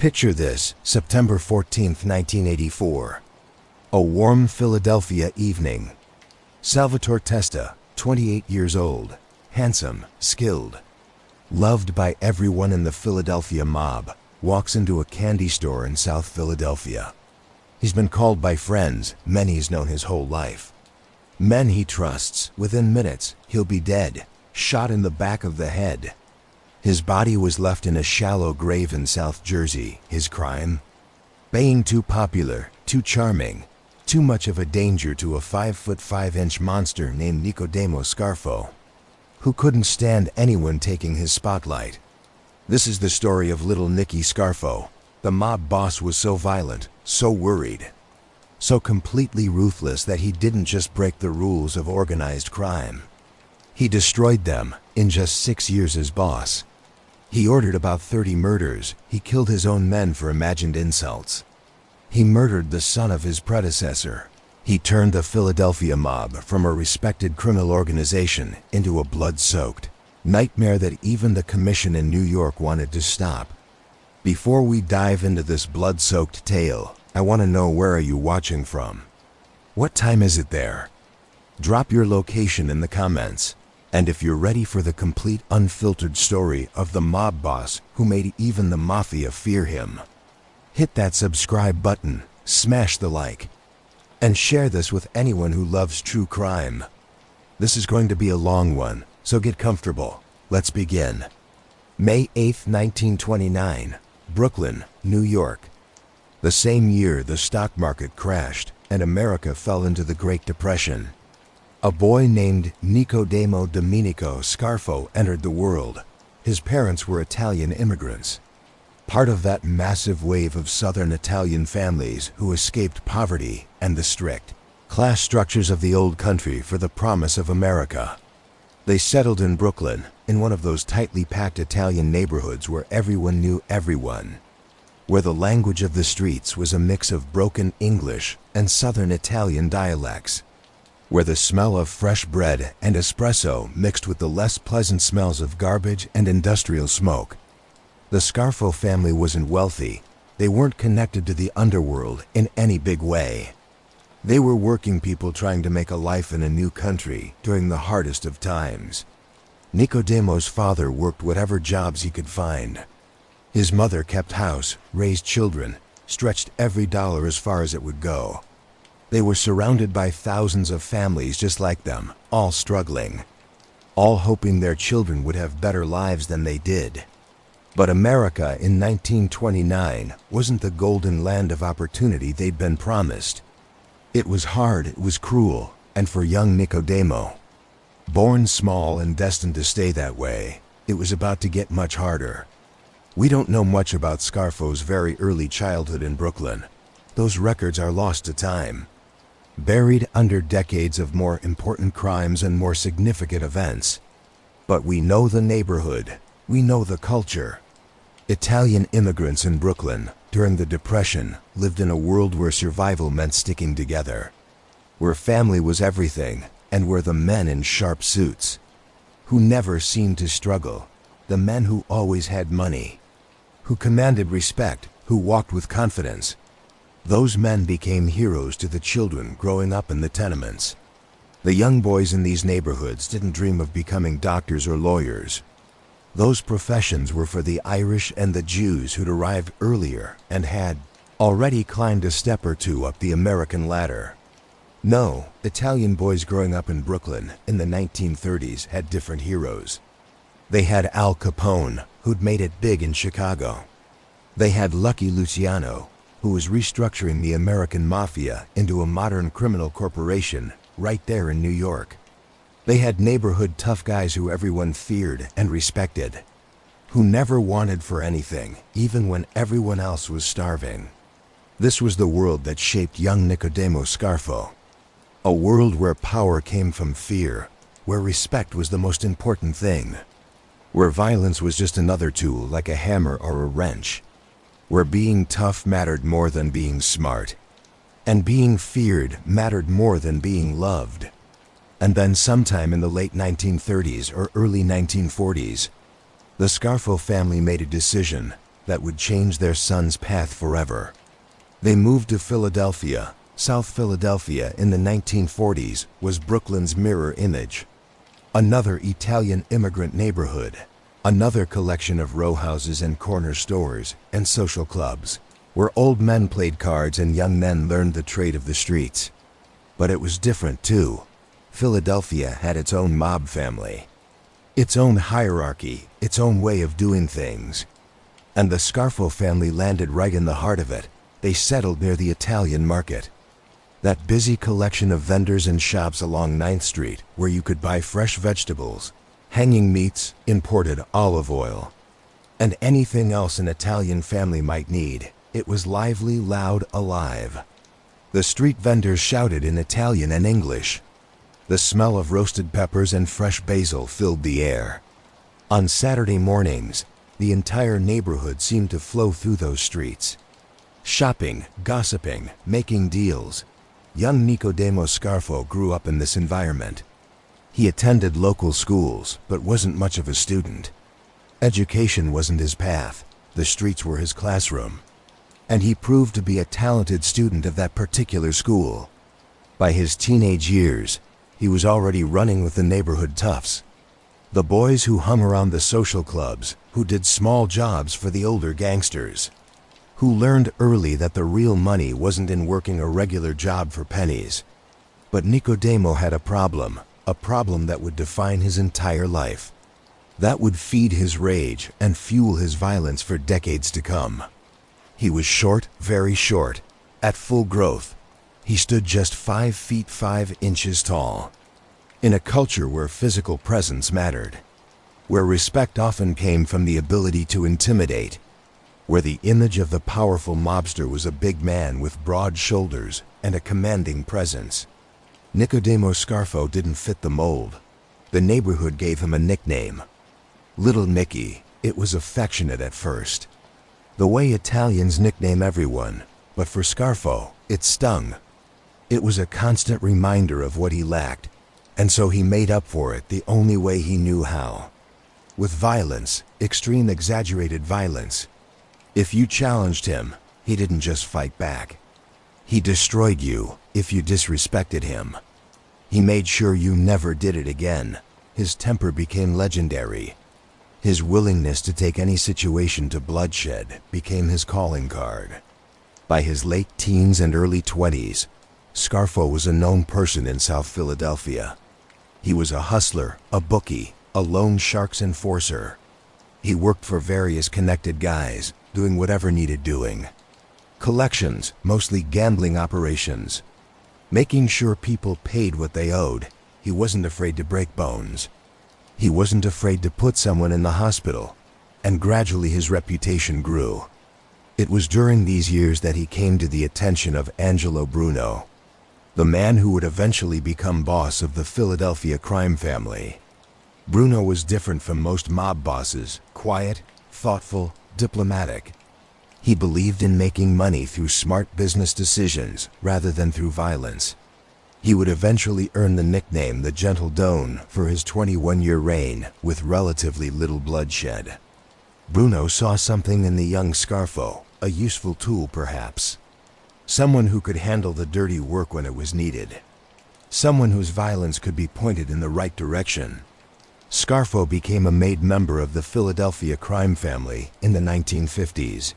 Picture this, September 14th, 1984. A warm Philadelphia evening. Salvatore Testa, 28 years old, handsome, skilled, loved by everyone in the Philadelphia mob, walks into a candy store in South Philadelphia. He's been called by friends, men he's known his whole life. Men he trusts. Within minutes, he'll be dead, shot in the back of the head. His body was left in a shallow grave in South Jersey. His crime? Being too popular, too charming, too much of a danger to a 5'5" monster named Nicodemo Scarfo, who couldn't stand anyone taking his spotlight. This is the story of little Nicky Scarfo. The mob boss was so violent, so worried, so completely ruthless that he didn't just break the rules of organized crime. He destroyed them in just 6 years as boss. He ordered about 30 murders. He killed his own men for imagined insults. He murdered the son of his predecessor. He turned the Philadelphia mob from a respected criminal organization into a blood-soaked nightmare that even the commission in New York wanted to stop. Before we dive into this blood-soaked tale, I want to know, where are you watching from? What time is it there? Drop your location in the comments. And if you're ready for the complete unfiltered story of the mob boss who made even the mafia fear him, hit that subscribe button, smash the like, and share this with anyone who loves true crime. This is going to be a long one, so get comfortable. Let's begin. May 8, 1929, Brooklyn, New York. The same year the stock market crashed and America fell into the Great Depression. A boy named Nicodemo Scarfo entered the world. His parents were Italian immigrants, part of that massive wave of Southern Italian families who escaped poverty and the strict class structures of the old country for the promise of America. They settled in Brooklyn, in one of those tightly packed Italian neighborhoods where everyone knew everyone, where the language of the streets was a mix of broken English and Southern Italian dialects, where the smell of fresh bread and espresso mixed with the less pleasant smells of garbage and industrial smoke. The Scarfo family wasn't wealthy. They weren't connected to the underworld in any big way. They were working people trying to make a life in a new country during the hardest of times. Nicodemo's father worked whatever jobs he could find. His mother kept house, raised children, stretched every dollar as far as it would go. They were surrounded by thousands of families just like them, all struggling, all hoping their children would have better lives than they did. But America in 1929 wasn't the golden land of opportunity they'd been promised. It was hard, it was cruel, and for young Nicodemo, born small and destined to stay that way, it was about to get much harder. We don't know much about Scarfo's very early childhood in Brooklyn. Those records are lost to time, buried under decades of more important crimes and more significant events. But we know the neighborhood, we know the culture. Italian immigrants in Brooklyn during the Depression lived in a world where survival meant sticking together, where family was everything, and where the men in sharp suits, who never seemed to struggle, the men who always had money, who commanded respect, who walked with confidence, those men became heroes to the children growing up in the tenements. The young boys in these neighborhoods didn't dream of becoming doctors or lawyers. Those professions were for the Irish and the Jews who'd arrived earlier and had already climbed a step or two up the American ladder. No, Italian boys growing up in Brooklyn in the 1930s had different heroes. They had Al Capone, who'd made it big in Chicago. They had Lucky Luciano, who was restructuring the American Mafia into a modern criminal corporation right there in New York. They had neighborhood tough guys who everyone feared and respected, who never wanted for anything, even when everyone else was starving. This was the world that shaped young Nicodemo Scarfo. A world where power came from fear, where respect was the most important thing, where violence was just another tool like a hammer or a wrench, where being tough mattered more than being smart, and being feared mattered more than being loved. And then sometime in the late 1930s or early 1940s, the Scarfo family made a decision that would change their son's path forever. They moved to Philadelphia. South Philadelphia in the 1940s was Brooklyn's mirror image. Another Italian immigrant neighborhood. Another collection of row houses and corner stores and social clubs, where old men played cards and young men learned the trade of the streets. But it was different too. Philadelphia had its own mob family, its own hierarchy, its own way of doing things. And the Scarfo family landed right in the heart of it. They settled near the Italian market. That busy collection of vendors and shops along 9th Street where you could buy fresh vegetables, hanging meats, imported olive oil, and anything else an Italian family might need. It was lively, loud, alive. The street vendors shouted in Italian and English. The smell of roasted peppers and fresh basil filled the air. On Saturday mornings, the entire neighborhood seemed to flow through those streets. Shopping, gossiping, making deals. Young Nicodemo Scarfo grew up in this environment. He attended local schools, but wasn't much of a student. Education wasn't his path. The streets were his classroom. And he proved to be a talented student of that particular school. By his teenage years, he was already running with the neighborhood toughs. The boys who hung around the social clubs, who did small jobs for the older gangsters, who learned early that the real money wasn't in working a regular job for pennies. But Nicodemo had a problem that would define his entire life. That would feed his rage and fuel his violence for decades to come. He was short, very short, at full growth. He stood just 5 feet 5 inches tall. In a culture where physical presence mattered, where respect often came from the ability to intimidate, where the image of the powerful mobster was a big man with broad shoulders and a commanding presence, Nicodemo Scarfo didn't fit the mold. The neighborhood gave him a nickname, Little Nicky. It was affectionate at first, the way Italians nickname everyone, but for Scarfo, it stung. It was a constant reminder of what he lacked, and so he made up for it the only way he knew how. With violence, extreme exaggerated violence. If you challenged him, he didn't just fight back. He destroyed you if you disrespected him. He made sure you never did it again. His temper became legendary. His willingness to take any situation to bloodshed became his calling card. By his late teens and early 20s, Scarfo was a known person in South Philadelphia. He was a hustler, a bookie, a loan shark's enforcer. He worked for various connected guys, doing whatever needed doing. Collections, mostly gambling operations. Making sure people paid what they owed. He wasn't afraid to break bones. He wasn't afraid to put someone in the hospital, and gradually his reputation grew. It was during these years that he came to the attention of Angelo Bruno, the man who would eventually become boss of the Philadelphia crime family. Bruno was different from most mob bosses, quiet, thoughtful, diplomatic. He believed in making money through smart business decisions rather than through violence. He would eventually earn the nickname the Gentle Don for his 21-year reign with relatively little bloodshed. Bruno saw something in the young Scarfo, a useful tool perhaps. Someone who could handle the dirty work when it was needed. Someone whose violence could be pointed in the right direction. Scarfo became a made member of the Philadelphia crime family in the 1950s.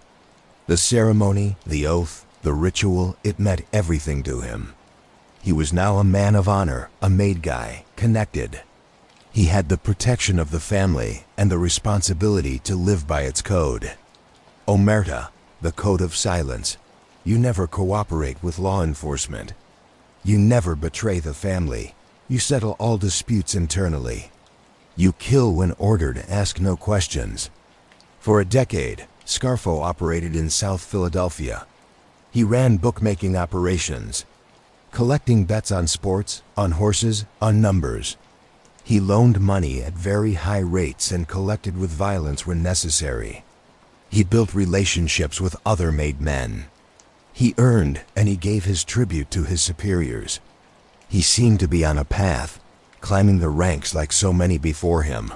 The ceremony, the oath, the ritual, it meant everything to him. He was now a man of honor, a made guy, connected. He had the protection of the family and the responsibility to live by its code. Omerta, the code of silence. You never cooperate with law enforcement. You never betray the family. You settle all disputes internally. You kill when ordered, ask no questions. For a decade, Scarfo operated in South Philadelphia. He ran bookmaking operations, collecting bets on sports, on horses, on numbers. He loaned money at very high rates and collected with violence when necessary. He built relationships with other made men. He earned and he gave his tribute to his superiors. He seemed to be on a path, climbing the ranks like so many before him.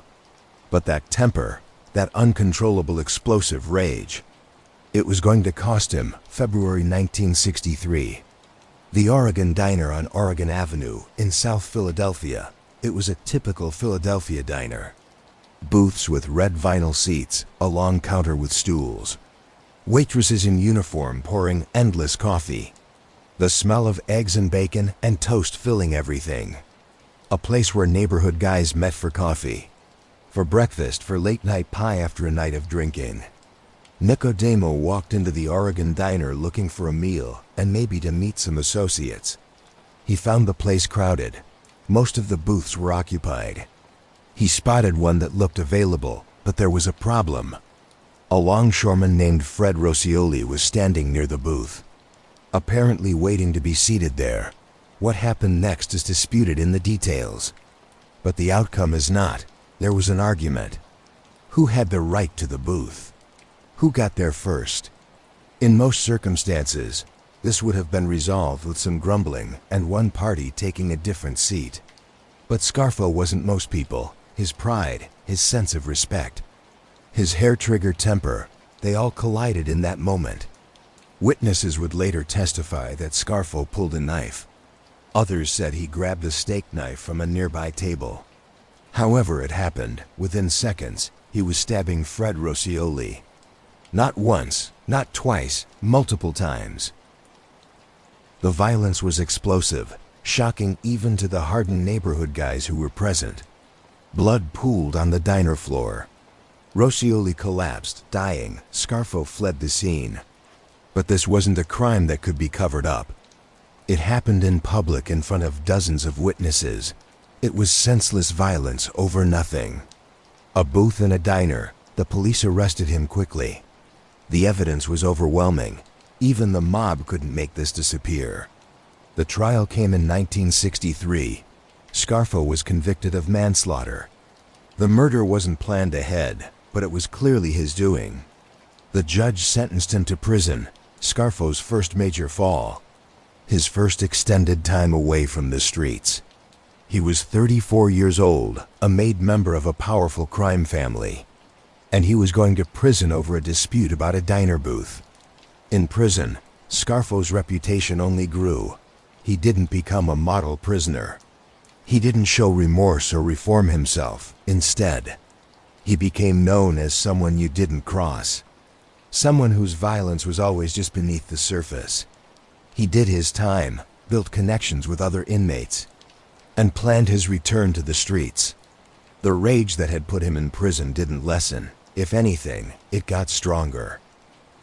But that temper, that uncontrollable explosive rage, It was going to cost him February 1963. The Oregon Diner on Oregon Avenue in South Philadelphia. It was a typical Philadelphia diner. Booths with red vinyl seats, a long counter with stools. Waitresses in uniform pouring endless coffee. The smell of eggs and bacon and toast filling everything. A place where neighborhood guys met for coffee. For breakfast, for late-night pie after a night of drinking. Nicodemo walked into the Oregon Diner looking for a meal and maybe to meet some associates. He found the place crowded. Most of the booths were occupied. He spotted one that looked available, but there was a problem. A longshoreman named Fred Roscioli was standing near the booth, apparently waiting to be seated there. What happened next is disputed in the details. But the outcome is not. There was an argument. Who had the right to the booth? Who got there first? In most circumstances, this would have been resolved with some grumbling and one party taking a different seat. But Scarfo wasn't most people. His pride, his sense of respect, his hair-trigger temper, they all collided in that moment. Witnesses would later testify that Scarfo pulled a knife. Others said he grabbed a steak knife from a nearby table. However it happened, within seconds, he was stabbing Fred Roscioli. Not once, not twice, multiple times. The violence was explosive, shocking even to the hardened neighborhood guys who were present. Blood pooled on the diner floor. Roscioli collapsed, dying. Scarfo fled the scene. But this wasn't a crime that could be covered up. It happened in public in front of dozens of witnesses. It was senseless violence over nothing. A booth in a diner. The police arrested him quickly. The evidence was overwhelming. Even the mob couldn't make this disappear. The trial came in 1963. Scarfo was convicted of manslaughter. The murder wasn't planned ahead, but it was clearly his doing. The judge sentenced him to prison, Scarfo's first major fall. His first extended time away from the streets. He was 34 years old, a made member of a powerful crime family. And he was going to prison over a dispute about a diner booth. In prison, Scarfo's reputation only grew. He didn't become a model prisoner. He didn't show remorse or reform himself. Instead, he became known as someone you didn't cross. Someone whose violence was always just beneath the surface. He did his time, built connections with other inmates, and planned his return to the streets. The rage that had put him in prison didn't lessen. If anything, it got stronger.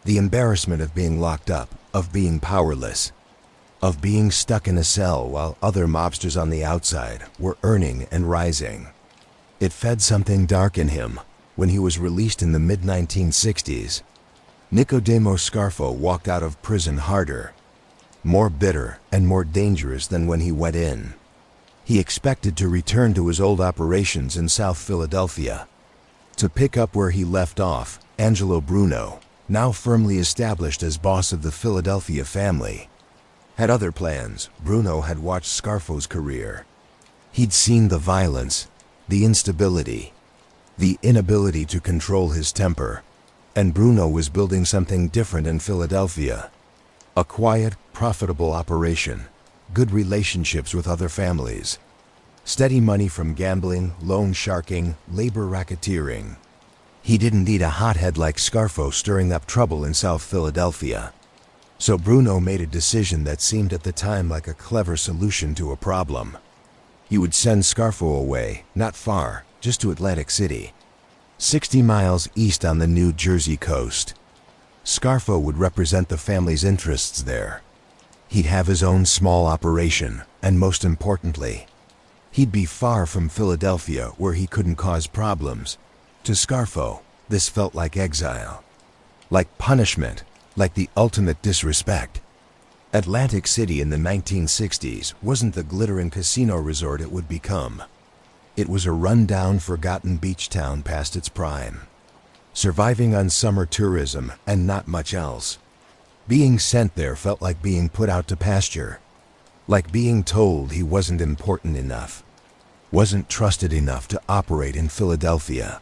The embarrassment of being locked up, of being powerless, of being stuck in a cell while other mobsters on the outside were earning and rising. It fed something dark in him. When he was released in the mid-1960s, Nicodemo Scarfo walked out of prison harder, more bitter and more dangerous than when he went in. He expected to return to his old operations in South Philadelphia, to pick up where he left off. Angelo Bruno, now firmly established as boss of the Philadelphia family, had other plans. Bruno had watched Scarfo's career. He'd seen the violence, the instability, the inability to control his temper, and Bruno was building something different in Philadelphia. A quiet, profitable operation, good relationships with other families, steady money from gambling, loan sharking, labor racketeering. He didn't need a hothead like Scarfo stirring up trouble in South Philadelphia. So Bruno made a decision that seemed at the time like a clever solution to a problem. He would send Scarfo away, not far, just to Atlantic City, 60 miles east on the New Jersey coast. Scarfo would represent the family's interests there. He'd have his own small operation, and most importantly, he'd be far from Philadelphia where he couldn't cause problems. To Scarfo, this felt like exile, like punishment, like the ultimate disrespect. Atlantic City in the 1960s wasn't the glittering casino resort it would become. It was a run-down, forgotten beach town past its prime, surviving on summer tourism and not much else. Being sent there felt like being put out to pasture, like being told he wasn't important enough, wasn't trusted enough to operate in Philadelphia.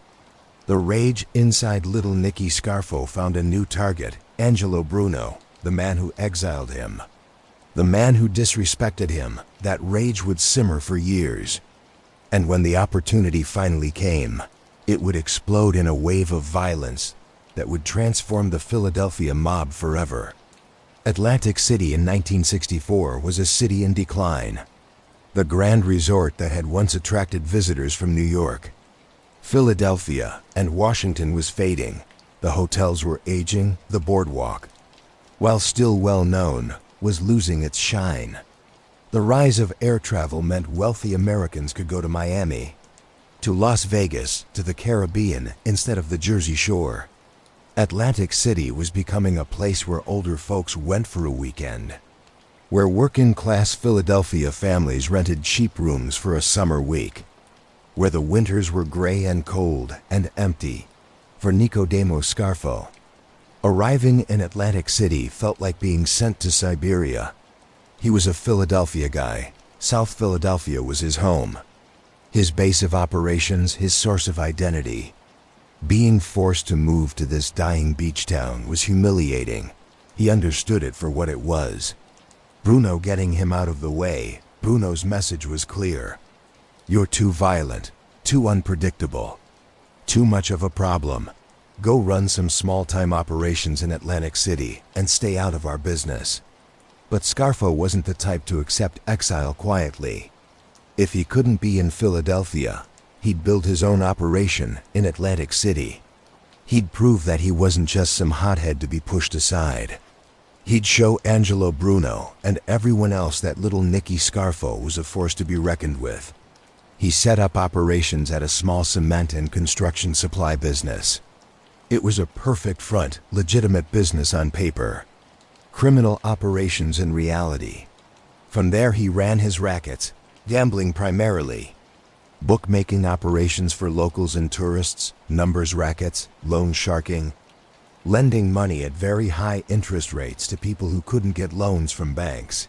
The rage inside little Nicky Scarfo found a new target, Angelo Bruno, the man who exiled him. The man who disrespected him. That rage would simmer for years. And when the opportunity finally came, it would explode in a wave of violence that would transform the Philadelphia mob forever. Atlantic City in 1964 was a city in decline. The grand resort that had once attracted visitors from New York. Philadelphia and Washington was fading. The hotels were aging, the boardwalk, while still well known, was losing its shine. The rise of air travel meant wealthy Americans could go to Miami, to Las Vegas, to the Caribbean instead of the Jersey Shore. Atlantic City was becoming a place where older folks went for a weekend, where working-class Philadelphia families rented cheap rooms for a summer week, where the winters were gray and cold and empty. For Nicodemo Scarfo, arriving in Atlantic City felt like being sent to Siberia. He was a Philadelphia guy. South Philadelphia was his home, his base of operations, his source of identity. Being forced to move to this dying beach town was humiliating. He understood it for what it was. Bruno getting him out of the way. Bruno's message was clear. You're too violent, too unpredictable, too much of a problem. Go run some small-time operations in Atlantic City and stay out of our business. But Scarfo wasn't the type to accept exile quietly. If he couldn't be in Philadelphia, he'd build his own operation in Atlantic City. He'd prove that he wasn't just some hothead to be pushed aside. He'd show Angelo Bruno and everyone else that little Nicky Scarfo was a force to be reckoned with. He set up operations at a small cement and construction supply business. It was a perfect front, legitimate business on paper. Criminal operations in reality. From there he ran his rackets, gambling primarily, bookmaking operations for locals and tourists, numbers rackets, loan sharking, lending money at very high interest rates to people who couldn't get loans from banks,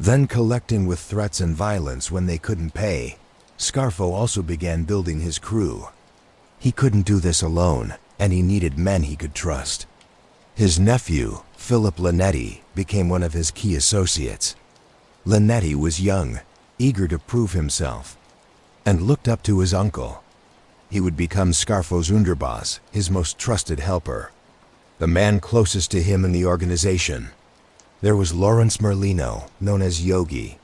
then collecting with threats and violence when they couldn't pay. Scarfo also began building his crew. He couldn't do this alone, and he needed men he could trust. His nephew, Philip Linetti, became one of his key associates. Linetti was young, eager to prove himself, and looked up to his uncle. He would become Scarfo's underboss, his most trusted helper, the man closest to him in the organization. There was Lawrence Merlino, known as Yogi,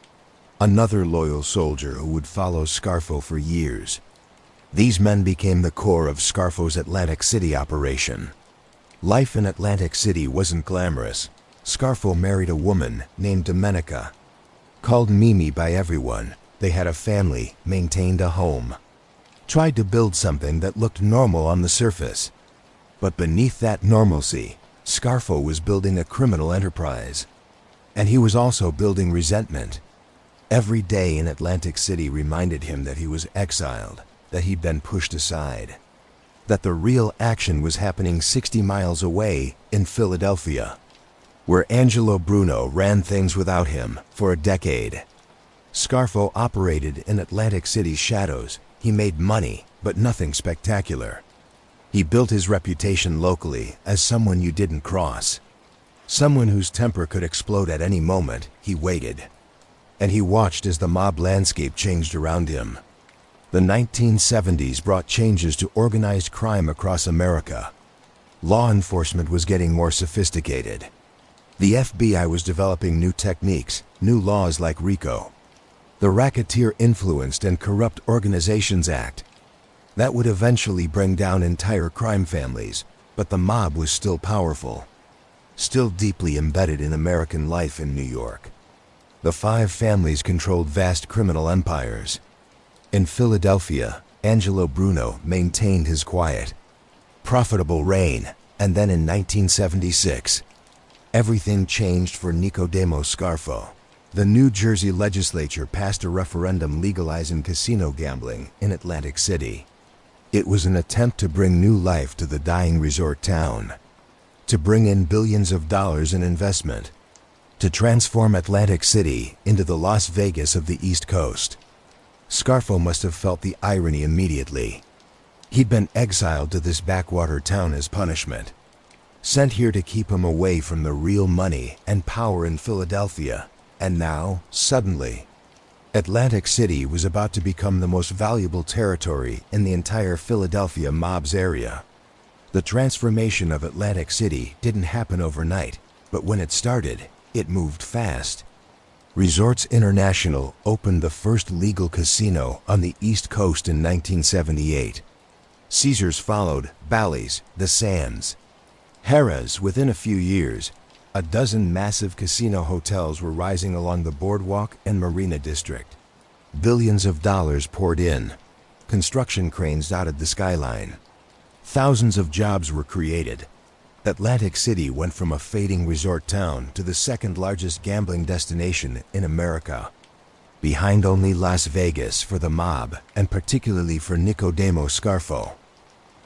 another loyal soldier who would follow Scarfo for years. These men became the core of Scarfo's Atlantic City operation. Life in Atlantic City wasn't glamorous. Scarfo married a woman named Domenica, called Mimi by everyone. They had a family, maintained a home, tried to build something that looked normal on the surface. But beneath that normalcy, Scarfo was building a criminal enterprise. And he was also building resentment. Every day in Atlantic City reminded him that he was exiled, that he'd been pushed aside, that the real action was happening 60 miles away in Philadelphia, where Angelo Bruno ran things without him for a decade. Scarfo operated in Atlantic City's shadows. He made money, but nothing spectacular. He built his reputation locally as someone you didn't cross, someone whose temper could explode at any moment. He waited, and he watched as the mob landscape changed around him. The 1970s brought changes to organized crime across America. Law enforcement was getting more sophisticated. The FBI was developing new techniques, new laws like RICO, the Racketeer-Influenced and Corrupt Organizations Act, that would eventually bring down entire crime families. But the mob was still powerful, still deeply embedded in American life in New York. The five families controlled vast criminal empires. In Philadelphia, Angelo Bruno maintained his quiet, profitable reign, and then in 1976, everything changed for Nicodemo Scarfo. The New Jersey legislature passed a referendum legalizing casino gambling in Atlantic City. It was an attempt to bring new life to the dying resort town, to bring in billions of dollars in investment, to transform Atlantic City into the Las Vegas of the East Coast. Scarfo must have felt the irony immediately. He'd been exiled to this backwater town as punishment, sent here to keep him away from the real money and power in Philadelphia. And now, suddenly, Atlantic City was about to become the most valuable territory in the entire Philadelphia mob's area. The transformation of Atlantic City didn't happen overnight, but when it started, it moved fast. Resorts International opened the first legal casino on the East Coast in 1978. Caesars followed, Bally's, the Sands, Harrah's. Within a few years, a dozen massive casino hotels were rising along the boardwalk and marina district. Billions of dollars poured in. Construction cranes dotted the skyline. Thousands of jobs were created. Atlantic City went from a fading resort town to the second largest gambling destination in America, behind only Las Vegas for the mob, and particularly for Nicodemo Scarfo.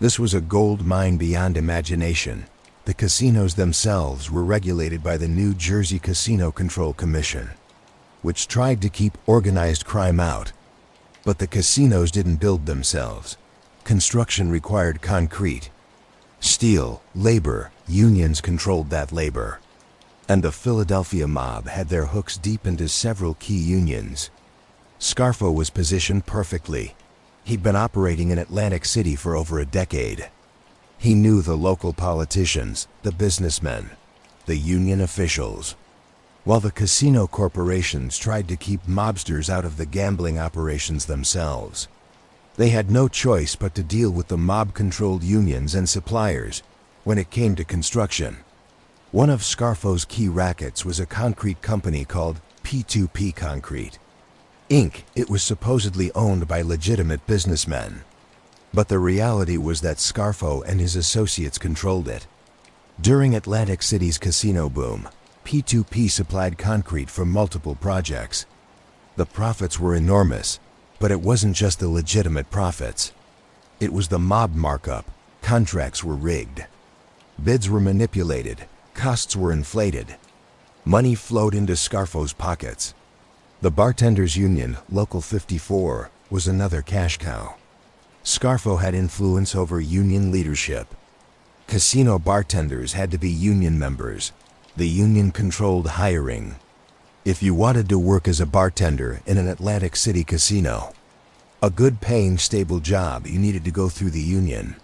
This was a gold mine beyond imagination. The casinos themselves were regulated by the New Jersey Casino Control Commission, which tried to keep organized crime out. But the casinos didn't build themselves. Construction required concrete, steel, labor. Unions controlled that labor. And the Philadelphia mob had their hooks deep into several key unions. Scarfo was positioned perfectly. He'd been operating in Atlantic City for over a decade. He knew the local politicians, the businessmen, the union officials, while the casino corporations tried to keep mobsters out of the gambling operations themselves. They had no choice but to deal with the mob-controlled unions and suppliers when it came to construction. One of Scarfo's key rackets was a concrete company called P2P Concrete, Inc. It was supposedly owned by legitimate businessmen. But the reality was that Scarfo and his associates controlled it. During Atlantic City's casino boom, P2P supplied concrete for multiple projects. The profits were enormous, but it wasn't just the legitimate profits. It was the mob markup. Contracts were rigged. Bids were manipulated. Costs were inflated. Money flowed into Scarfo's pockets. The Bartenders Union, Local 54, was another cash cow. Scarfo had influence over union leadership. Casino bartenders had to be union members. The union controlled hiring. If you wanted to work as a bartender in an Atlantic City casino, a good-paying, stable job, you needed to go through the union.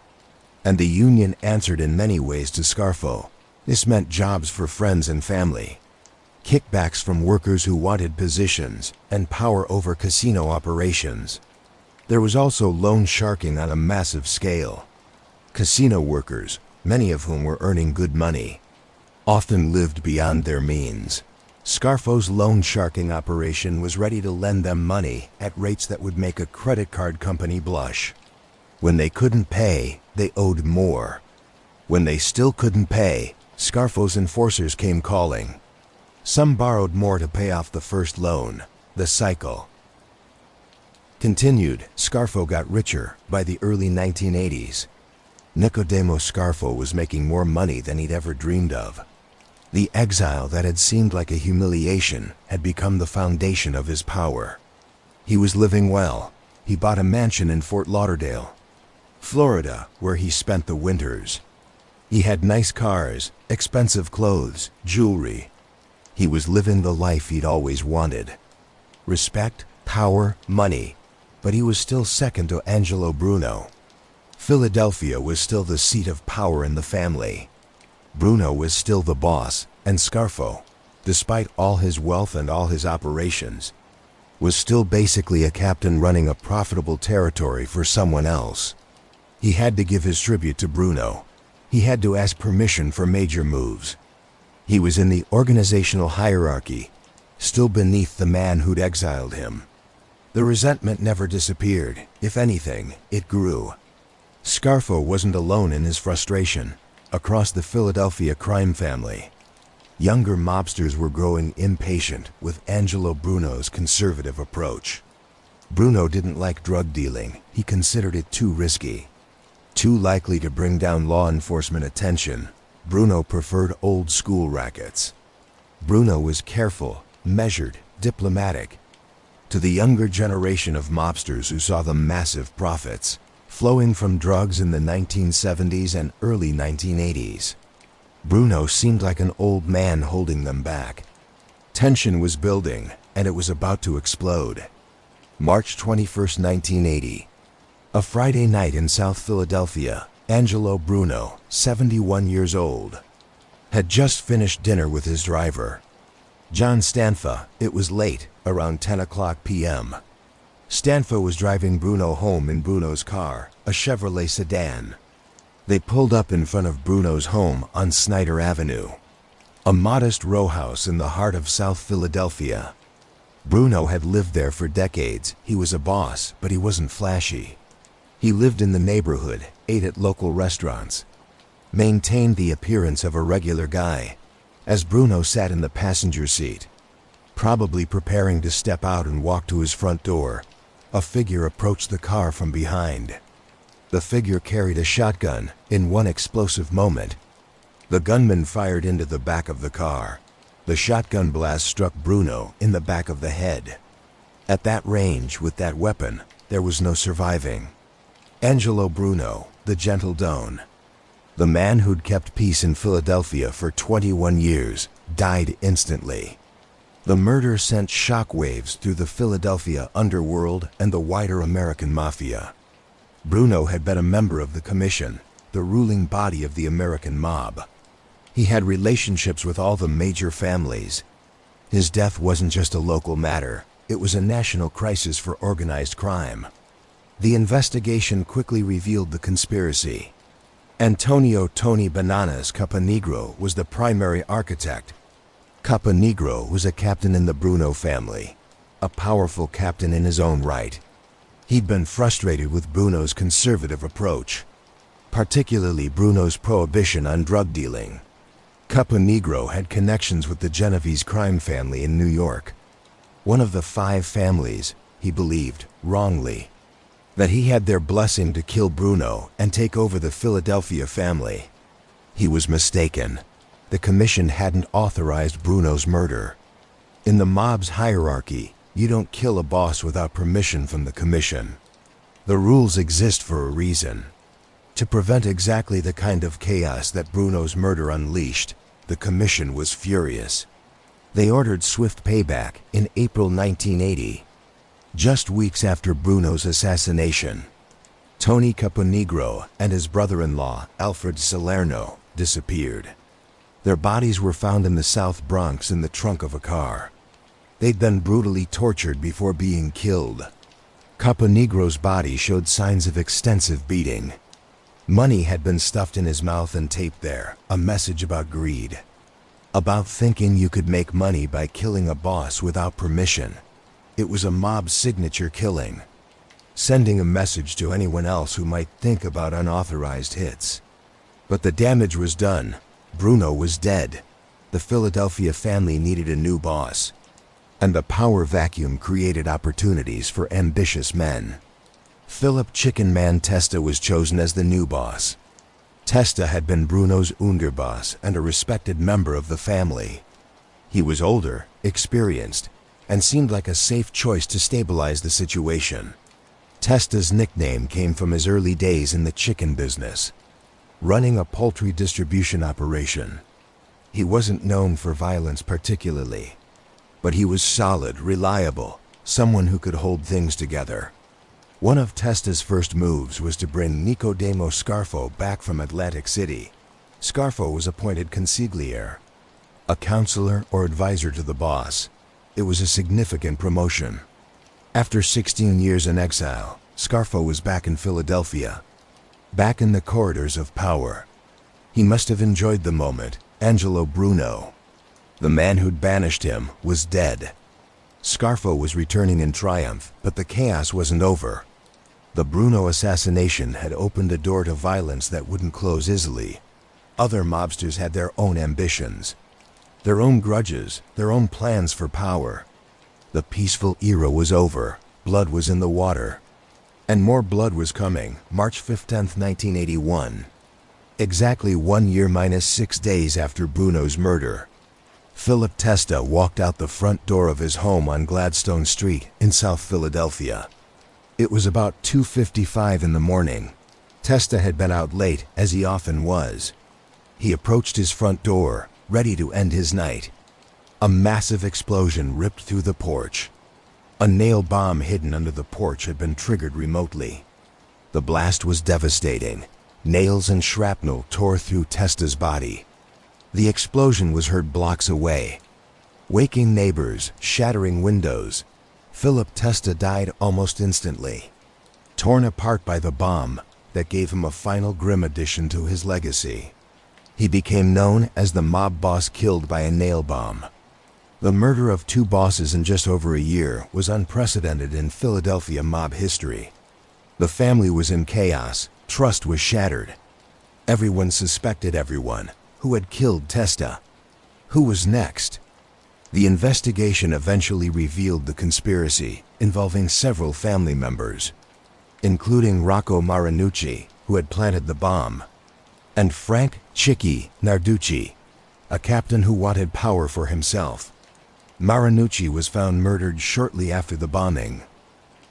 And the union answered in many ways to Scarfo. This meant jobs for friends and family, kickbacks from workers who wanted positions, and power over casino operations. There was also loan sharking on a massive scale. Casino workers, many of whom were earning good money, often lived beyond their means. Scarfo's loan sharking operation was ready to lend them money at rates that would make a credit card company blush. When they couldn't pay, they owed more. When they still couldn't pay, Scarfo's enforcers came calling. Some borrowed more to pay off the first loan. The cycle continued. Scarfo got richer. By the early 1980s, Nicodemo Scarfo was making more money than he'd ever dreamed of. The exile that had seemed like a humiliation had become the foundation of his power. He was living well. He bought a mansion in Fort Lauderdale, Florida, where he spent the winters. He had nice cars, expensive clothes, jewelry. He was living the life he'd always wanted. Respect, power, money. But he was still second to Angelo Bruno. Philadelphia was still the seat of power in the family. Bruno was still the boss, and Scarfo, despite all his wealth and all his operations, was still basically a captain running a profitable territory for someone else. He had to give his tribute to Bruno. He had to ask permission for major moves. He was in the organizational hierarchy, still beneath the man who'd exiled him. The resentment never disappeared. If anything, it grew. Scarfo wasn't alone in his frustration. Across the Philadelphia crime family, younger mobsters were growing impatient with Angelo Bruno's conservative approach. Bruno didn't like drug dealing. He considered it too risky, too likely to bring down law enforcement attention. Bruno preferred old-school rackets. Bruno was careful, measured, diplomatic. To the younger generation of mobsters who saw the massive profits, flowing from drugs in the 1970s and early 1980s. Bruno seemed like an old man holding them back. Tension was building, and it was about to explode. March 21, 1980. A Friday night in South Philadelphia, Angelo Bruno, 71 years old, had just finished dinner with his driver, John Stanfa. It was late, around 10 o'clock p.m. Stanfa was driving Bruno home in Bruno's car, a Chevrolet sedan. They pulled up in front of Bruno's home on Snyder Avenue, a modest row house in the heart of South Philadelphia. Bruno had lived there for decades. He was a boss, but he wasn't flashy. He lived in the neighborhood, ate at local restaurants, maintained the appearance of a regular guy. As Bruno sat in the passenger seat, probably preparing to step out and walk to his front door, a figure approached the car from behind. The figure carried a shotgun. In one explosive moment, the gunman fired into the back of the car. The shotgun blast struck Bruno in the back of the head. At that range, with that weapon, there was no surviving. Angelo Bruno, the gentle Don, the man who'd kept peace in Philadelphia for 21 years, died instantly. The murder sent shockwaves through the Philadelphia underworld and the wider American Mafia. Bruno had been a member of the Commission, the ruling body of the American mob. He had relationships with all the major families. His death wasn't just a local matter, it was a national crisis for organized crime. The investigation quickly revealed the conspiracy. Antonio "Tony Bananas" Caponegro was the primary architect. Caponegro was a captain in the Bruno family, a powerful captain in his own right. He'd been frustrated with Bruno's conservative approach, particularly Bruno's prohibition on drug dealing. Caponegro had connections with the Genovese crime family in New York, one of the 5 families, he believed, wrongly, that he had their blessing to kill Bruno and take over the Philadelphia family. He was mistaken. The Commission hadn't authorized Bruno's murder. In the mob's hierarchy, you don't kill a boss without permission from the Commission. The rules exist for a reason. To prevent exactly the kind of chaos that Bruno's murder unleashed, the Commission was furious. They ordered swift payback in April 1980. Just weeks after Bruno's assassination, Tony Caponegro and his brother-in-law, Alfred Salerno, disappeared. Their bodies were found in the South Bronx in the trunk of a car. They'd been brutally tortured before being killed. Caponegro's body showed signs of extensive beating. Money had been stuffed in his mouth and taped there, a message about greed, about thinking you could make money by killing a boss without permission. It was a mob signature killing, sending a message to anyone else who might think about unauthorized hits. But the damage was done. Bruno was dead. The Philadelphia family needed a new boss, and the power vacuum created opportunities for ambitious men. Philip "Chicken Man" Testa was chosen as the new boss. Testa had been Bruno's underboss and a respected member of the family. He was older, experienced, and seemed like a safe choice to stabilize the situation. Testa's nickname came from his early days in the chicken business, running a poultry distribution operation. He wasn't known for violence particularly, but he was solid, reliable, someone who could hold things together. One of Testa's first moves was to bring Nicodemo Scarfo back from Atlantic City. Scarfo was appointed consigliere, a counselor or advisor to the boss. It was a significant promotion. After 16 years in exile, Scarfo was back in Philadelphia, back in the corridors of power. He must have enjoyed the moment. Angelo Bruno, the man who'd banished him, was dead. Scarfo was returning in triumph, but the chaos wasn't over. The Bruno assassination had opened a door to violence that wouldn't close easily. Other mobsters had their own ambitions, their own grudges, their own plans for power. The peaceful era was over. Blood was in the water. And more blood was coming. March 15, 1981. Exactly 1 year minus 6 days after Bruno's murder, Philip Testa walked out the front door of his home on Gladstone Street in South Philadelphia. It was about 2:55 in the morning. Testa had been out late, as he often was. He approached his front door, ready to end his night. A massive explosion ripped through the porch. A nail bomb hidden under the porch had been triggered remotely. The blast was devastating. Nails and shrapnel tore through Testa's body. The explosion was heard blocks away, waking neighbors, shattering windows. Philip Testa died almost instantly, torn apart by the bomb that gave him a final grim addition to his legacy. He became known as the mob boss killed by a nail bomb. The murder of 2 bosses in just over a year was unprecedented in Philadelphia mob history. The family was in chaos, trust was shattered. Everyone suspected everyone. Who had killed Testa? Who was next? The investigation eventually revealed the conspiracy involving several family members, including Rocco Marinucci, who had planted the bomb, and Frank "Chicky" Narducci, a captain who wanted power for himself. Marinucci was found murdered shortly after the bombing,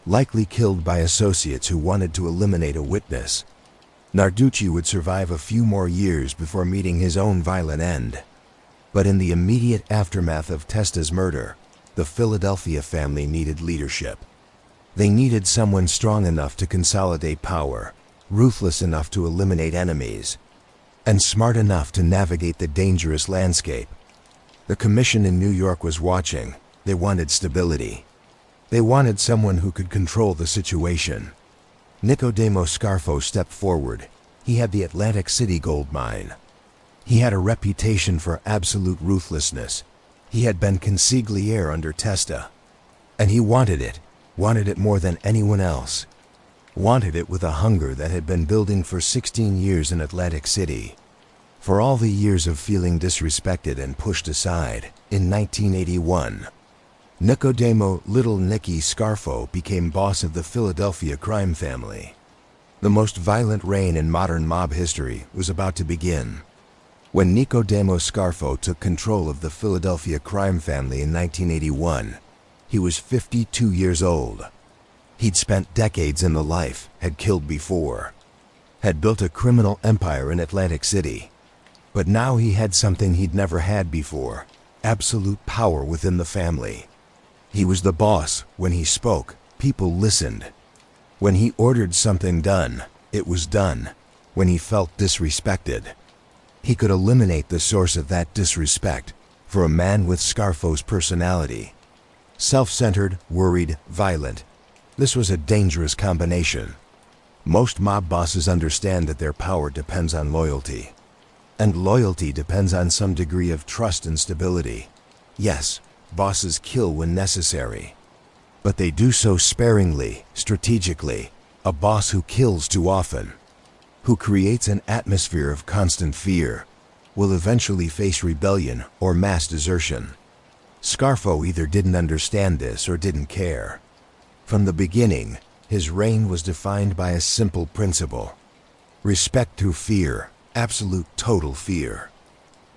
likely killed by associates who wanted to eliminate a witness. Narducci would survive a few more years before meeting his own violent end. But in the immediate aftermath of Testa's murder, the Philadelphia family needed leadership. They needed someone strong enough to consolidate power, ruthless enough to eliminate enemies, and smart enough to navigate the dangerous landscape. The commission in New York was watching. They wanted stability. They wanted someone who could control the situation. Nicodemo Scarfo stepped forward. He had the Atlantic City gold mine. He had a reputation for absolute ruthlessness. He had been consigliere under Testa. And he wanted it more than anyone else. Wanted it with a hunger that had been building for 16 years in Atlantic City. For all the years of feeling disrespected and pushed aside, in 1981, Nicodemo "Little Nicky" Scarfo became boss of the Philadelphia crime family. The most violent reign in modern mob history was about to begin. When Nicodemo Scarfo took control of the Philadelphia crime family in 1981, he was 52 years old. He'd spent decades in the life, had killed before, had built a criminal empire in Atlantic City. But now he had something he'd never had before: absolute power within the family. He was the boss. When he spoke, people listened. When he ordered something done, it was done. When he felt disrespected, he could eliminate the source of that disrespect. For a man with Scarfo's personality, self-centered, worried, violent, this was a dangerous combination. Most mob bosses understand that their power depends on loyalty. And loyalty depends on some degree of trust and stability. Yes, bosses kill when necessary, but they do so sparingly, strategically. A boss who kills too often, who creates an atmosphere of constant fear, will eventually face rebellion or mass desertion. Scarfo either didn't understand this or didn't care. From the beginning, his reign was defined by a simple principle: respect through fear, absolute total fear.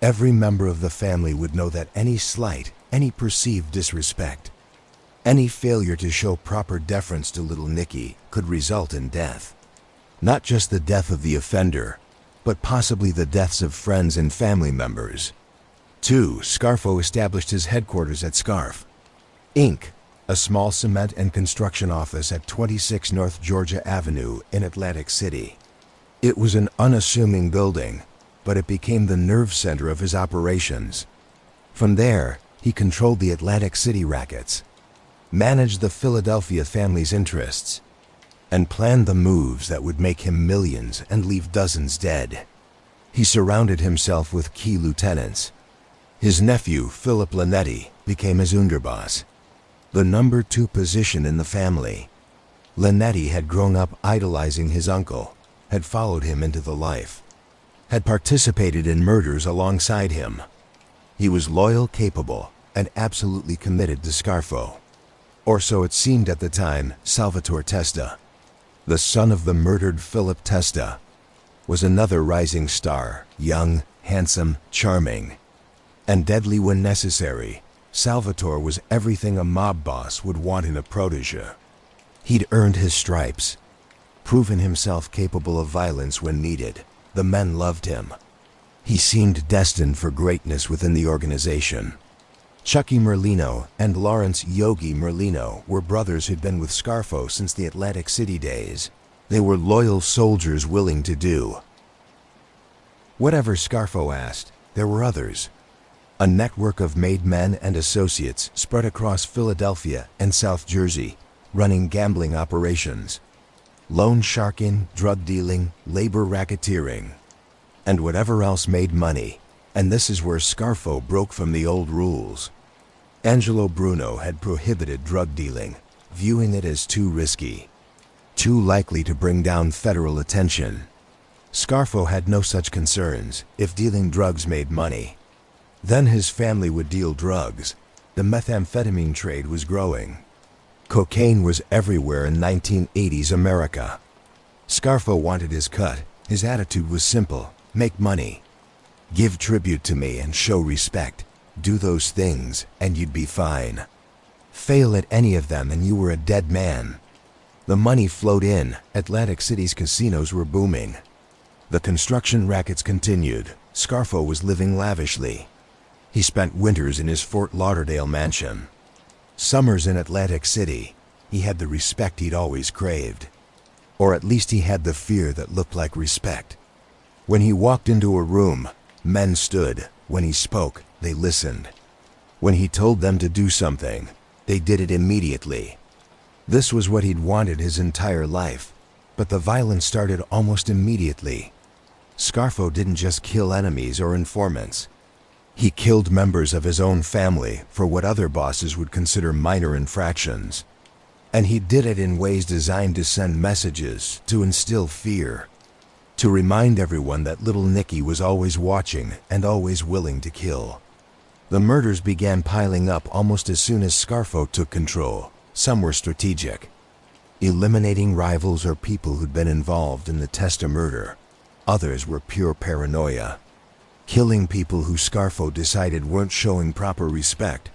Every member of the family would know that any slight, any perceived disrespect, any failure to show proper deference to little Nicky could result in death. Not just the death of the offender, but possibly the deaths of friends and family members. 2. Scarfo established his headquarters at Scarf, Inc., a small cement and construction office at 26 North Georgia Avenue in Atlantic City. It was an unassuming building, but it became the nerve center of his operations. From there, he controlled the Atlantic City rackets, managed the Philadelphia family's interests, and planned the moves that would make him millions and leave dozens dead. He surrounded himself with key lieutenants. His nephew, Philip Lanetti, became his underboss, the number 2 position in the family. Lanetti had grown up idolizing his uncle, had followed him into the life, had participated in murders alongside him. He was loyal, capable, and absolutely committed to Scarfo. Or so it seemed at the time. Salvatore Testa, the son of the murdered Philip Testa, was another rising star, young, handsome, charming, and deadly when necessary. Salvatore was everything a mob boss would want in a protege. He'd earned his stripes, proven himself capable of violence when needed. The men loved him. He seemed destined for greatness within the organization. Chucky Merlino and Lawrence Yogi Merlino were brothers who'd been with Scarfo since the Atlantic City days. They were loyal soldiers willing to do whatever Scarfo asked. There were others. A network of made men and associates spread across Philadelphia and South Jersey, running gambling operations, loan sharking, drug dealing, labor racketeering, and whatever else made money. And this is where Scarfo broke from the old rules. Angelo Bruno had prohibited drug dealing, viewing it as too risky, too likely to bring down federal attention. Scarfo had no such concerns. If dealing drugs made money, then his family would deal drugs. The methamphetamine trade was growing. Cocaine was everywhere in 1980s America. Scarfo wanted his cut. His attitude was simple: make money, give tribute to me, and show respect. Do those things and you'd be fine. Fail at any of them and you were a dead man. The money flowed in. Atlantic City's casinos were booming. The construction rackets continued. Scarfo was living lavishly. He spent winters in his Fort Lauderdale mansion, summers in Atlantic City. He had the respect he'd always craved. Or at least he had the fear that looked like respect. When he walked into a room, men stood. When he spoke, they listened. When he told them to do something, they did it immediately. This was what he'd wanted his entire life. But the violence started almost immediately. Scarfo didn't just kill enemies or informants. He killed members of his own family for what other bosses would consider minor infractions. And he did it in ways designed to send messages, to instill fear, to remind everyone that little Nicky was always watching and always willing to kill. The murders began piling up almost as soon as Scarfo took control. Some were strategic, eliminating rivals or people who'd been involved in the Testa murder. Others were pure paranoia, killing people who Scarfo decided weren't showing proper respect,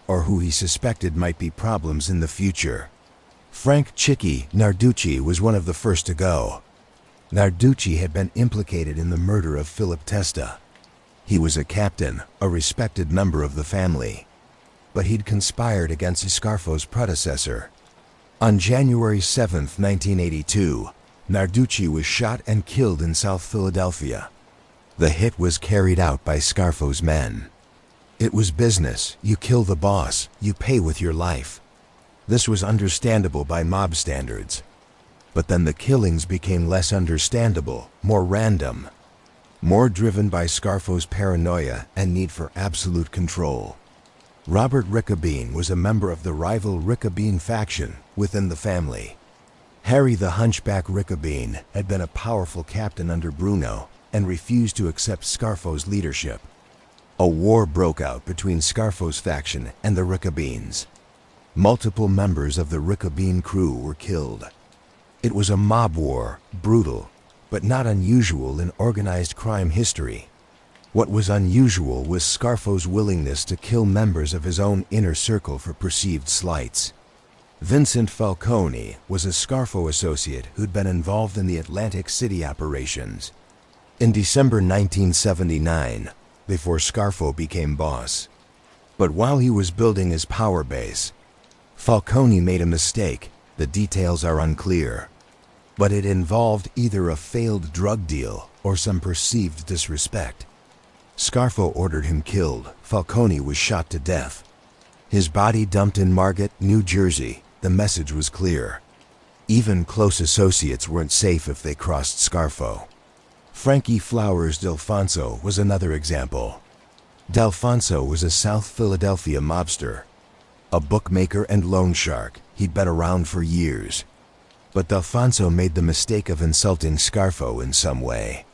or who he suspected might be problems in the future. Frank "Chicky" Narducci was one of the first to go. Narducci had been implicated in the murder of Philip Testa. He was a captain, a respected member of the family, but he'd conspired against Scarfo's predecessor. On January 7, 1982, Narducci was shot and killed in South Philadelphia. The hit was carried out by Scarfo's men. It was business. You kill the boss, you pay with your life. This was understandable by mob standards. But then the killings became less understandable, more random, more driven by Scarfo's paranoia and need for absolute control. Robert Riccobene was a member of the rival Riccobene faction within the family. Harry the Hunchback Riccobene had been a powerful captain under Bruno and refused to accept Scarfo's leadership. A war broke out between Scarfo's faction and the Riccobenes. Multiple members of the Riccobene crew were killed. It was a mob war, brutal, but not unusual in organized crime history. What was unusual was Scarfo's willingness to kill members of his own inner circle for perceived slights. Vincent Falcone was a Scarfo associate who'd been involved in the Atlantic City operations. In December 1979, before Scarfo became boss. But while he was building his power base, Falcone made a mistake. The details are unclear, but it involved either a failed drug deal or some perceived disrespect. Scarfo ordered him killed. Falcone was shot to death. His body dumped in Margate, New Jersey. The message was clear. Even close associates weren't safe if they crossed Scarfo. Frankie Flowers Delfonso was another example. Delfonso was a South Philadelphia mobster, a bookmaker and loan shark. He'd been around for years. But Delfonso made the mistake of insulting Scarfo in some way.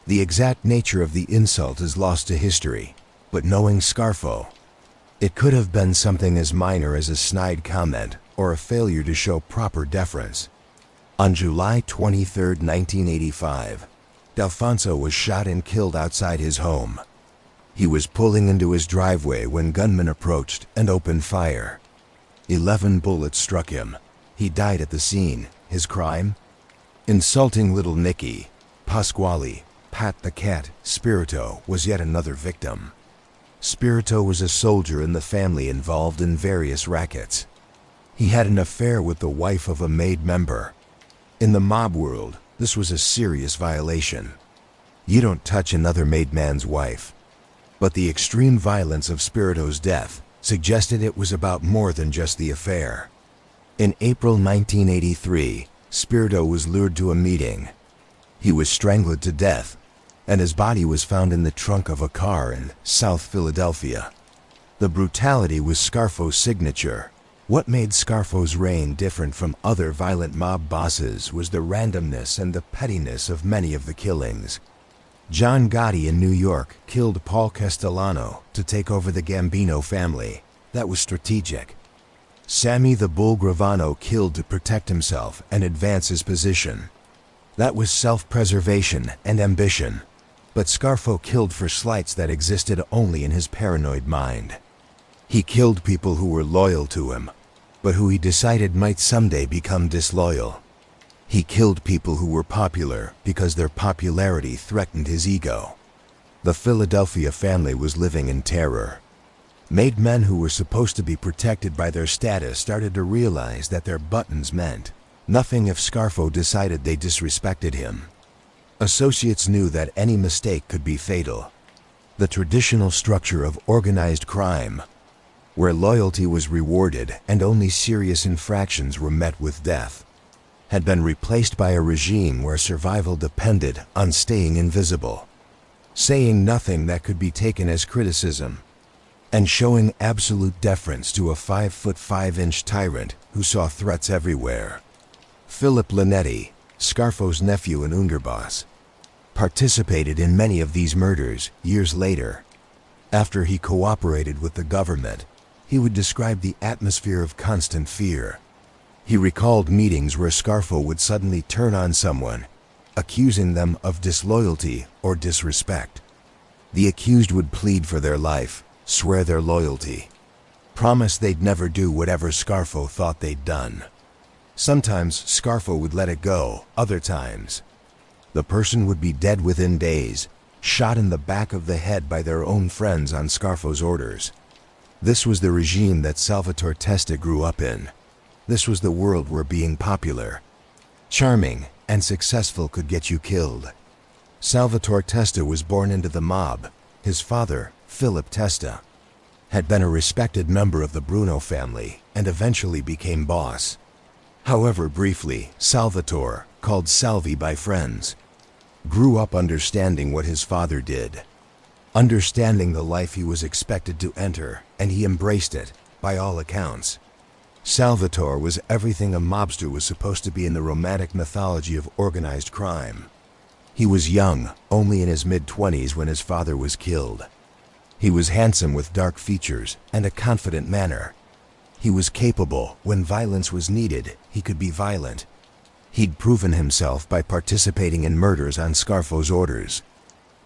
The exact nature of the insult is lost to history, but knowing Scarfo, it could have been something as minor as a snide comment or a failure to show proper deference. On July 23, 1985, Delfonso was shot and killed outside his home. He was pulling into his driveway when gunmen approached and opened fire. 11 bullets struck him. He died at the scene. His crime? Insulting little Nicky. Pasquale, Pat the Cat, Spirito was yet another victim. Spirito was a soldier in the family involved in various rackets. He had an affair with the wife of a MAID member. In the mob world, this was a serious violation. You don't touch another MAID man's wife. But the extreme violence of Spirito's death suggested it was about more than just the affair. In April 1983, Spirito was lured to a meeting. He was strangled to death, and his body was found in the trunk of a car in South Philadelphia. The brutality was Scarfo's signature. What made Scarfo's reign different from other violent mob bosses was the randomness and the pettiness of many of the killings. John Gotti in New York killed Paul Castellano to take over the Gambino family. That was strategic. Sammy the Bull Gravano killed to protect himself and advance his position. That was self-preservation and ambition. But Scarfo killed for slights that existed only in his paranoid mind. He killed people who were loyal to him, but who he decided might someday become disloyal. He killed people who were popular because their popularity threatened his ego. The Philadelphia family was living in terror. MAID men who were supposed to be protected by their status started to realize that their buttons meant nothing if Scarfo decided they disrespected him. Associates knew that any mistake could be fatal. The traditional structure of organized crime, where loyalty was rewarded and only serious infractions were met with death, had been replaced by a regime where survival depended on staying invisible, saying nothing that could be taken as criticism, and showing absolute deference to a 5'5" tyrant who saw threats everywhere. Philip Linetti, Scarfo's nephew and underboss, participated in many of these murders years later. After he cooperated with the government, he would describe the atmosphere of constant fear. He recalled meetings where Scarfo would suddenly turn on someone, accusing them of disloyalty or disrespect. The accused would plead for their life, swear their loyalty, promise they'd never do whatever Scarfo thought they'd done. Sometimes Scarfo would let it go, other times the person would be dead within days, shot in the back of the head by their own friends on Scarfo's orders. This was the regime that Salvatore Testa grew up in. This was the world where being popular, charming, and successful could get you killed. Salvatore Testa was born into the mob. His father, Philip Testa, had been a respected member of the Bruno family and eventually became boss. However briefly, Salvatore, called Salvi by friends, grew up understanding what his father did, understanding the life he was expected to enter, and he embraced it, by all accounts. Salvatore was everything a mobster was supposed to be in the romantic mythology of organized crime. He was young, only in his mid-20s when his father was killed. He was handsome with dark features and a confident manner. He was capable. When violence was needed, he could be violent. He'd proven himself by participating in murders on Scarfo's orders,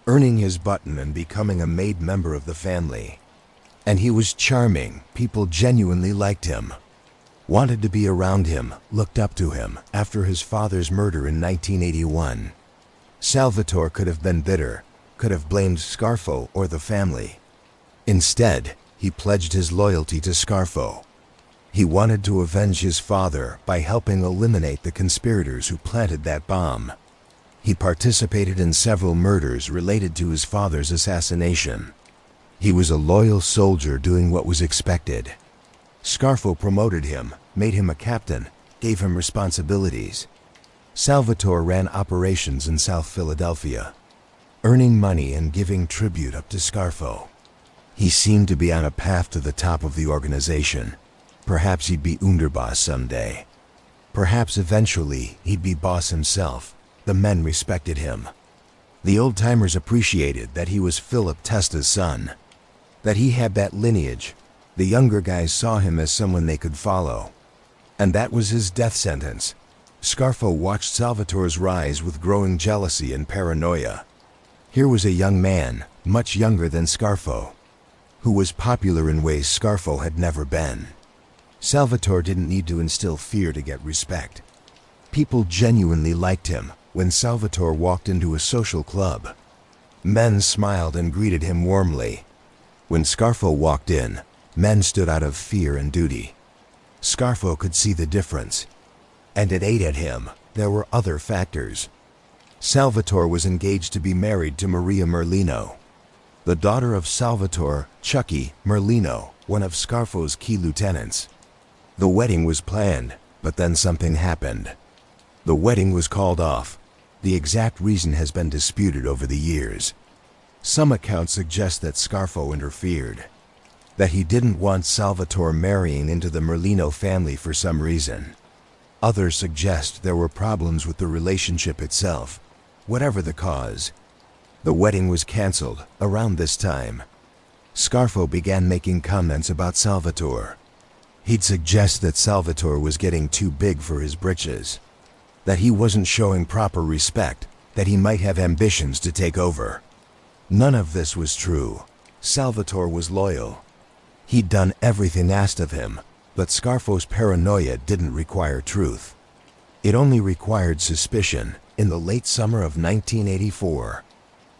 earning his button and becoming a MAID member of the family. And he was charming. People genuinely liked him, wanted to be around him, looked up to him. After his father's murder in 1981, Salvatore could have been bitter, could have blamed Scarfo or the family. Instead, he pledged his loyalty to Scarfo. He wanted to avenge his father by helping eliminate the conspirators who planted that bomb. He participated in several murders related to his father's assassination. He was a loyal soldier doing what was expected. Scarfo promoted him, made him a captain, gave him responsibilities. Salvatore ran operations in South Philadelphia, earning money and giving tribute up to Scarfo. He seemed to be on a path to the top of the organization. Perhaps he'd be underboss someday. Perhaps eventually he'd be boss himself. The men respected him. The old-timers appreciated that he was Philip Testa's son, that he had that lineage. The younger guys saw him as someone they could follow. And that was his death sentence. Scarfo watched Salvatore's rise with growing jealousy and paranoia. Here was a young man, much younger than Scarfo, who was popular in ways Scarfo had never been. Salvatore didn't need to instill fear to get respect. People genuinely liked him when Salvatore walked into a social club. Men smiled and greeted him warmly. When Scarfo walked in, men stood out of fear and duty. Scarfo could see the difference, and it ate at him. There were other factors. Salvatore was engaged to be married to Maria Merlino, the daughter of Salvatore, Chucky Merlino, one of Scarfo's key lieutenants. The wedding was planned, but then something happened. The wedding was called off. The exact reason has been disputed over the years. Some accounts suggest that Scarfo interfered, that he didn't want Salvatore marrying into the Merlino family for some reason. Others suggest there were problems with the relationship itself. Whatever the cause, the wedding was canceled around this time. Scarfo began making comments about Salvatore. He'd suggest that Salvatore was getting too big for his britches, that he wasn't showing proper respect, that he might have ambitions to take over. None of this was true. Salvatore was loyal. He'd done everything asked of him, but Scarfo's paranoia didn't require truth. It only required suspicion. In the late summer of 1984,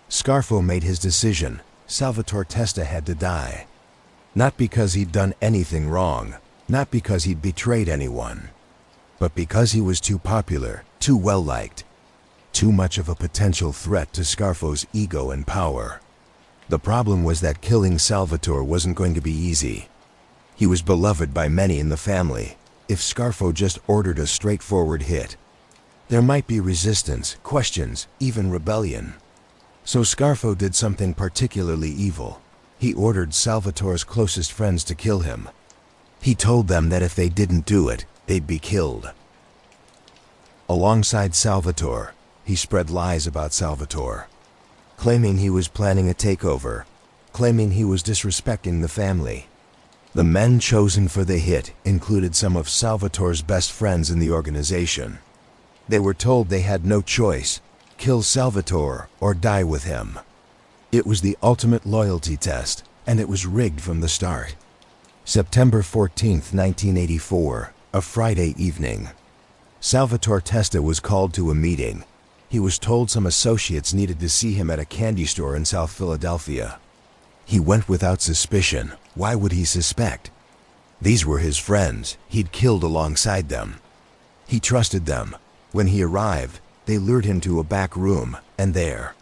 Scarfo made his decision. Salvatore Testa had to die. Not because he'd done anything wrong, not because he'd betrayed anyone, but because he was too popular, too well-liked, too much of a potential threat to Scarfo's ego and power. The problem was that killing Salvatore wasn't going to be easy. He was beloved by many in the family. If Scarfo just ordered a straightforward hit, there might be resistance, questions, even rebellion. So Scarfo did something particularly evil. He ordered Salvatore's closest friends to kill him. He told them that if they didn't do it, they'd be killed. Alongside Salvatore, he spread lies about Salvatore, claiming he was planning a takeover, claiming he was disrespecting the family. The men chosen for the hit included some of Salvatore's best friends in the organization. They were told they had no choice: kill Salvatore or die with him. It was the ultimate loyalty test, and it was rigged from the start. September 14, 1984, a Friday evening. Salvatore Testa was called to a meeting. He was told some associates needed to see him at a candy store in South Philadelphia. He went without suspicion. Why would he suspect? These were his friends. He'd killed alongside them. He trusted them. When he arrived, they lured him to a back room, and there,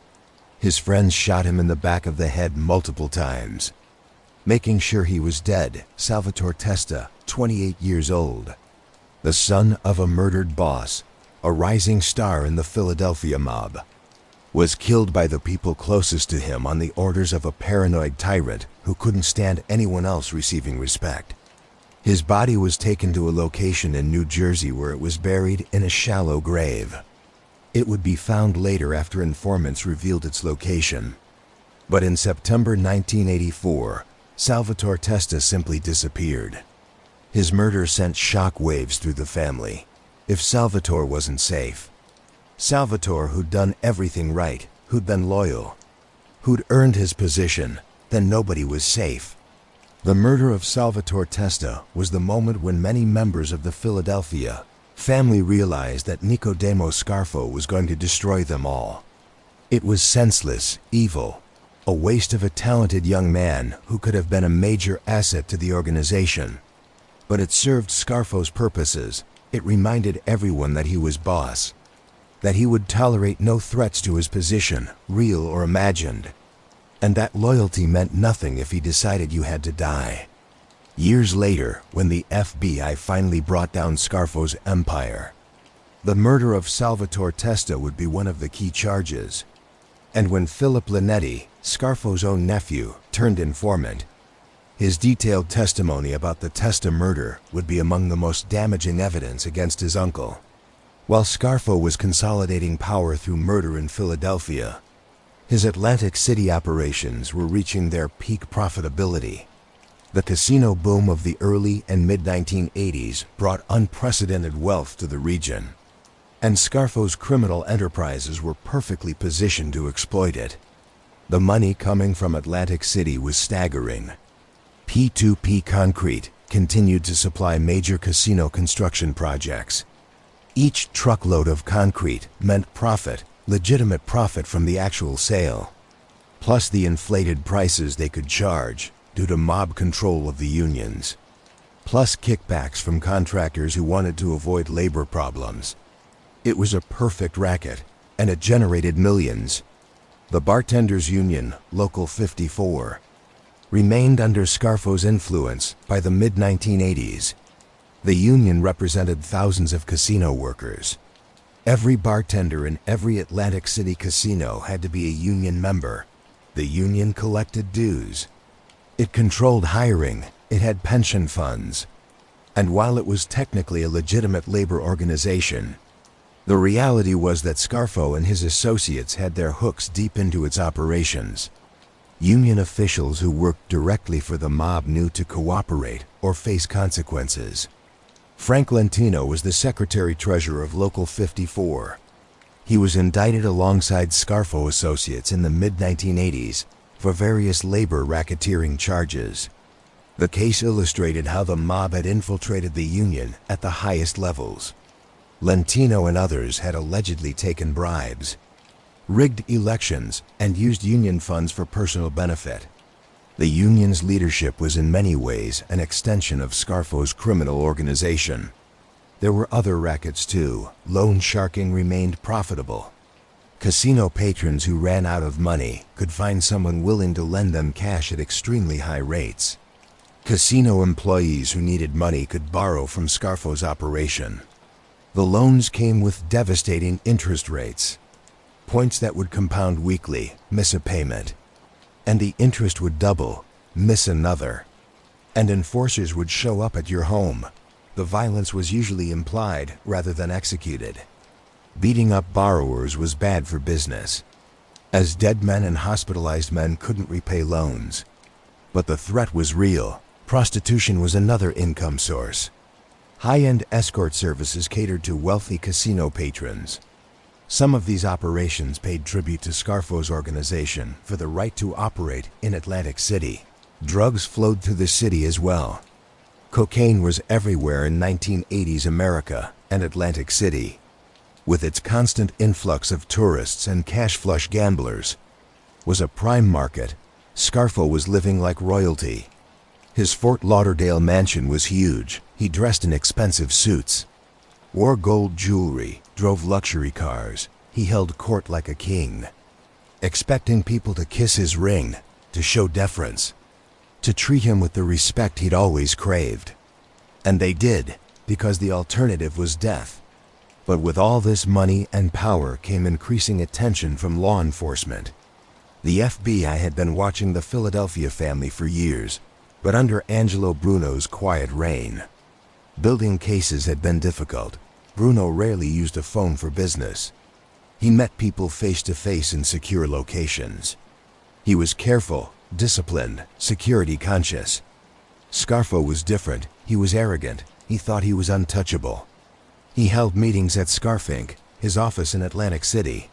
his friends shot him in the back of the head multiple times. Making sure he was dead, Salvatore Testa, 28 years old, the son of a murdered boss, a rising star in the Philadelphia mob, was killed by the people closest to him on the orders of a paranoid tyrant who couldn't stand anyone else receiving respect. His body was taken to a location in New Jersey where it was buried in a shallow grave. It would be found later after informants revealed its location. But in September 1984, Salvatore Testa simply disappeared. His murder sent shock waves through the family. If Salvatore wasn't safe, Salvatore, who'd done everything right, who'd been loyal, who'd earned his position, then nobody was safe. The murder of Salvatore Testa was the moment when many members of the Philadelphia family realized that Nicodemo Scarfo was going to destroy them all. It was senseless, evil, a waste of a talented young man who could have been a major asset to the organization. But it served Scarfo's purposes. It reminded everyone that he was boss, that he would tolerate no threats to his position, real or imagined, and that loyalty meant nothing if he decided you had to die. Years later, when the FBI finally brought down Scarfo's empire, the murder of Salvatore Testa would be one of the key charges. And when Philip Linetti, Scarfo's own nephew, turned informant, his detailed testimony about the Testa murder would be among the most damaging evidence against his uncle. While Scarfo was consolidating power through murder in Philadelphia, his Atlantic City operations were reaching their peak profitability. The casino boom of the early and mid-1980s brought unprecedented wealth to the region, and Scarfo's criminal enterprises were perfectly positioned to exploit it. The money coming from Atlantic City was staggering. P2P Concrete, continued to supply major casino construction projects. Each truckload of concrete meant profit, legitimate profit from the actual sale, plus the inflated prices they could charge due to mob control of the unions, plus kickbacks from contractors who wanted to avoid labor problems. It was a perfect racket, and it generated millions. The Bartenders Union, Local 54, remained under Scarfo's influence by the mid-1980s. The union represented thousands of casino workers. Every bartender in every Atlantic City casino had to be a union member. The union collected dues. It controlled hiring. It had pension funds. And while it was technically a legitimate labor organization, the reality was that Scarfo and his associates had their hooks deep into its operations. Union officials who worked directly for the mob knew to cooperate or face consequences. Frank Lentino was the secretary-treasurer of Local 54. He was indicted alongside Scarfo associates in the mid-1980s for various labor racketeering charges. The case illustrated how the mob had infiltrated the union at the highest levels. Lentino and others had allegedly taken bribes, rigged elections, and used union funds for personal benefit. The union's leadership was in many ways an extension of Scarfo's criminal organization. There were other rackets too. Loan sharking remained profitable. Casino patrons who ran out of money could find someone willing to lend them cash at extremely high rates. Casino employees who needed money could borrow from Scarfo's operation. The loans came with devastating interest rates, points that would compound weekly, miss a payment, and the interest would double, miss another, and enforcers would show up at your home. The violence was usually implied rather than executed. Beating up borrowers was bad for business, as dead men and hospitalized men couldn't repay loans. But the threat was real. Prostitution was another income source. High-end escort services catered to wealthy casino patrons. Some of these operations paid tribute to Scarfo's organization for the right to operate in Atlantic City. Drugs flowed through the city as well. Cocaine was everywhere in 1980s America and Atlantic City. With its constant influx of tourists and cash-flush gamblers, was a prime market. Scarfo was living like royalty. His Fort Lauderdale mansion was huge. He dressed in expensive suits, wore gold jewelry, drove luxury cars. He held court like a king, expecting people to kiss his ring, to show deference, to treat him with the respect he'd always craved. And they did, because the alternative was death. But with all this money and power came increasing attention from law enforcement. The FBI had been watching the Philadelphia family for years, but under Angelo Bruno's quiet reign, building cases had been difficult. Bruno rarely used a phone for business. He met people face to face in secure locations. He was careful, disciplined, security conscious. Scarfo was different. He was arrogant. He thought he was untouchable. He held meetings at Scarf Inc., his office in Atlantic City.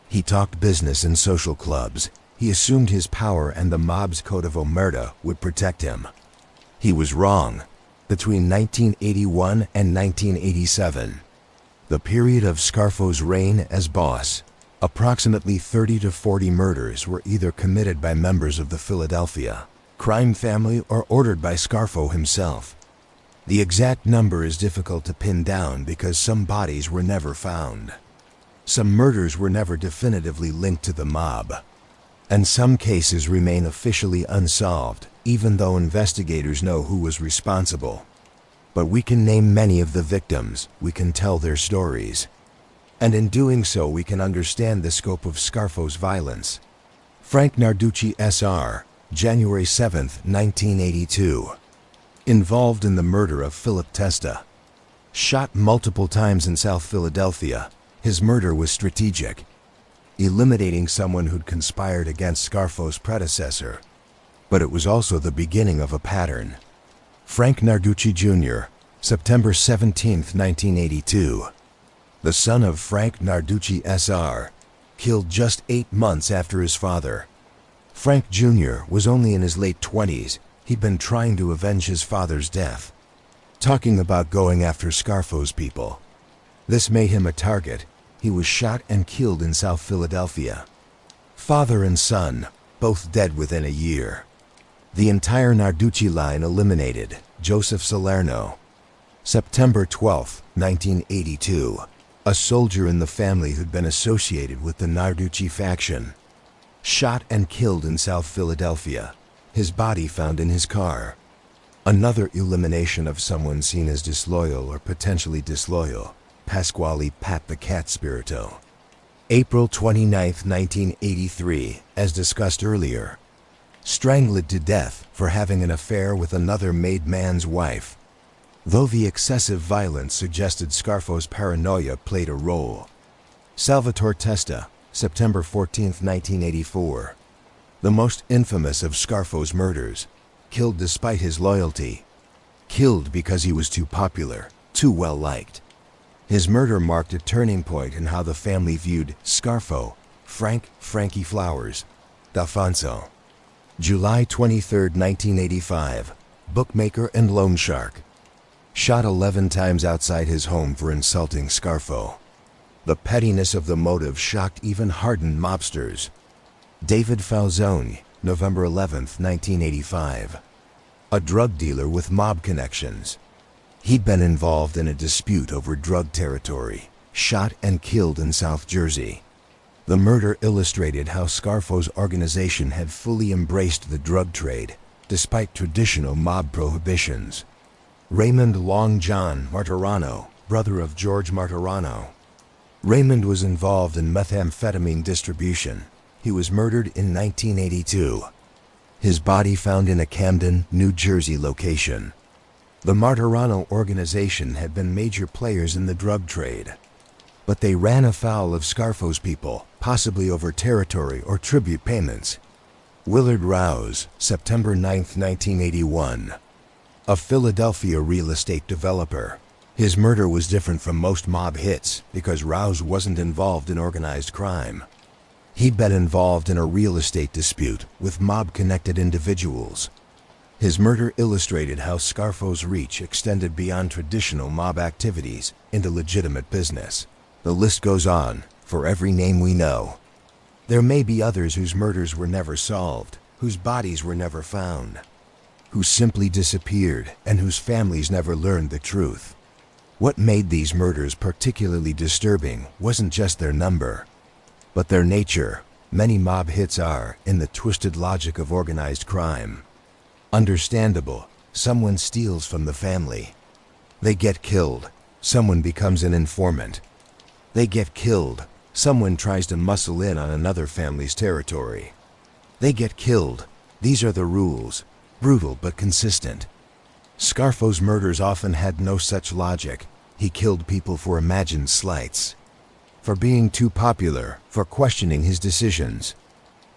He talked business in social clubs. He assumed his power and the mob's code of omerta would protect him. He was wrong. Between 1981 and 1987, the period of Scarfo's reign as boss, approximately 30 to 40 murders were either committed by members of the Philadelphia crime family or ordered by Scarfo himself. The exact number is difficult to pin down because some bodies were never found. Some murders were never definitively linked to the mob, and some cases remain officially unsolved, even though investigators know who was responsible. But we can name many of the victims, we can tell their stories. And in doing so we can understand the scope of Scarfo's violence. Frank Narducci S.R., January 7, 1982. Involved in the murder of Philip Testa. Shot multiple times in South Philadelphia, his murder was strategic, eliminating someone who'd conspired against Scarfo's predecessor. But it was also the beginning of a pattern. Frank Narducci Jr., September 17, 1982. The son of Frank Narducci S.R., killed just 8 months after his father. Frank Jr. was only in his late 20s. He'd been trying to avenge his father's death, talking about going after Scarfo's people. This made him a target. He was shot and killed in South Philadelphia. Father and son, both dead within a year. The entire Narducci line eliminated. Joseph Salerno. September 12, 1982. A soldier in the family who'd been associated with the Narducci faction. Shot and killed in South Philadelphia. His body found in his car. Another elimination of someone seen as disloyal or potentially disloyal. Pasquale Pat the Cat Spirito. April 29, 1983, as discussed earlier. Strangled to death for having an affair with another made man's wife. Though the excessive violence suggested Scarfo's paranoia played a role. Salvatore Testa, September 14, 1984. The most infamous of Scarfo's murders. Killed despite his loyalty. Killed because he was too popular, too well liked. His murder marked a turning point in how the family viewed Scarfo, Frankie Flowers, D'Alfonso. July 23, 1985. Bookmaker and loan shark. Shot 11 times outside his home for insulting Scarfo. The pettiness of the motive shocked even hardened mobsters. David Falzone, November 11, 1985. A drug dealer with mob connections. He'd been involved in a dispute over drug territory, shot and killed in South Jersey. The murder illustrated how Scarfo's organization had fully embraced the drug trade, despite traditional mob prohibitions. Raymond Long John Martirano, brother of George Martirano. Raymond was involved in methamphetamine distribution. He was murdered in 1982. His body found in a Camden, New Jersey location. The Martirano organization had been major players in the drug trade, but they ran afoul of Scarfo's people, possibly over territory or tribute payments. Willard Rouse, September 9, 1981. A Philadelphia real estate developer. His murder was different from most mob hits because Rouse wasn't involved in organized crime. He'd been involved in a real estate dispute with mob-connected individuals. His murder illustrated how Scarfo's reach extended beyond traditional mob activities into legitimate business. The list goes on, for every name we know. There may be others whose murders were never solved, whose bodies were never found, who simply disappeared and whose families never learned the truth. What made these murders particularly disturbing wasn't just their number, but their nature. Many mob hits are, in the twisted logic of organized crime. Understandable, someone steals from the family. They get killed, someone becomes an informant. They get killed, someone tries to muscle in on another family's territory. They get killed. These are the rules. Brutal but consistent. Scarfo's murders often had no such logic. He killed people for imagined slights, for being too popular, for questioning his decisions,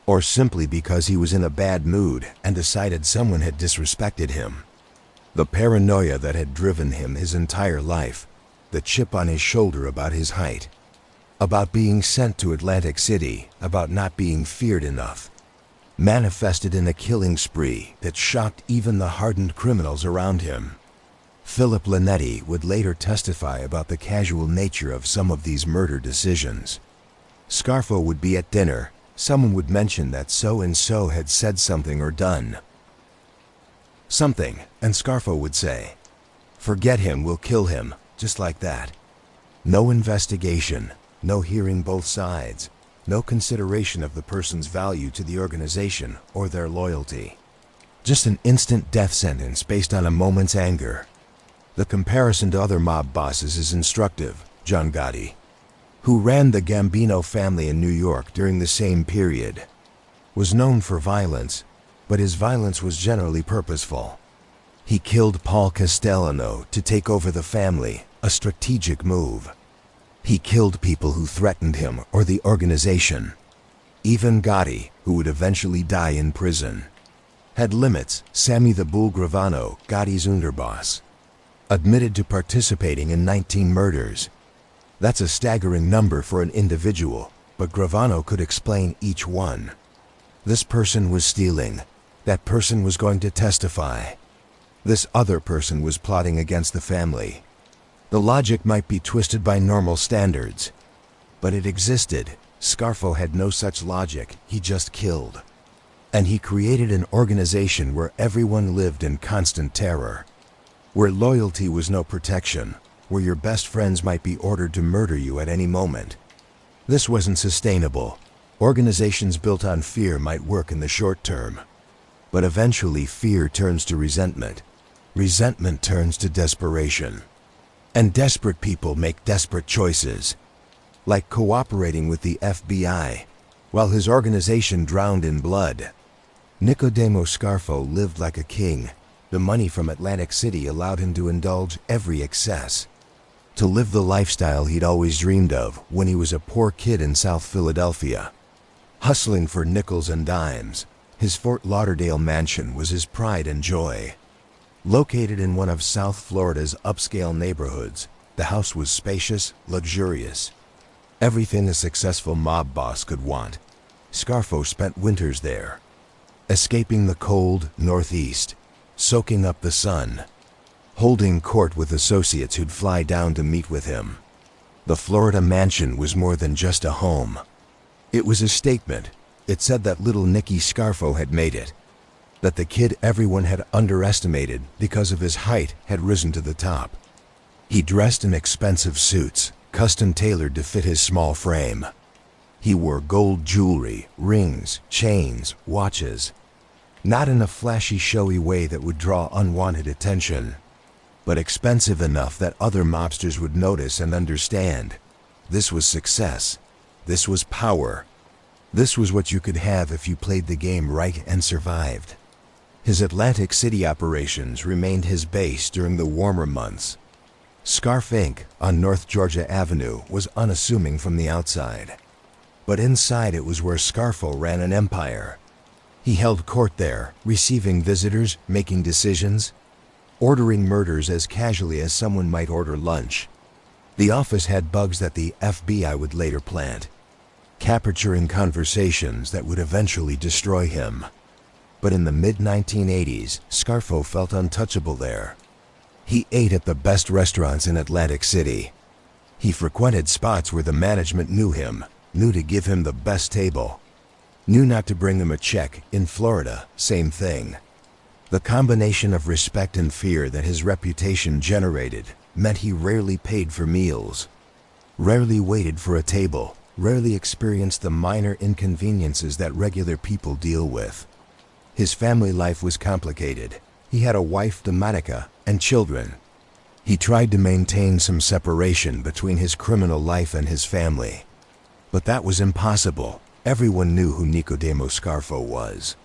or simply because he was in a bad mood and decided someone had disrespected him. The paranoia that had driven him his entire life, the chip on his shoulder about his height, about being sent to Atlantic City, about not being feared enough, manifested in a killing spree that shocked even the hardened criminals around him. Philip Linetti would later testify about the casual nature of some of these murder decisions. Scarfo would be at dinner. Someone would mention that so-and-so had said something or done something, and Scarfo would say, "Forget him, we'll kill him," just like that. No investigation, no hearing both sides, no consideration of the person's value to the organization or their loyalty. Just an instant death sentence based on a moment's anger. The comparison to other mob bosses is instructive. John Gotti, who ran the Gambino family in New York during the same period, was known for violence, but his violence was generally purposeful. He killed Paul Castellano to take over the family, a strategic move. He killed people who threatened him or the organization. Even Gotti, who would eventually die in prison, had limits. Sammy the Bull Gravano, Gotti's underboss, admitted to participating in 19 murders. That's a staggering number for an individual, but Gravano could explain each one. This person was stealing. That person was going to testify. This other person was plotting against the family. The logic might be twisted by normal standards, but it existed. Scarfo had no such logic, he just killed. And he created an organization where everyone lived in constant terror, where loyalty was no protection, where your best friends might be ordered to murder you at any moment. This wasn't sustainable. Organizations built on fear might work in the short term, but eventually fear turns to resentment. Resentment turns to desperation. And desperate people make desperate choices, like cooperating with the FBI, while his organization drowned in blood. Nicodemo Scarfo lived like a king. The money from Atlantic City allowed him to indulge every excess, to live the lifestyle he'd always dreamed of when he was a poor kid in South Philadelphia. Hustling for nickels and dimes, his Fort Lauderdale mansion was his pride and joy. Located in one of South Florida's upscale neighborhoods, the house was spacious, luxurious. Everything a successful mob boss could want. Scarfo spent winters there, escaping the cold Northeast, soaking up the sun, holding court with associates who'd fly down to meet with him. The Florida mansion was more than just a home. It was a statement. It said that little Nicky Scarfo had made it, that the kid everyone had underestimated because of his height had risen to the top. He dressed in expensive suits, custom tailored to fit his small frame. He wore gold jewelry, rings, chains, watches, not in a flashy, showy way that would draw unwanted attention, but expensive enough that other mobsters would notice and understand. This was success. This was power. This was what you could have if you played the game right and survived. His Atlantic City operations remained his base during the warmer months. Scarf Inc. on North Georgia Avenue was unassuming from the outside, but inside it was where Scarfo ran an empire. He held court there, receiving visitors, making decisions, ordering murders as casually as someone might order lunch. The office had bugs that the FBI would later plant, capturing conversations that would eventually destroy him. But in the mid-1980s, Scarfo felt untouchable there. He ate at the best restaurants in Atlantic City. He frequented spots where the management knew him, knew to give him the best table, knew not to bring him a check. In Florida, same thing. The combination of respect and fear that his reputation generated meant he rarely paid for meals, rarely waited for a table, rarely experienced the minor inconveniences that regular people deal with. His family life was complicated. He had a wife, Dominica, and children. He tried to maintain some separation between his criminal life and his family, but that was impossible. Everyone knew who Nicodemo Scarfo was.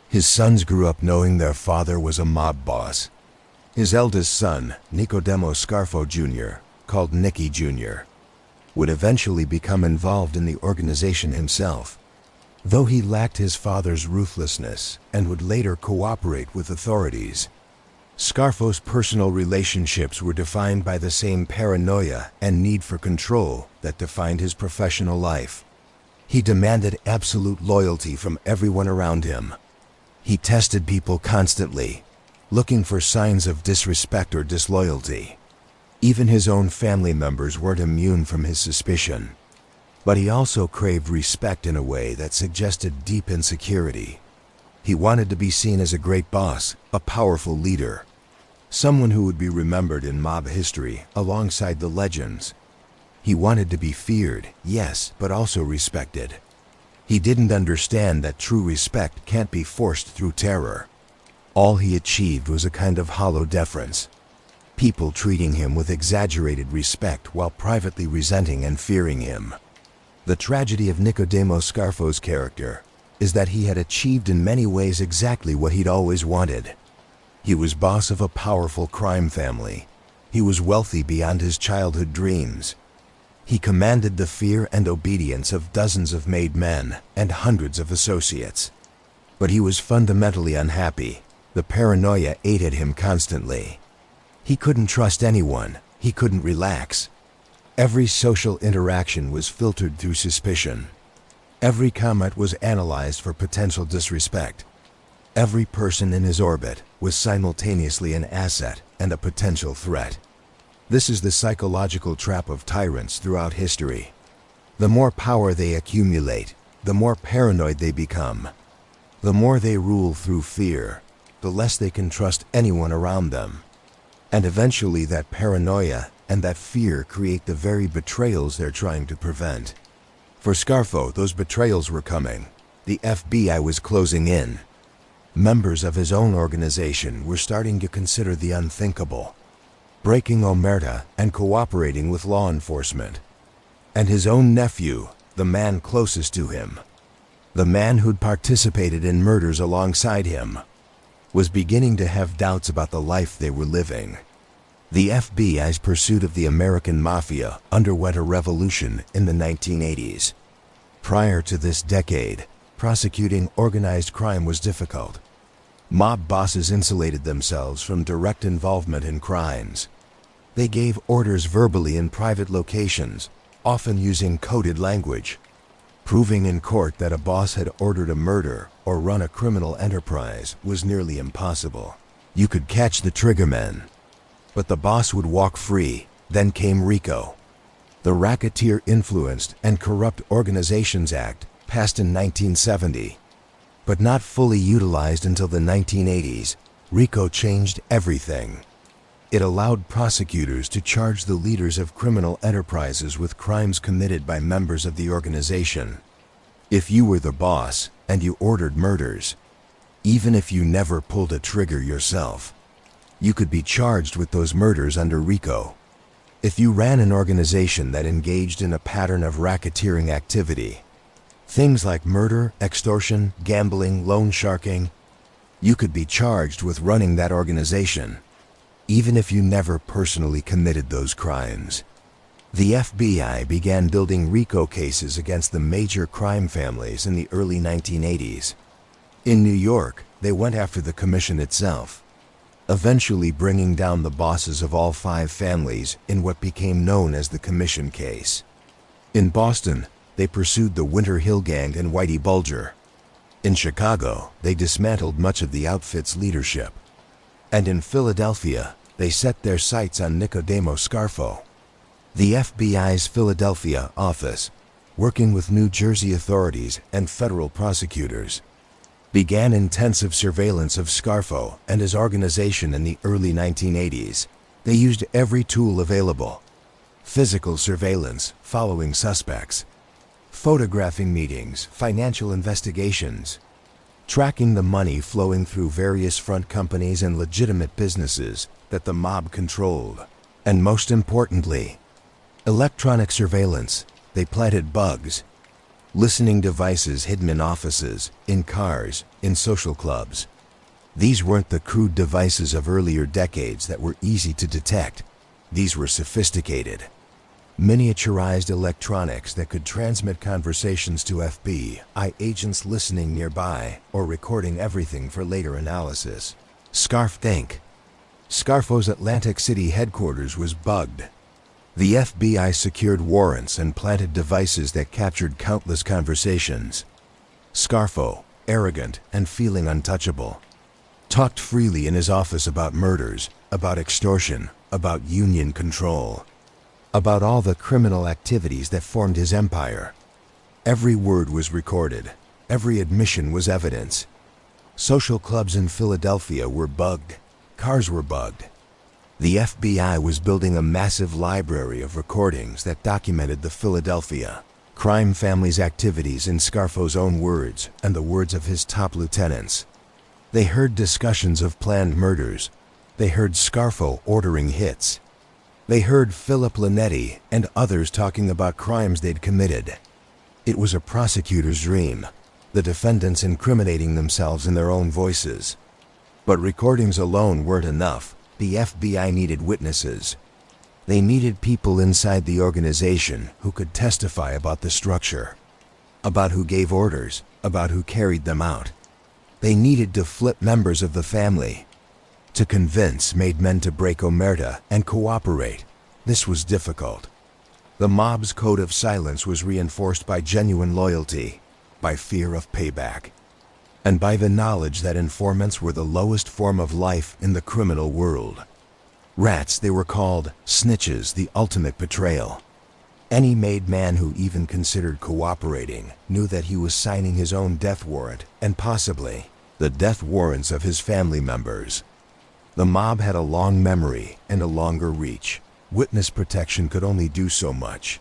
His sons grew up knowing their father was a mob boss. His eldest son, Nicodemo Scarfo Jr., called Nicky Jr., would eventually become involved in the organization himself, though he lacked his father's ruthlessness and would later cooperate with authorities. Scarfo's personal relationships were defined by the same paranoia and need for control that defined his professional life. He demanded absolute loyalty from everyone around him. He tested people constantly, looking for signs of disrespect or disloyalty. Even his own family members weren't immune from his suspicion. But he also craved respect in a way that suggested deep insecurity. He wanted to be seen as a great boss, a powerful leader, someone who would be remembered in mob history alongside the legends. He wanted to be feared, yes, but also respected. He didn't understand that true respect can't be forced through terror. All he achieved was a kind of hollow deference, people treating him with exaggerated respect while privately resenting and fearing him. The tragedy of Nicodemo Scarfo's character is that he had achieved in many ways exactly what he'd always wanted. He was boss of a powerful crime family. He was wealthy beyond his childhood dreams. He commanded the fear and obedience of dozens of made men and hundreds of associates. But he was fundamentally unhappy. The paranoia ate at him constantly. He couldn't trust anyone. He couldn't relax. Every social interaction was filtered through suspicion. Every comment was analyzed for potential disrespect. Every person in his orbit was simultaneously an asset and a potential threat. This is the psychological trap of tyrants throughout history. The more power they accumulate, the more paranoid they become. The more they rule through fear, the less they can trust anyone around them. And eventually that paranoia and that fear create the very betrayals they're trying to prevent. For Scarfo, those betrayals were coming. The FBI was closing in. Members of his own organization were starting to consider the unthinkable, breaking omerta and cooperating with law enforcement. And his own nephew, the man closest to him, the man who'd participated in murders alongside him, was beginning to have doubts about the life they were living. The FBI's pursuit of the American Mafia underwent a revolution in the 1980s. Prior to this decade, prosecuting organized crime was difficult. Mob bosses insulated themselves from direct involvement in crimes. They gave orders verbally in private locations, often using coded language. Proving in court that a boss had ordered a murder or run a criminal enterprise was nearly impossible. You could catch the triggermen, but the boss would walk free. Then came RICO, the Racketeer-Influenced and Corrupt Organizations Act, passed in 1970. But not fully utilized until the 1980s, RICO changed everything. It allowed prosecutors to charge the leaders of criminal enterprises with crimes committed by members of the organization. If you were the boss and you ordered murders, even if you never pulled a trigger yourself, you could be charged with those murders under RICO. If you ran an organization that engaged in a pattern of racketeering activity, things like murder, extortion, gambling, loan sharking, you could be charged with running that organization, even if you never personally committed those crimes. The FBI began building RICO cases against the major crime families in the early 1980s. In New York, they went after the commission itself, eventually bringing down the bosses of all 5 families in what became known as the Commission case. In Boston, they pursued the Winter Hill Gang and Whitey Bulger. In Chicago, they dismantled much of the outfit's leadership. And in Philadelphia, they set their sights on Nicodemo Scarfo. The FBI's Philadelphia office, working with New Jersey authorities and federal prosecutors, began intensive surveillance of Scarfo and his organization in the early 1980s. They used every tool available: physical surveillance, following suspects, photographing meetings, financial investigations, tracking the money flowing through various front companies and legitimate businesses that the mob controlled. And most importantly, electronic surveillance. They planted bugs, listening devices hidden in offices, in cars, in social clubs. These weren't the crude devices of earlier decades that were easy to detect. These were sophisticated, miniaturized electronics that could transmit conversations to FBI agents listening nearby or recording everything for later analysis. Scarfo's Atlantic City headquarters was bugged. The FBI secured warrants and planted devices that captured countless conversations. Scarfo, arrogant and feeling untouchable, talked freely in his office about murders, about extortion, about union control, about all the criminal activities that formed his empire. Every word was recorded. Every admission was evidence. Social clubs in Philadelphia were bugged. Cars were bugged. The FBI was building a massive library of recordings that documented the Philadelphia crime family's activities in Scarfo's own words and the words of his top lieutenants. They heard discussions of planned murders. They heard Scarfo ordering hits. They heard Philip Linetti and others talking about crimes they'd committed. It was a prosecutor's dream, the defendants incriminating themselves in their own voices. But recordings alone weren't enough. The FBI needed witnesses. They needed people inside the organization who could testify about the structure, about who gave orders, about who carried them out. They needed to flip members of the family, to convince made men to break omerta and cooperate. This was difficult. The mob's code of silence was reinforced by genuine loyalty, by fear of payback. and by the knowledge that informants were the lowest form of life in the criminal world. Rats, they were called snitches, the ultimate betrayal. Any made man who even considered cooperating knew that he was signing his own death warrant, and possibly the death warrants of his family members. The mob had a long memory and a longer reach. Witness protection could only do so much.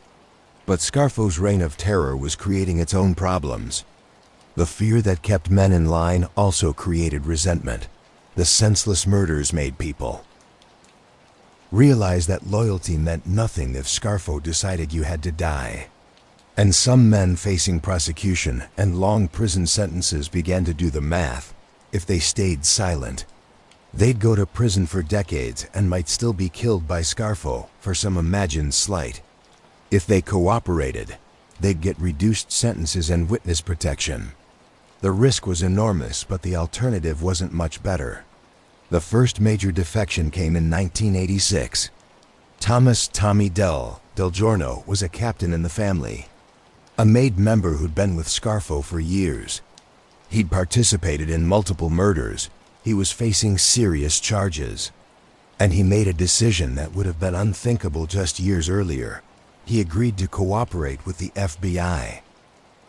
But Scarfo's reign of terror was creating its own problems. The fear that kept men in line also created resentment. The senseless murders made people realize that loyalty meant nothing if Scarfo decided you had to die. And some men facing prosecution and long prison sentences began to do the math. If they stayed silent, they'd go to prison for decades and might still be killed by Scarfo for some imagined slight. If they cooperated, they'd get reduced sentences and witness protection. The risk was enormous, but the alternative wasn't much better. The first major defection came in 1986. Thomas "Tommy" Del Giorno was a captain in the family, a made member who'd been with Scarfo for years. He'd participated in multiple murders. He was facing serious charges, and he made a decision that would have been unthinkable just years earlier. He agreed to cooperate with the FBI.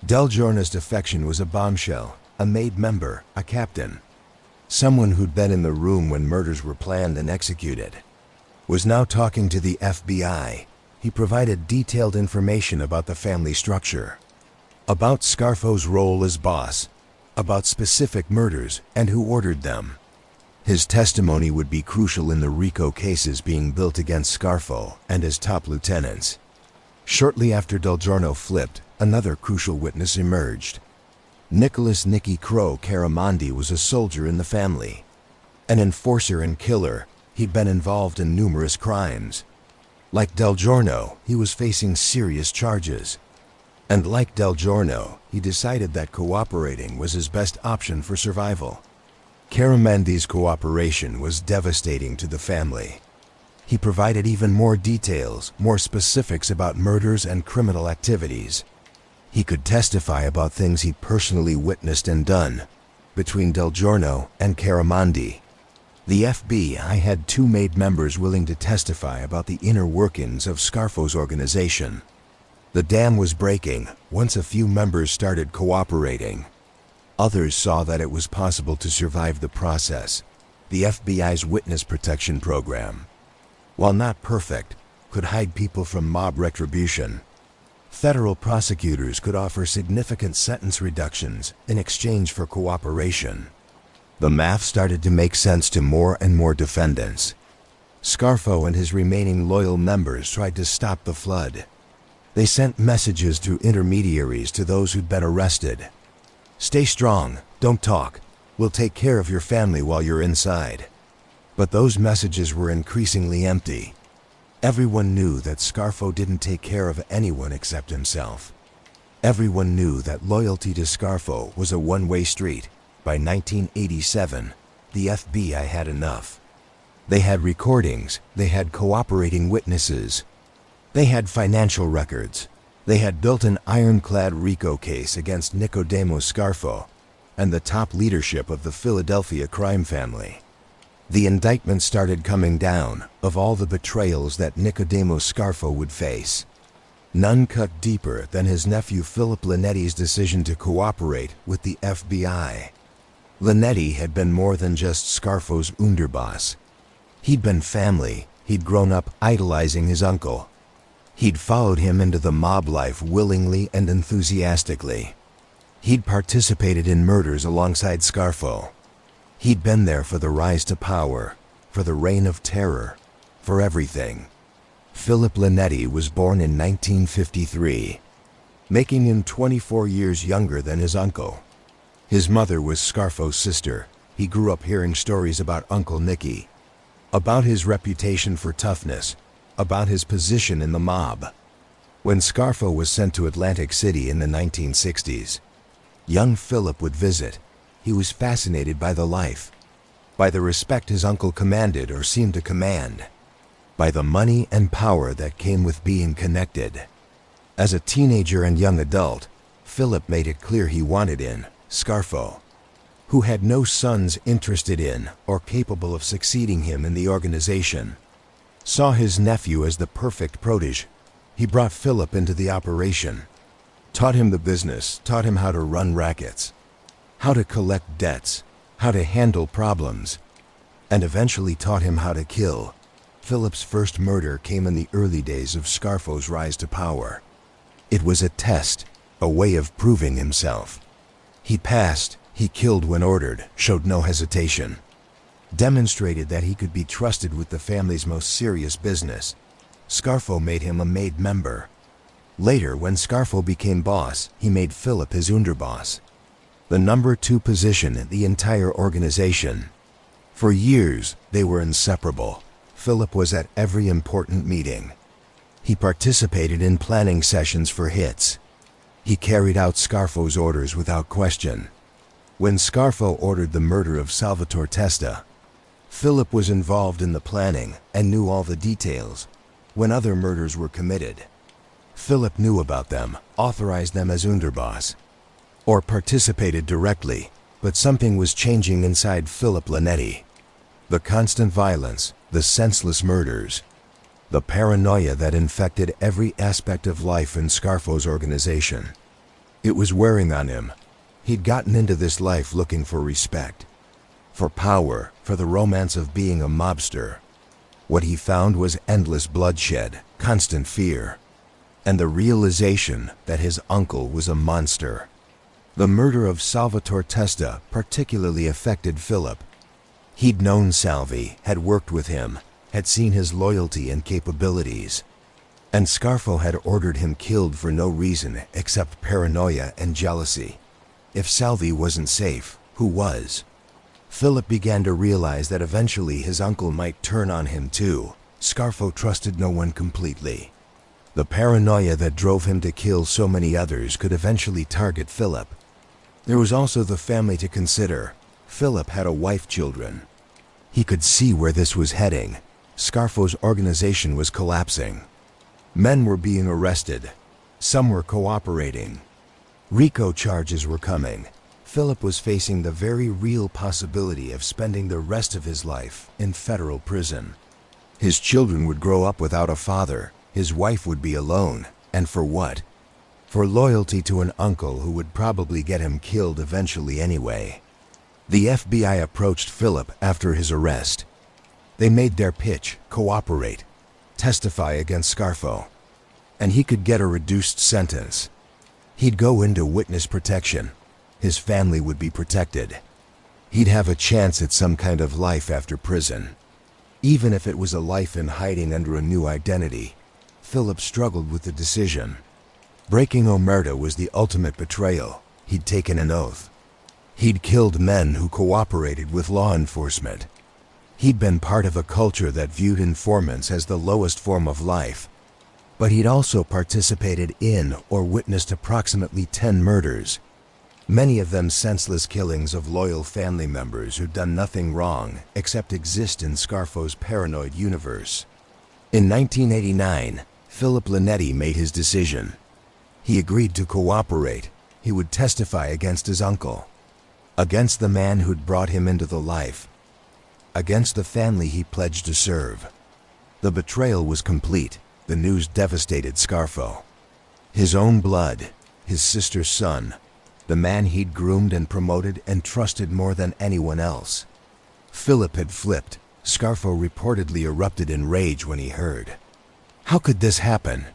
Del Giorno's defection was a bombshell. A made member, a captain, someone who'd been in the room when murders were planned and executed, was now talking to the FBI. He provided detailed information about the family structure, about Scarfo's role as boss, about specific murders and who ordered them. His testimony would be crucial in the RICO cases being built against Scarfo and his top lieutenants. Shortly after Del Giorno flipped, another crucial witness emerged. Nicky Crow Caramandi was a soldier in the family, an enforcer and killer. He'd been involved in numerous crimes. Like Del Giorno, he was facing serious charges. And like Del Giorno, he decided that cooperating was his best option for survival. Caramandi's cooperation was devastating to the family. He provided even more details, more specifics about murders and criminal activities. He could testify about things he'd personally witnessed and done. Between Del Giorno and Caramandi, the FBI had two made members willing to testify about the inner workings of Scarfo's organization. The dam was breaking once a few members started cooperating. Others saw that it was possible to survive the process. The FBI's witness protection program, while not perfect, could hide people from mob retribution. Federal prosecutors could offer significant sentence reductions in exchange for cooperation. The math started to make sense to more and more defendants. Scarfo and his remaining loyal members tried to stop the flood. They sent messages through intermediaries to those who'd been arrested. "Stay strong, don't talk. We'll take care of your family while you're inside." But those messages were increasingly empty. Everyone knew that Scarfo didn't take care of anyone except himself. Everyone knew that loyalty to Scarfo was a one-way street. By 1987, the FBI had enough. They had recordings, they had cooperating witnesses, they had financial records, they had built an ironclad RICO case against Nicodemo Scarfo and the top leadership of the Philadelphia crime family. The indictments started coming down of all the betrayals that Nicodemo Scarfo would face. None cut deeper than his nephew Philip Linetti's decision to cooperate with the FBI. Linetti had been more than just Scarfo's underboss. He'd been family. He'd grown up idolizing his uncle. He'd followed him into the mob life willingly and enthusiastically. He'd participated in murders alongside Scarfo. He'd been there for the rise to power, for the reign of terror, for everything. Philip Linetti was born in 1953, making him 24 years younger than his uncle. His mother was Scarfo's sister. He grew up hearing stories about Uncle Nicky, about his reputation for toughness, about his position in the mob. When Scarfo was sent to Atlantic City in the 1960s, young Philip would visit. He was fascinated by the life, by the respect his uncle commanded or seemed to command, by the money and power that came with being connected. As a teenager and young adult, Philip made it clear he wanted in. Scarfo who had no sons interested in or capable of succeeding him in the organization, saw his nephew as the perfect protege. He brought Philip into the operation, taught him the business, taught him how to run rackets, how to collect debts, how to handle problems, and eventually taught him how to kill. Philip's first murder came in the early days of Scarfo's rise to power. It was a test, a way of proving himself. He passed, he killed when ordered, showed no hesitation, demonstrated that he could be trusted with the family's most serious business. Scarfo made him a made member. Later, when Scarfo became boss, he made Philip his underboss, the number 2 position in the entire organization. For years, they were inseparable. Philip was at every important meeting. He participated in planning sessions for hits. He carried out Scarfo's orders without question. When Scarfo ordered the murder of Salvatore Testa, Philip was involved in the planning and knew all the details. When other murders were committed, Philip knew about them, authorized them as underboss, or participated directly. But something was changing inside Philip Linetti. The constant violence, the senseless murders, the paranoia that infected every aspect of life in Scarfo's organization. It was wearing on him. He'd gotten into this life looking for respect, for power, for the romance of being a mobster. What he found was endless bloodshed, constant fear, and the realization that his uncle was a monster. The murder of Salvatore Testa particularly affected Philip. He'd known Salvi, had worked with him, had seen his loyalty and capabilities, and Scarfo had ordered him killed for no reason except paranoia and jealousy. If Salvi wasn't safe, who was? Philip began to realize that eventually his uncle might turn on him too. Scarfo trusted no one completely. The paranoia that drove him to kill so many others could eventually target Philip. There was also the family to consider. Philip had a wife, children. He could see where this was heading. Scarfo's organization was collapsing. Men were being arrested. Some were cooperating. RICO charges were coming. Philip was facing the very real possibility of spending the rest of his life in federal prison. His children would grow up without a father. His wife would be alone. And for what? For loyalty to an uncle who would probably get him killed eventually anyway. The FBI approached Philip after his arrest. They made their pitch: cooperate, testify against Scarfo, and he could get a reduced sentence. He'd go into witness protection. His family would be protected. He'd have a chance at some kind of life after prison, even if it was a life in hiding under a new identity. Philip struggled with the decision. Breaking omerta was the ultimate betrayal. He'd taken an oath. He'd killed men who cooperated with law enforcement. He'd been part of a culture that viewed informants as the lowest form of life. But he'd also participated in or witnessed approximately 10 murders, many of them senseless killings of loyal family members who'd done nothing wrong except exist in Scarfo's paranoid universe. In 1989, Philip Linetti made his decision. He agreed to cooperate. He would testify against his uncle, against the man who'd brought him into the life, against the family he pledged to serve. The betrayal was complete. The news devastated Scarfo. His own blood, his sister's son, the man he'd groomed and promoted and trusted more than anyone else. Philip had flipped. Scarfo reportedly erupted in rage when he heard. How could this happen?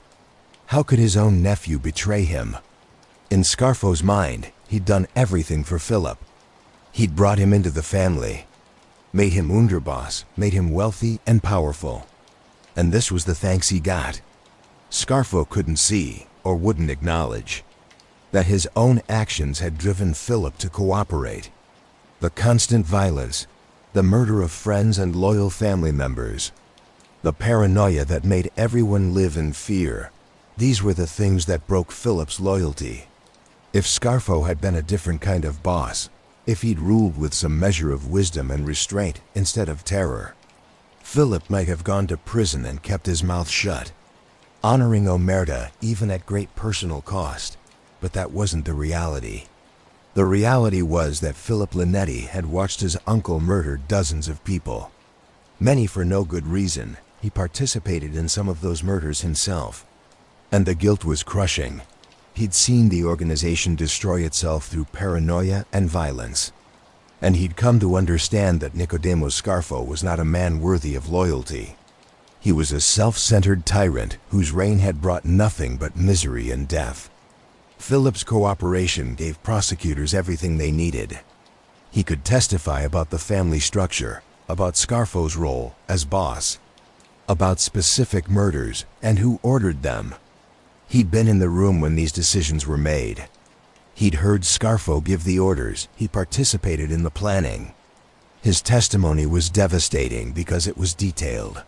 How could his own nephew betray him? In Scarfo's mind, he'd done everything for Philip. He'd brought him into the family, made him underboss, made him wealthy and powerful. And this was the thanks he got. Scarfo couldn't see, or wouldn't acknowledge, that his own actions had driven Philip to cooperate. The constant violence, the murder of friends and loyal family members, the paranoia that made everyone live in fear, these were the things that broke Philip's loyalty. If Scarfo had been a different kind of boss, if he'd ruled with some measure of wisdom and restraint instead of terror, Philip might have gone to prison and kept his mouth shut, honoring omerta even at great personal cost. But that wasn't the reality. The reality was that Philip Linetti had watched his uncle murder dozens of people. Many for no good reason. He participated in some of those murders himself. And the guilt was crushing. He'd seen the organization destroy itself through paranoia and violence. And he'd come to understand that Nicodemo Scarfo was not a man worthy of loyalty. He was a self-centered tyrant whose reign had brought nothing but misery and death. Philip's cooperation gave prosecutors everything they needed. He could testify about the family structure, about Scarfo's role as boss, about specific murders and who ordered them. He'd been in the room when these decisions were made. He'd heard Scarfo give the orders. He participated in the planning. His testimony was devastating because it was detailed,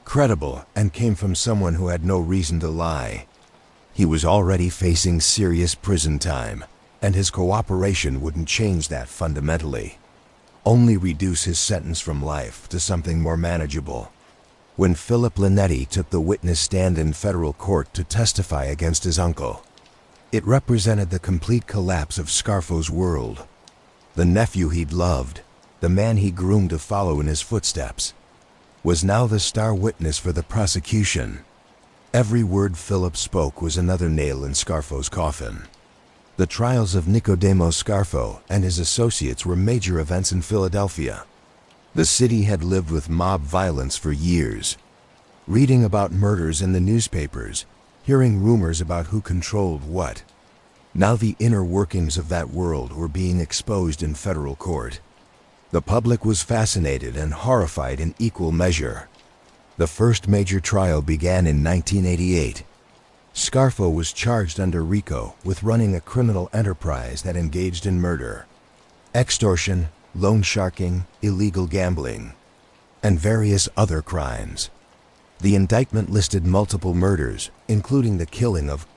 credible, and came from someone who had no reason to lie. He was already facing serious prison time, and his cooperation wouldn't change that fundamentally, only reduce his sentence from life to something more manageable. When Philip Linetti took the witness stand in federal court to testify against his uncle, it represented the complete collapse of Scarfo's world. The nephew he'd loved, the man he groomed to follow in his footsteps, was now the star witness for the prosecution. Every word Philip spoke was another nail in Scarfo's coffin. The trials of Nicodemo Scarfo and his associates were major events in Philadelphia. The city had lived with mob violence for years, reading about murders in the newspapers, hearing rumors about who controlled what. Now the inner workings of that world were being exposed in federal court. The public was fascinated and horrified in equal measure. The first major trial began in 1988. Scarfo was charged under RICO with running a criminal enterprise that engaged in murder, extortion, loan sharking, illegal gambling, and various other crimes. The indictment listed multiple murders, including the killing of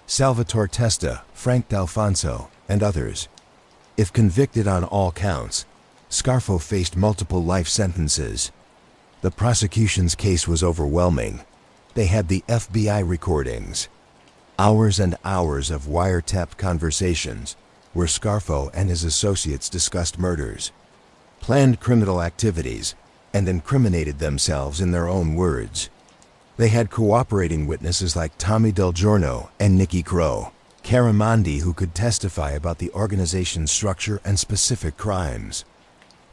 Salvatore Testa, Frank D'Alfonso, and others. If convicted on all counts, Scarfo faced multiple life sentences. The prosecution's case was overwhelming. They had the FBI recordings, hours and hours of wiretapped conversations where Scarfo and his associates discussed murders, planned criminal activities, and incriminated themselves in their own words. They had cooperating witnesses like Tommy Del Giorno and Nicky Caramandi who could testify about the organization's structure and specific crimes.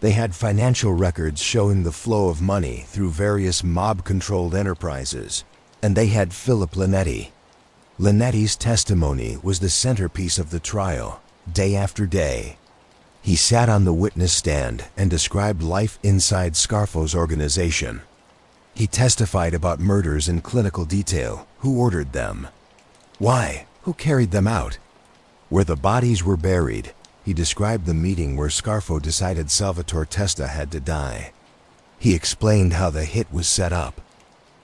They had financial records showing the flow of money through various mob-controlled enterprises. And they had Philip Linetti. Linetti's testimony was the centerpiece of the trial, day after day. He sat on the witness stand and described life inside Scarfo's organization. He testified about murders in clinical detail, who ordered them, why, who carried them out, where the bodies were buried. He described the meeting where Scarfo decided Salvatore Testa had to die. He explained how the hit was set up,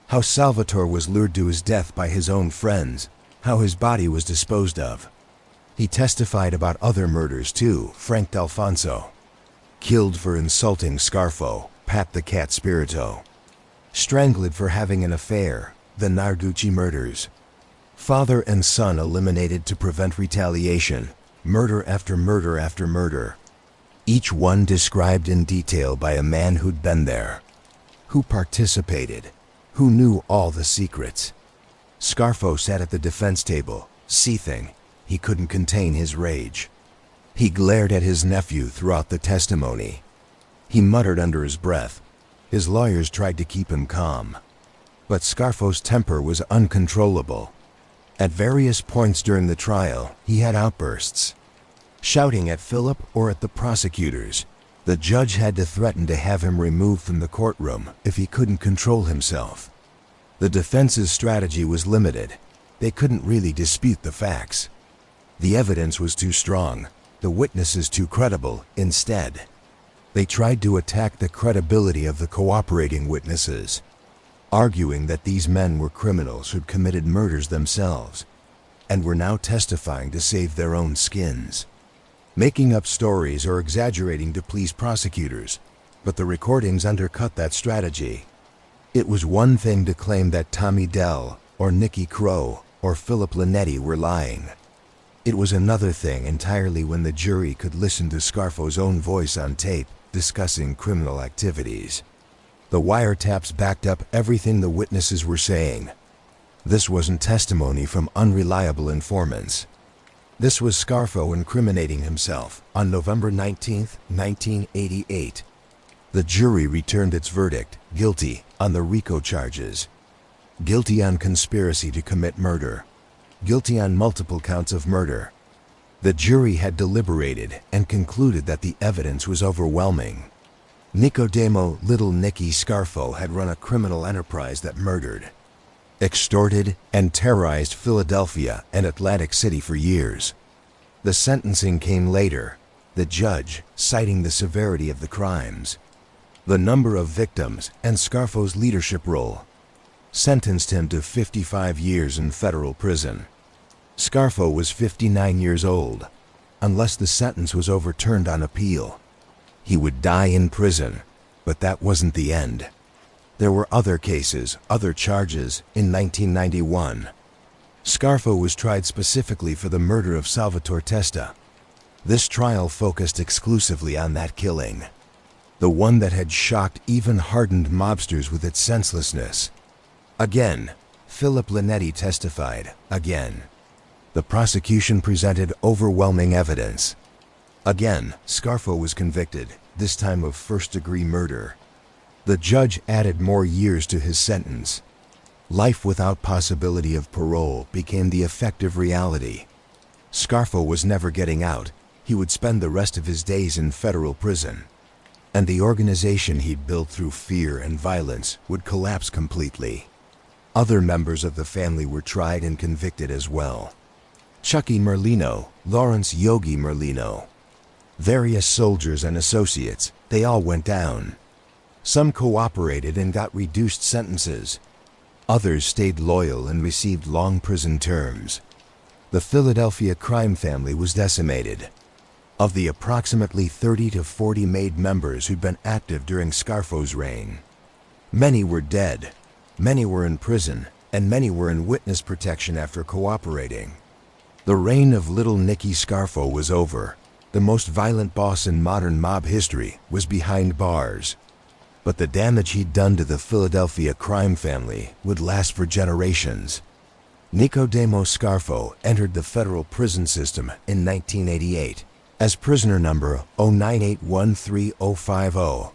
how Salvatore was lured to his death by his own friends, how his body was disposed of. He testified about other murders too. Frank D'Alfonso, killed for insulting Scarfo, Pat the Cat Spirito, strangled for having an affair, the Narducci murders. Father and son eliminated to prevent retaliation, murder after murder after murder. Each one described in detail by a man who'd been there, who participated, who knew all the secrets. Scarfo sat at the defense table, seething. He couldn't contain his rage. He glared at his nephew throughout the testimony. He muttered under his breath. His lawyers tried to keep him calm, but Scarfo's temper was uncontrollable. At various points during the trial, he had outbursts, shouting at Philip or at the prosecutors. The judge had to threaten to have him removed from the courtroom if he couldn't control himself. The defense's strategy was limited. They couldn't really dispute the facts. The evidence was too strong, the witnesses too credible. Instead, they tried to attack the credibility of the cooperating witnesses, arguing that these men were criminals who'd committed murders themselves and were now testifying to save their own skins, making up stories or exaggerating to please prosecutors. But the recordings undercut that strategy. It was one thing to claim that Tommy Del or Nicky or Philip Linetti were lying. It was another thing entirely when the jury could listen to Scarfo's own voice on tape discussing criminal activities. The wiretaps backed up everything the witnesses were saying. This wasn't testimony from unreliable informants. This was Scarfo incriminating himself on November 19, 1988. The jury returned its verdict, guilty, on the RICO charges. Guilty on conspiracy to commit murder. Guilty on multiple counts of murder. The jury had deliberated and concluded that the evidence was overwhelming. Nicodemo "Little Nicky" Scarfo had run a criminal enterprise that murdered, extorted, and terrorized Philadelphia and Atlantic City for years. The sentencing came later, the judge citing the severity of the crimes, the number of victims, and Scarfo's leadership role, sentenced him to 55 years in federal prison. Scarfo was 59 years old. Unless the sentence was overturned on appeal, he would die in prison, but that wasn't the end. There were other cases, other charges. In 1991, Scarfo was tried specifically for the murder of Salvatore Testa. This trial focused exclusively on that killing, the one that had shocked even hardened mobsters with its senselessness. Again, Philip Linetti testified. Again, the prosecution presented overwhelming evidence. Again, Scarfo was convicted, this time of first-degree murder. The judge added more years to his sentence. Life without possibility of parole became the effective reality. Scarfo was never getting out. He would spend the rest of his days in federal prison. And the organization he'd built through fear and violence would collapse completely. Other members of the family were tried and convicted as well. Chucky Merlino, Lawrence Yogi Merlino, various soldiers and associates, they all went down. Some cooperated and got reduced sentences. Others stayed loyal and received long prison terms. The Philadelphia crime family was decimated. Of the approximately 30 to 40 MAID members who'd been active during Scarfo's reign, many were dead, many were in prison, and many were in witness protection after cooperating. The reign of Little Nicky Scarfo was over. The most violent boss in modern mob history was behind bars. But the damage he'd done to the Philadelphia crime family would last for generations. Nicodemo Scarfo entered the federal prison system in 1988 as prisoner number 0981350.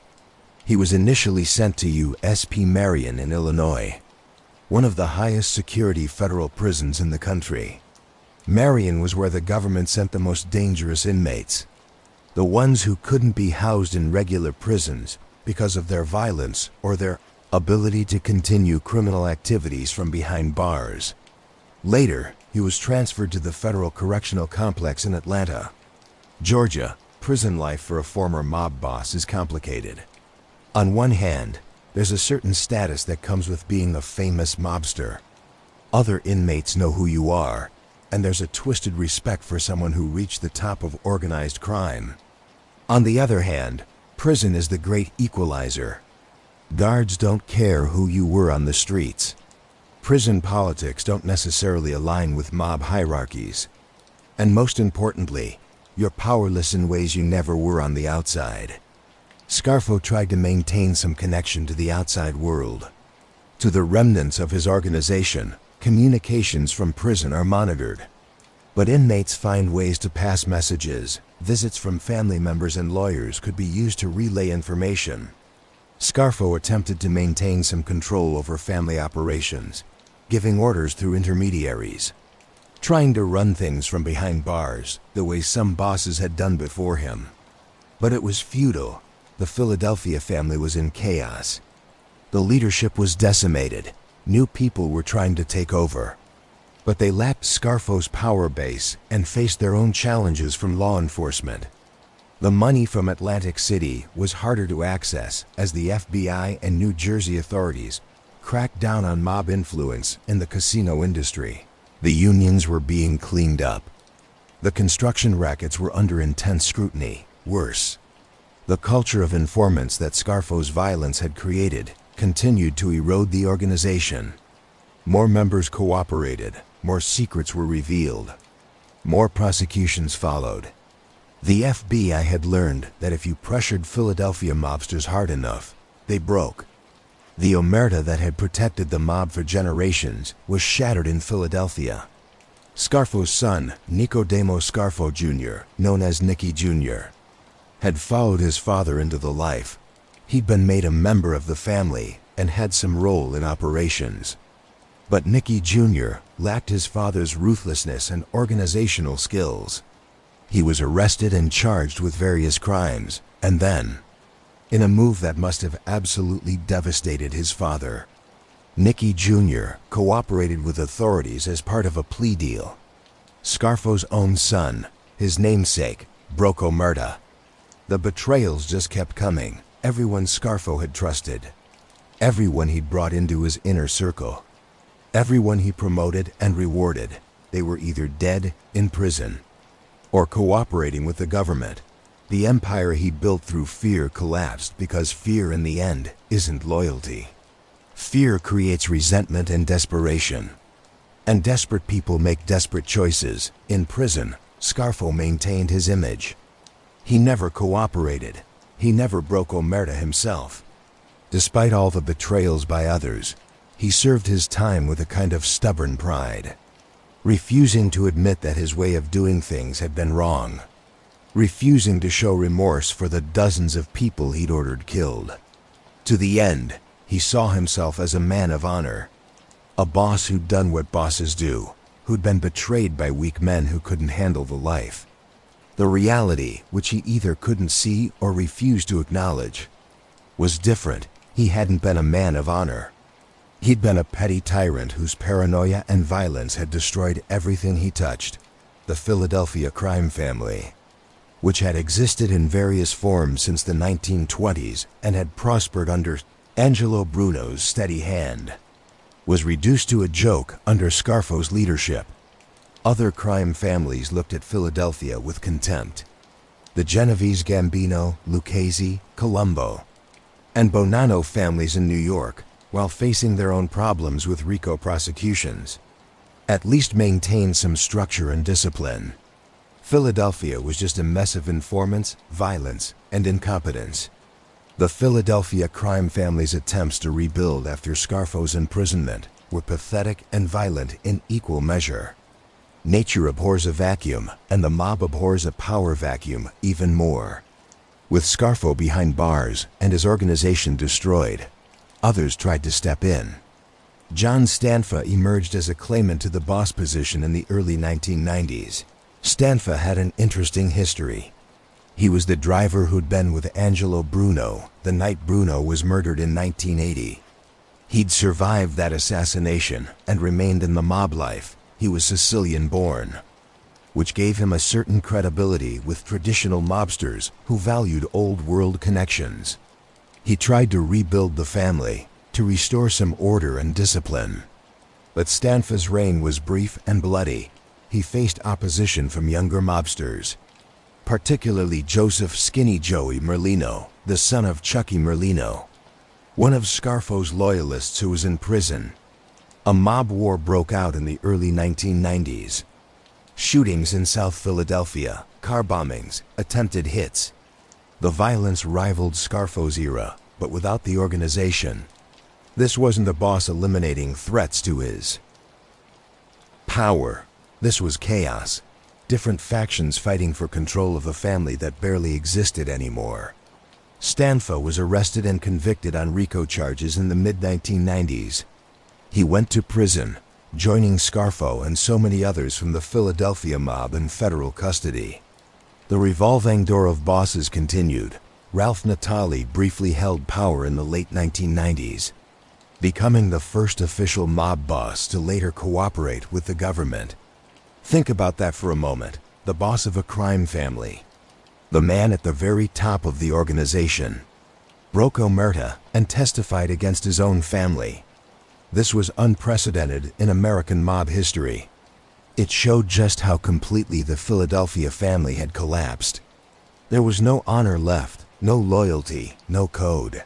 He was initially sent to USP Marion in Illinois, one of the highest security federal prisons in the country. Marion was where the government sent the most dangerous inmates, the ones who couldn't be housed in regular prisons because of their violence or their ability to continue criminal activities from behind bars. Later, he was transferred to the Federal Correctional Complex in Atlanta, Georgia. Prison life for a former mob boss is complicated. On one hand, there's a certain status that comes with being a famous mobster. Other inmates know who you are, and there's a twisted respect for someone who reached the top of organized crime. On the other hand, prison is the great equalizer. Guards don't care who you were on the streets. Prison politics don't necessarily align with mob hierarchies. And most importantly, you're powerless in ways you never were on the outside. Scarfo tried to maintain some connection to the outside world. To the remnants of his organization, communications from prison are monitored. But inmates find ways to pass messages. Visits from family members and lawyers could be used to relay information. Scarfo attempted to maintain some control over family operations, giving orders through intermediaries, trying to run things from behind bars, the way some bosses had done before him. But it was futile. The Philadelphia family was in chaos. The leadership was decimated. New people were trying to take over. But they lacked Scarfo's power base and faced their own challenges from law enforcement. The money from Atlantic City was harder to access as the FBI and New Jersey authorities cracked down on mob influence in the casino industry. The unions were being cleaned up. The construction rackets were under intense scrutiny. Worse, the culture of informants that Scarfo's violence had created continued to erode the organization. More members cooperated, more secrets were revealed. More prosecutions followed. The FBI had learned that if you pressured Philadelphia mobsters hard enough, they broke. The omerta that had protected the mob for generations was shattered in Philadelphia. Scarfo's son, Nicodemo Scarfo Jr., known as Nicky Jr., had followed his father into the life. He'd been made a member of the family and had some role in operations. But Nicky Jr. lacked his father's ruthlessness and organizational skills. He was arrested and charged with various crimes, and then, in a move that must have absolutely devastated his father, Nicky Jr. cooperated with authorities as part of a plea deal. Scarfo's own son, his namesake, broke omerta. The betrayals just kept coming. Everyone Scarfo had trusted. Everyone he'd brought into his inner circle. Everyone he promoted and rewarded. They were either dead, in prison, or cooperating with the government. The empire he built through fear collapsed because fear in the end isn't loyalty. Fear creates resentment and desperation. And desperate people make desperate choices. In prison, Scarfo maintained his image. He never cooperated. He never broke omerta himself. Despite all the betrayals by others, he served his time with a kind of stubborn pride, refusing to admit that his way of doing things had been wrong, refusing to show remorse for the dozens of people he'd ordered killed. To the end, he saw himself as a man of honor, a boss who'd done what bosses do, who'd been betrayed by weak men who couldn't handle the life. The reality, which he either couldn't see or refused to acknowledge, was different. He hadn't been a man of honor. He'd been a petty tyrant whose paranoia and violence had destroyed everything he touched. The Philadelphia crime family, which had existed in various forms since the 1920s and had prospered under Angelo Bruno's steady hand, was reduced to a joke under Scarfo's leadership. Other crime families looked at Philadelphia with contempt. The Genovese Gambino, Lucchese, Colombo, and Bonanno families in New York, while facing their own problems with RICO prosecutions, at least maintained some structure and discipline. Philadelphia was just a mess of informants, violence, and incompetence. The Philadelphia crime family's attempts to rebuild after Scarfo's imprisonment were pathetic and violent in equal measure. Nature abhors a vacuum, and the mob abhors a power vacuum even more. With Scarfo behind bars and his organization destroyed, others tried to step in. John Stanfa emerged as a claimant to the boss position in the early 1990s. Stanfa had an interesting history. He was the driver who'd been with Angelo Bruno the night Bruno was murdered in 1980. He'd survived that assassination and remained in the mob life. He was Sicilian-born, which gave him a certain credibility with traditional mobsters who valued old-world connections. He tried to rebuild the family, to restore some order and discipline. But Stanfa's reign was brief and bloody. He faced opposition from younger mobsters, particularly Joseph Skinny Joey Merlino, the son of Chucky Merlino, one of Scarfo's loyalists who was in prison. A mob war broke out in the early 1990s. Shootings in South Philadelphia, car bombings, attempted hits. The violence rivaled Scarfo's era, but without the organization. This wasn't the boss eliminating threats to his power. This was chaos. Different factions fighting for control of a family that barely existed anymore. Stanfa was arrested and convicted on RICO charges in the mid-1990s. He went to prison, joining Scarfo and so many others from the Philadelphia mob in federal custody. The revolving door of bosses continued. Ralph Natale briefly held power in the late 1990s, becoming the first official mob boss to later cooperate with the government. Think about that for a moment. The boss of a crime family, the man at the very top of the organization, broke omerta and testified against his own family. This was unprecedented in American mob history. It showed just how completely the Philadelphia family had collapsed. There was no honor left, no loyalty, no code.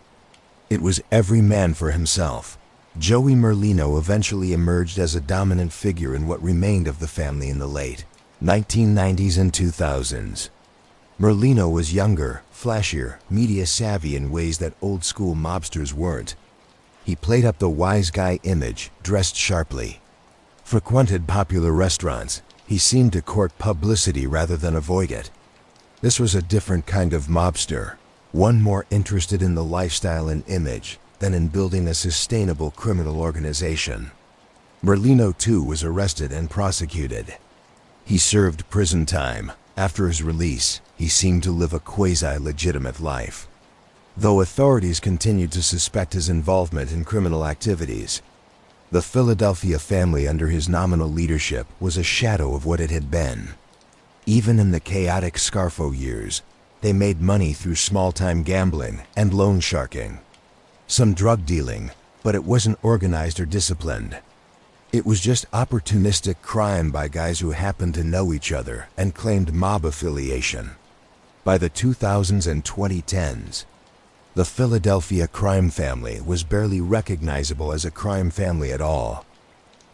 It was every man for himself. Joey Merlino eventually emerged as a dominant figure in what remained of the family in the late 1990s and 2000s. Merlino was younger, flashier, media-savvy in ways that old-school mobsters weren't. He played up the wise guy image, dressed sharply. Frequented popular restaurants, he seemed to court publicity rather than avoid it. This was a different kind of mobster, one more interested in the lifestyle and image than in building a sustainable criminal organization. Merlino, too, was arrested and prosecuted. He served prison time. After his release, he seemed to live a quasi-legitimate life. Though authorities continued to suspect his involvement in criminal activities, the Philadelphia family under his nominal leadership was a shadow of what it had been. Even in the chaotic Scarfo years, they made money through small-time gambling and loan sharking. Some drug dealing, but it wasn't organized or disciplined. It was just opportunistic crime by guys who happened to know each other and claimed mob affiliation. By the 2000s and 2010s, the Philadelphia crime family was barely recognizable as a crime family at all.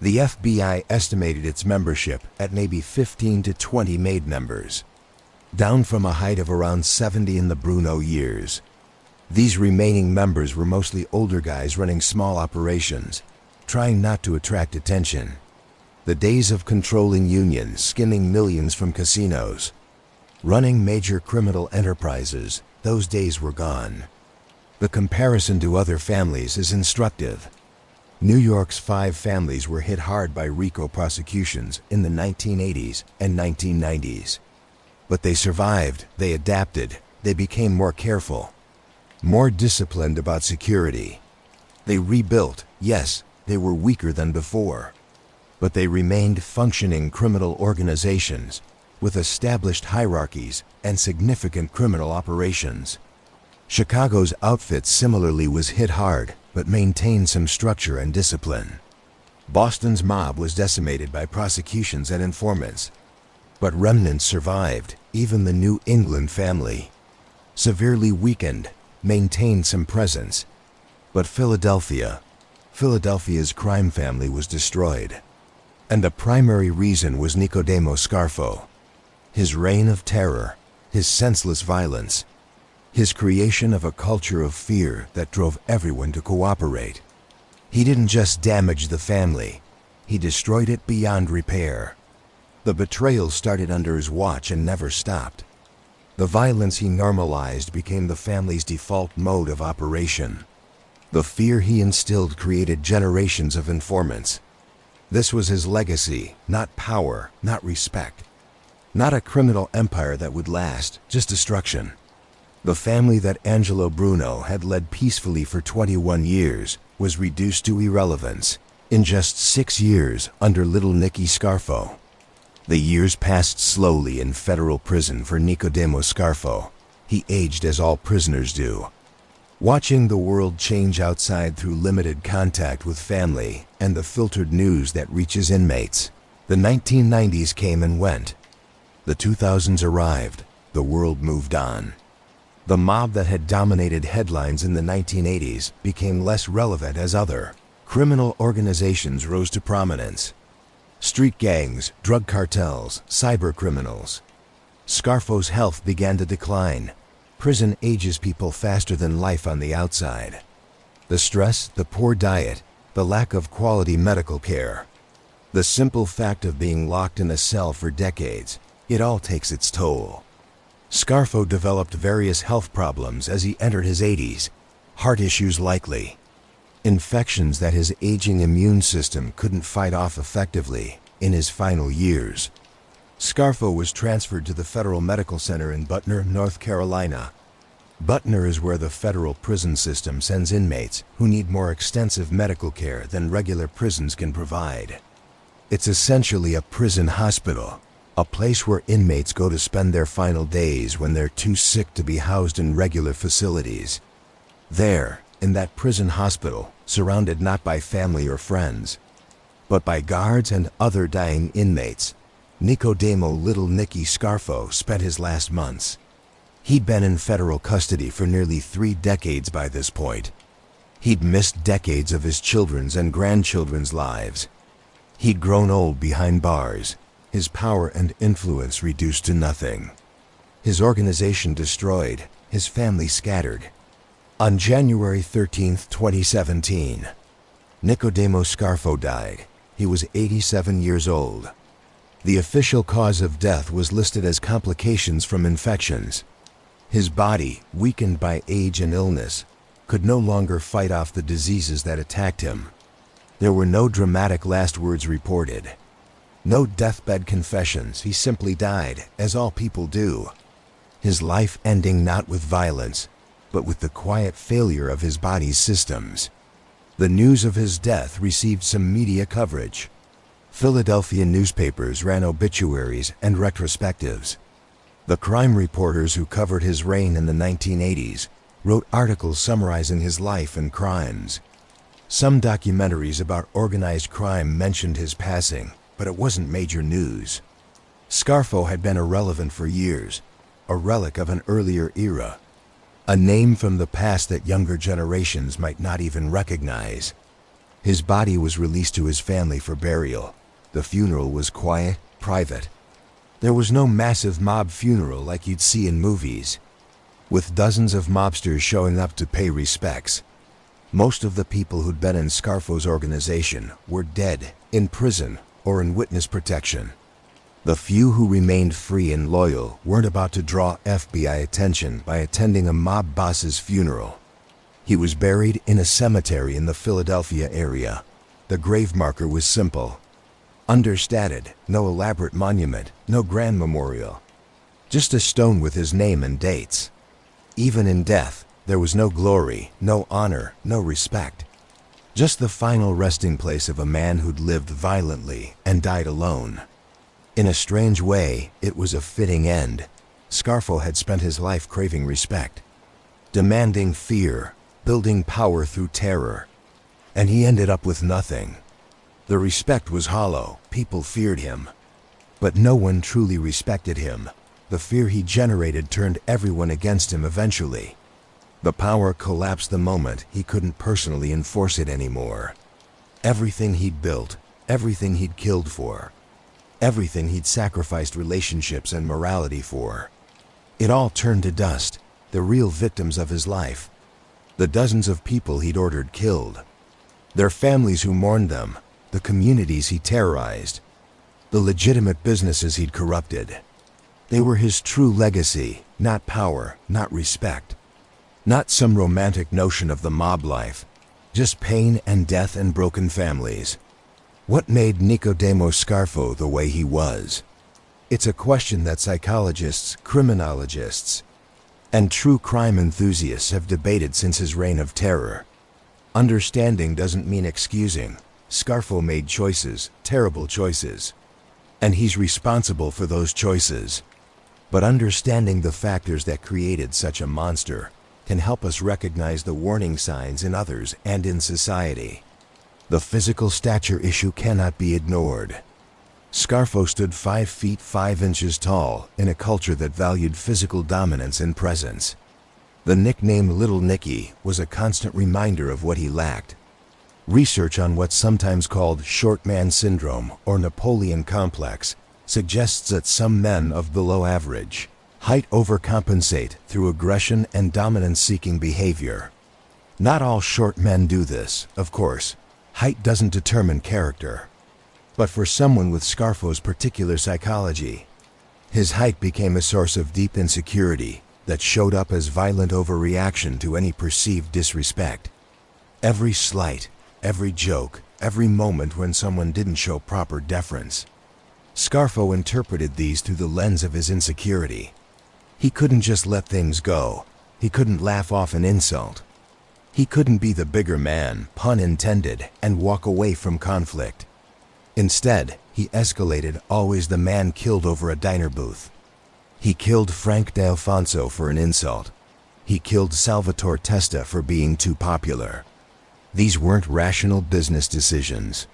The FBI estimated its membership at maybe 15 to 20 made members, down from a height of around 70 in the Bruno years. These remaining members were mostly older guys running small operations, trying not to attract attention. The days of controlling unions, skimming millions from casinos, running major criminal enterprises, those days were gone. The comparison to other families is instructive. New York's 5 families were hit hard by RICO prosecutions in the 1980s and 1990s. But they survived, they adapted, they became more careful, more disciplined about security. They rebuilt, yes, they were weaker than before, but they remained functioning criminal organizations with established hierarchies and significant criminal operations. Chicago's outfit similarly was hit hard, but maintained some structure and discipline. Boston's mob was decimated by prosecutions and informants, but remnants survived. Even the New England family, severely weakened, maintained some presence. But Philadelphia's crime family was destroyed. And the primary reason was Nicodemo Scarfo. His reign of terror, his senseless violence, his creation of a culture of fear that drove everyone to cooperate. He didn't just damage the family, he destroyed it beyond repair. The betrayals started under his watch and never stopped. The violence he normalized became the family's default mode of operation. The fear he instilled created generations of informants. This was his legacy, not power, not respect. Not a criminal empire that would last, just destruction. The family that Angelo Bruno had led peacefully for 21 years was reduced to irrelevance in just 6 years under little Nicky Scarfo. The years passed slowly in federal prison for Nicodemo Scarfo. He aged as all prisoners do, watching the world change outside through limited contact with family and the filtered news that reaches inmates. The 1990s came and went. The 2000s arrived. The world moved on. The mob that had dominated headlines in the 1980s became less relevant as other criminal organizations rose to prominence. Street gangs, drug cartels, cyber criminals. Scarfo's health began to decline. Prison ages people faster than life on the outside. The stress, the poor diet, the lack of quality medical care, the simple fact of being locked in a cell for decades, it all takes its toll. Scarfo developed various health problems as he entered his 80s, heart issues likely, infections that his aging immune system couldn't fight off effectively in his final years. Scarfo was transferred to the Federal Medical Center in Butner, North Carolina. Butner is where the federal prison system sends inmates who need more extensive medical care than regular prisons can provide. It's essentially a prison hospital, a place where inmates go to spend their final days when they're too sick to be housed in regular facilities. There, in that prison hospital, surrounded not by family or friends, but by guards and other dying inmates, Nicodemo Little Nicky Scarfo spent his last months. He'd been in federal custody for nearly 3 decades by this point. He'd missed decades of his children's and grandchildren's lives. He'd grown old behind bars, his power and influence reduced to nothing. His organization destroyed, his family scattered. On January 13, 2017, Nicodemo Scarfo died. He was 87 years old. The official cause of death was listed as complications from infections. His body, weakened by age and illness, could no longer fight off the diseases that attacked him. There were no dramatic last words reported. No deathbed confessions. He simply died, as all people do. His life ending not with violence, but with the quiet failure of his body's systems. The news of his death received some media coverage. Philadelphia newspapers ran obituaries and retrospectives. The crime reporters who covered his reign in the 1980s wrote articles summarizing his life and crimes. Some documentaries about organized crime mentioned his passing, but it wasn't major news. Scarfo had been irrelevant for years, a relic of an earlier era, a name from the past that younger generations might not even recognize. His body was released to his family for burial. The funeral was quiet, private. There was no massive mob funeral like you'd see in movies, with dozens of mobsters showing up to pay respects. Most of the people who'd been in Scarfo's organization were dead, in prison, or in witness protection. The few who remained free and loyal weren't about to draw FBI attention by attending a mob boss's funeral. He was buried in a cemetery in the Philadelphia area. The grave marker was simple. Understated, no elaborate monument, no grand memorial. Just a stone with his name and dates. Even in death, there was no glory, no honor, no respect. Just the final resting place of a man who'd lived violently and died alone. In a strange way, it was a fitting end. Scarfo had spent his life craving respect, demanding fear, building power through terror. And he ended up with nothing. The respect was hollow. People feared him. But no one truly respected him. The fear he generated turned everyone against him eventually. The power collapsed the moment he couldn't personally enforce it anymore. Everything he'd built, everything he'd killed for, everything he'd sacrificed relationships and morality for, it all turned to dust. The real victims of his life. The dozens of people he'd ordered killed. Their families who mourned them. The communities he terrorized. The legitimate businesses he'd corrupted. They were his true legacy, not power, not respect. Not some romantic notion of the mob life. Just pain and death and broken families. What made Nicodemo Scarfo the way he was? It's a question that psychologists, criminologists, and true crime enthusiasts have debated since his reign of terror. Understanding doesn't mean excusing. Scarfo made choices, terrible choices, and he's responsible for those choices. But understanding the factors that created such a monster can help us recognize the warning signs in others and in society. The physical stature issue cannot be ignored. Scarfo stood 5 feet 5 inches tall in a culture that valued physical dominance and presence. The nickname Little Nicky was a constant reminder of what he lacked. Research on what's sometimes called short man syndrome or Napoleon complex suggests that some men of below average height overcompensate through aggression and dominance-seeking behavior. Not all short men do this, of course. Height doesn't determine character. But for someone with Scarfo's particular psychology, his height became a source of deep insecurity that showed up as violent overreaction to any perceived disrespect. Every slight, every joke, every moment when someone didn't show proper deference. Scarfo interpreted these through the lens of his insecurity. He couldn't just let things go. He couldn't laugh off an insult. He couldn't be the bigger man, pun intended, and walk away from conflict. Instead, he escalated, always the man killed over a diner booth. He killed Frank D'Alfonso for an insult. He killed Salvatore Testa for being too popular. These weren't rational business decisions.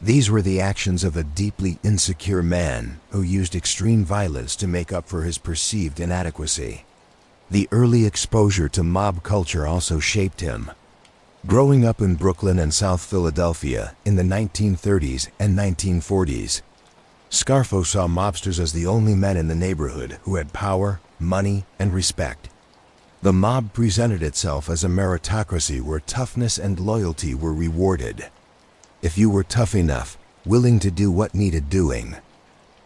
These were the actions of a deeply insecure man who used extreme violence to make up for his perceived inadequacy. The early exposure to mob culture also shaped him. Growing up in Brooklyn and South Philadelphia in the 1930s and 1940s, Scarfo saw mobsters as the only men in the neighborhood who had power, money, and respect. The mob presented itself as a meritocracy where toughness and loyalty were rewarded. If you were tough enough, willing to do what needed doing,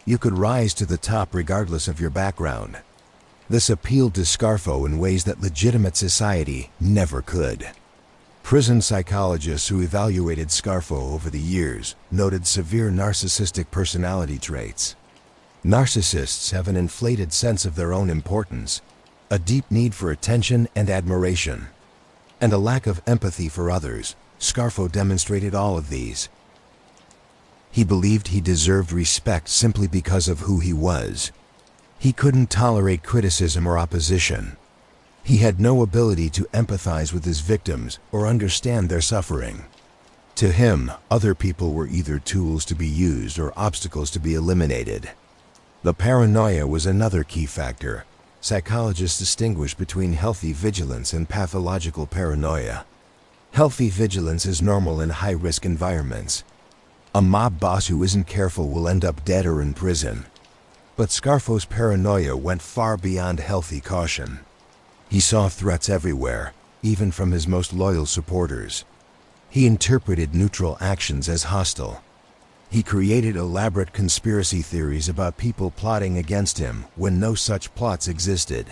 you could rise to the top regardless of your background. This appealed to Scarfo in ways that legitimate society never could. Prison psychologists who evaluated Scarfo over the years noted severe narcissistic personality traits. Narcissists have an inflated sense of their own importance, a deep need for attention and admiration, and a lack of empathy for others. Scarfo demonstrated all of these. He believed he deserved respect simply because of who he was. He couldn't tolerate criticism or opposition. He had no ability to empathize with his victims or understand their suffering. To him, other people were either tools to be used or obstacles to be eliminated. The paranoia was another key factor. Psychologists distinguish between healthy vigilance and pathological paranoia. Healthy vigilance is normal in high-risk environments. A mob boss who isn't careful will end up dead or in prison. But Scarfo's paranoia went far beyond healthy caution. He saw threats everywhere, even from his most loyal supporters. He interpreted neutral actions as hostile. He created elaborate conspiracy theories about people plotting against him when no such plots existed.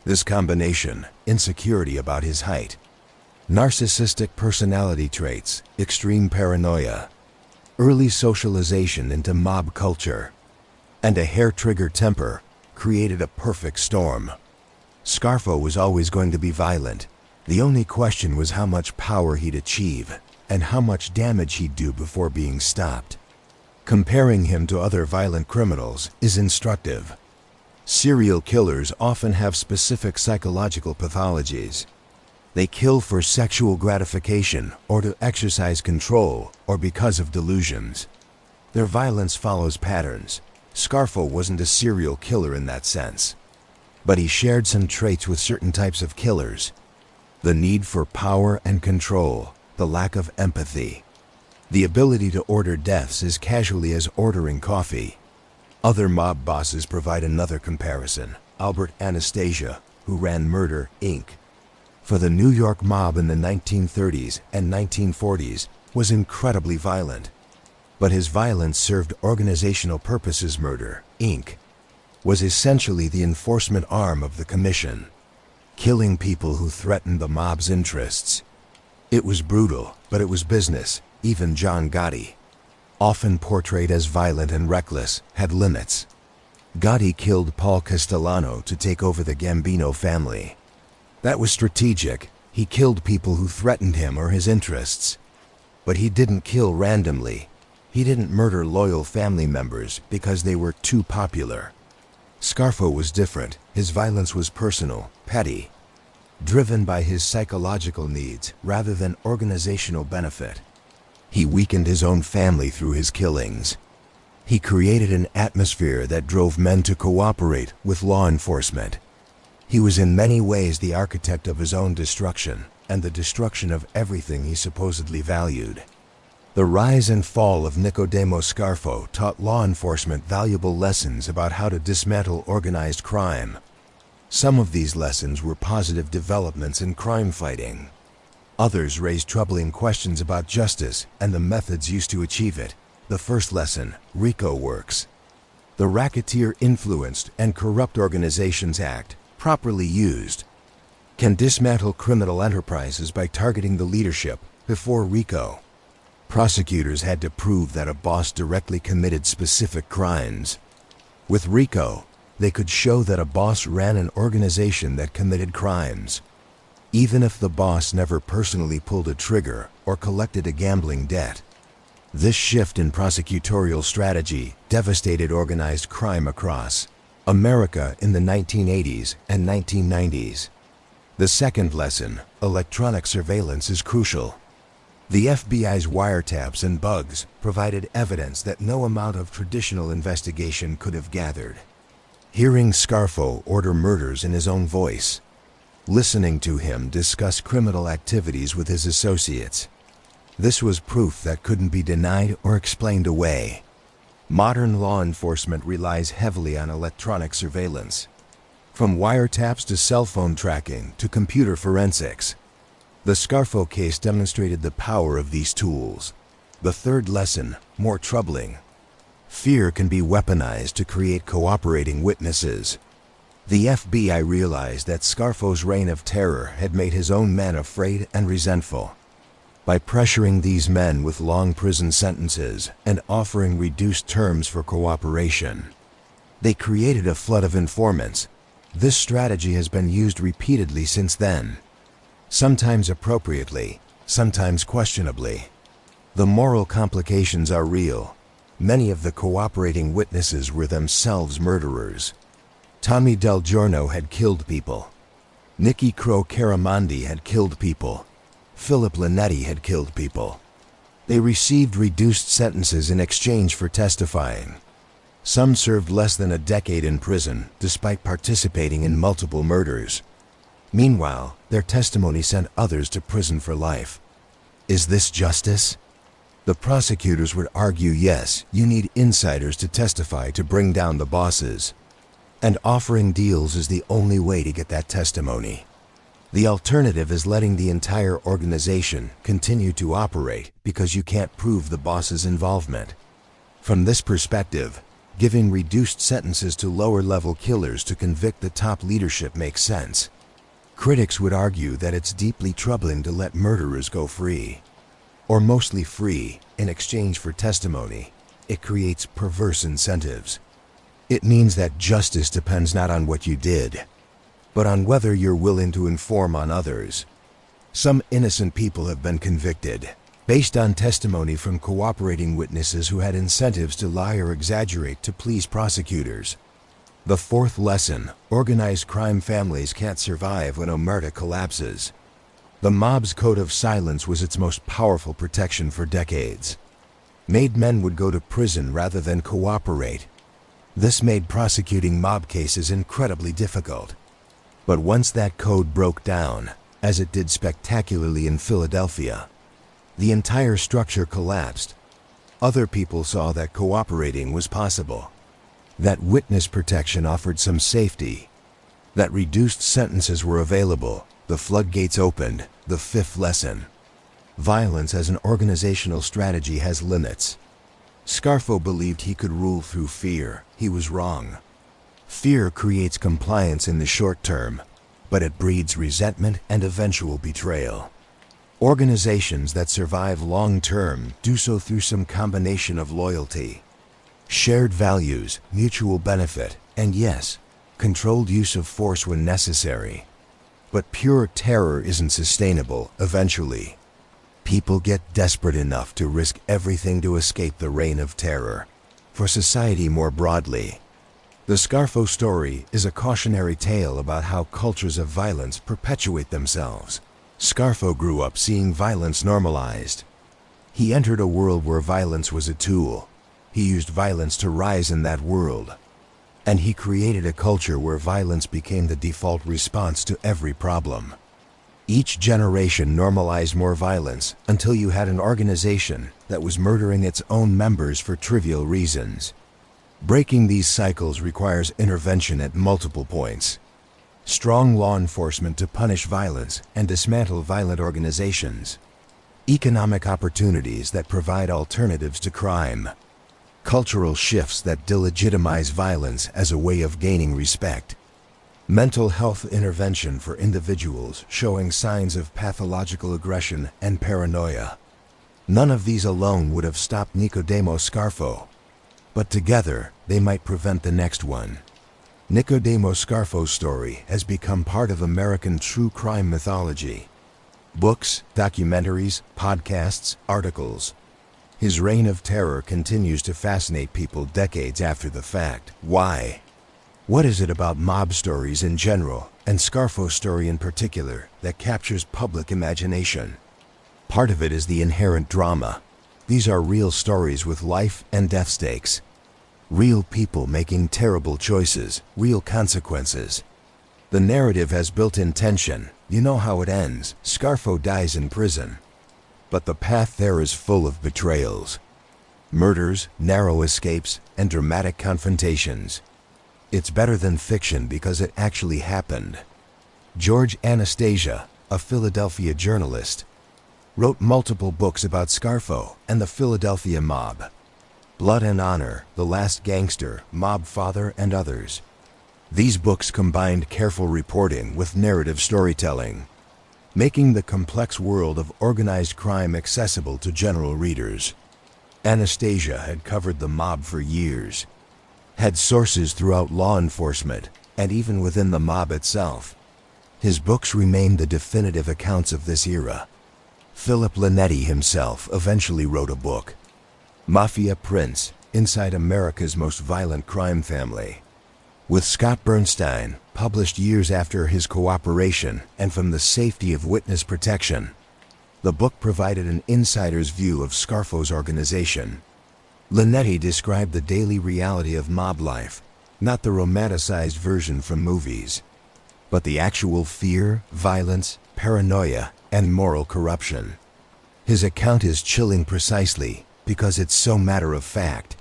This combination, insecurity about his height, narcissistic personality traits, extreme paranoia, early socialization into mob culture, and a hair-trigger temper, created a perfect storm. Scarfo was always going to be violent. The only question was how much power he'd achieve and how much damage he'd do before being stopped. Comparing him to other violent criminals is instructive. Serial killers often have specific psychological pathologies. They kill for sexual gratification or to exercise control or because of delusions. Their violence follows patterns. Scarfo wasn't a serial killer in that sense, but he shared some traits with certain types of killers: the need for power and control, the lack of empathy, the ability to order deaths as casually as ordering coffee. Other mob bosses provide another comparison. Albert Anastasia, who ran Murder, Inc. for the New York mob in the 1930s and 1940s, was incredibly violent. But his violence served organizational purposes. Murder, Inc. was essentially the enforcement arm of the commission, killing people who threatened the mob's interests. It was brutal, but it was business. Even John Gotti, often portrayed as violent and reckless, had limits. Gotti killed Paul Castellano to take over the Gambino family. That was strategic. He killed people who threatened him or his interests. But he didn't kill randomly. He didn't murder loyal family members because they were too popular. Scarfo was different. His violence was personal, petty, driven by his psychological needs rather than organizational benefit. He weakened his own family through his killings. He created an atmosphere that drove men to cooperate with law enforcement. He was in many ways the architect of his own destruction and the destruction of everything he supposedly valued. The rise and fall of Nicodemo Scarfo taught law enforcement valuable lessons about how to dismantle organized crime. Some of these lessons were positive developments in crime fighting. Others raised troubling questions about justice and the methods used to achieve it. The first lesson: RICO works. The Racketeer-Influenced and Corrupt Organizations Act, properly used, can dismantle criminal enterprises by targeting the leadership. Before RICO, prosecutors had to prove that a boss directly committed specific crimes. With RICO, they could show that a boss ran an organization that committed crimes, even if the boss never personally pulled a trigger or collected a gambling debt. This shift in prosecutorial strategy devastated organized crime across America in the 1980s and 1990s. The second lesson: electronic surveillance is crucial. The FBI's wiretaps and bugs provided evidence that no amount of traditional investigation could have gathered. Hearing Scarfo order murders in his own voice, listening to him discuss criminal activities with his associates, this was proof that couldn't be denied or explained away. Modern law enforcement relies heavily on electronic surveillance, from wiretaps to cell phone tracking to computer forensics. The Scarfo case demonstrated the power of these tools. The third lesson, more troubling. Fear can be weaponized to create cooperating witnesses. The FBI realized that Scarfo's reign of terror had made his own men afraid and resentful. By pressuring these men with long prison sentences and offering reduced terms for cooperation, they created a flood of informants. This strategy has been used repeatedly since then, sometimes appropriately, sometimes questionably. The moral complications are real. Many of the cooperating witnesses were themselves murderers. Tommy Del Giorno had killed people. Nicky Caramondi had killed people. Philip Linetti had killed people. They received reduced sentences in exchange for testifying. Some served less than a decade in prison, despite participating in multiple murders. Meanwhile, their testimony sent others to prison for life. Is this justice? The prosecutors would argue, yes, you need insiders to testify to bring down the bosses. And offering deals is the only way to get that testimony. The alternative is letting the entire organization continue to operate because you can't prove the boss's involvement. From this perspective, giving reduced sentences to lower-level killers to convict the top leadership makes sense. Critics would argue that it's deeply troubling to let murderers go free, or mostly free, in exchange for testimony. It creates perverse incentives. It means that justice depends not on what you did, but on whether you're willing to inform on others. Some innocent people have been convicted, based on testimony from cooperating witnesses who had incentives to lie or exaggerate to please prosecutors. The fourth lesson, organized crime families can't survive when omerta collapses. The mob's code of silence was its most powerful protection for decades. Made men would go to prison rather than cooperate. This made prosecuting mob cases incredibly difficult. But once that code broke down, as it did spectacularly in Philadelphia, the entire structure collapsed. Other people saw that cooperating was possible, that witness protection offered some safety, that reduced sentences were available. The floodgates opened. The fifth lesson. Violence as an organizational strategy has limits. Scarfo believed he could rule through fear. He was wrong. Fear creates compliance in the short term, but it breeds resentment and eventual betrayal. Organizations that survive long term do so through some combination of loyalty, shared values, mutual benefit, and yes, controlled use of force when necessary. But pure terror isn't sustainable eventually. People get desperate enough to risk everything to escape the reign of terror. For society more broadly, the Scarfo story is a cautionary tale about how cultures of violence perpetuate themselves. Scarfo grew up seeing violence normalized. He entered a world where violence was a tool. He used violence to rise in that world. And he created a culture where violence became the default response to every problem. Each generation normalized more violence until you had an organization that was murdering its own members for trivial reasons. Breaking these cycles requires intervention at multiple points. Strong law enforcement to punish violence and dismantle violent organizations. Economic opportunities that provide alternatives to crime. Cultural shifts that delegitimize violence as a way of gaining respect. Mental health intervention for individuals showing signs of pathological aggression and paranoia. None of these alone would have stopped Nicodemo Scarfo, but together they might prevent the next one. Nicodemo Scarfo's story has become part of American true crime mythology. Books, documentaries, podcasts, articles. His reign of terror continues to fascinate people decades after the fact. Why? What is it about mob stories in general, and Scarfo's story in particular, that captures public imagination? Part of it is the inherent drama. These are real stories with life and death stakes. Real people making terrible choices, real consequences. The narrative has built-in tension. You know how it ends. Scarfo dies in prison. But the path there is full of betrayals. Murders, narrow escapes, and dramatic confrontations. It's better than fiction because it actually happened. George Anastasia, a Philadelphia journalist, wrote multiple books about Scarfo and the Philadelphia mob. Blood and Honor, The Last Gangster, Mob Father, and others. These books combined careful reporting with narrative storytelling, making the complex world of organized crime accessible to general readers. Anastasia had covered the mob for years, had sources throughout law enforcement, and even within the mob itself. His books remain the definitive accounts of this era. Philip Linetti himself eventually wrote a book, Mafia Prince, Inside America's Most Violent Crime Family, with Scott Bernstein, published years after his cooperation and from the safety of witness protection. The book provided an insider's view of Scarfo's organization. Linetti described the daily reality of mob life, not the romanticized version from movies, but the actual fear, violence, paranoia, and moral corruption. His account is chilling precisely because it's so matter-of-fact.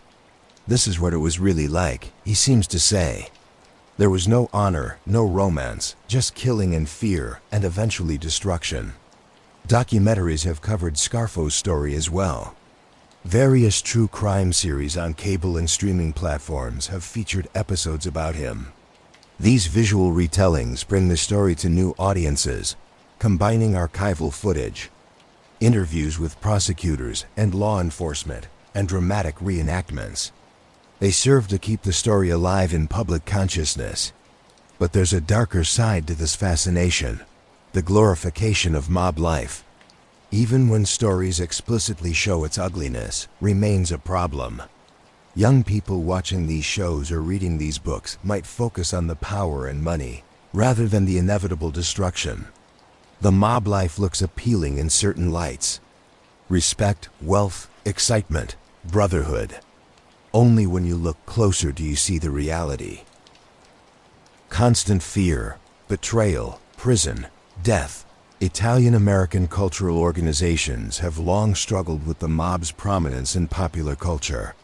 This is what it was really like, he seems to say. There was no honor, no romance, just killing and fear, and eventually destruction. Documentaries have covered Scarfo's story as well. Various true crime series on cable and streaming platforms have featured episodes about him. These visual retellings bring the story to new audiences, combining archival footage, interviews with prosecutors and law enforcement, and dramatic reenactments. They serve to keep the story alive in public consciousness. But there's a darker side to this fascination, the glorification of mob life. Even when stories explicitly show its ugliness, remains a problem. Young people watching these shows or reading these books might focus on the power and money, rather than the inevitable destruction. The mob life looks appealing in certain lights. Respect, wealth, excitement, brotherhood. Only when you look closer do you see the reality. Constant fear, betrayal, prison, death. Italian-American cultural organizations have long struggled with the mob's prominence in popular culture.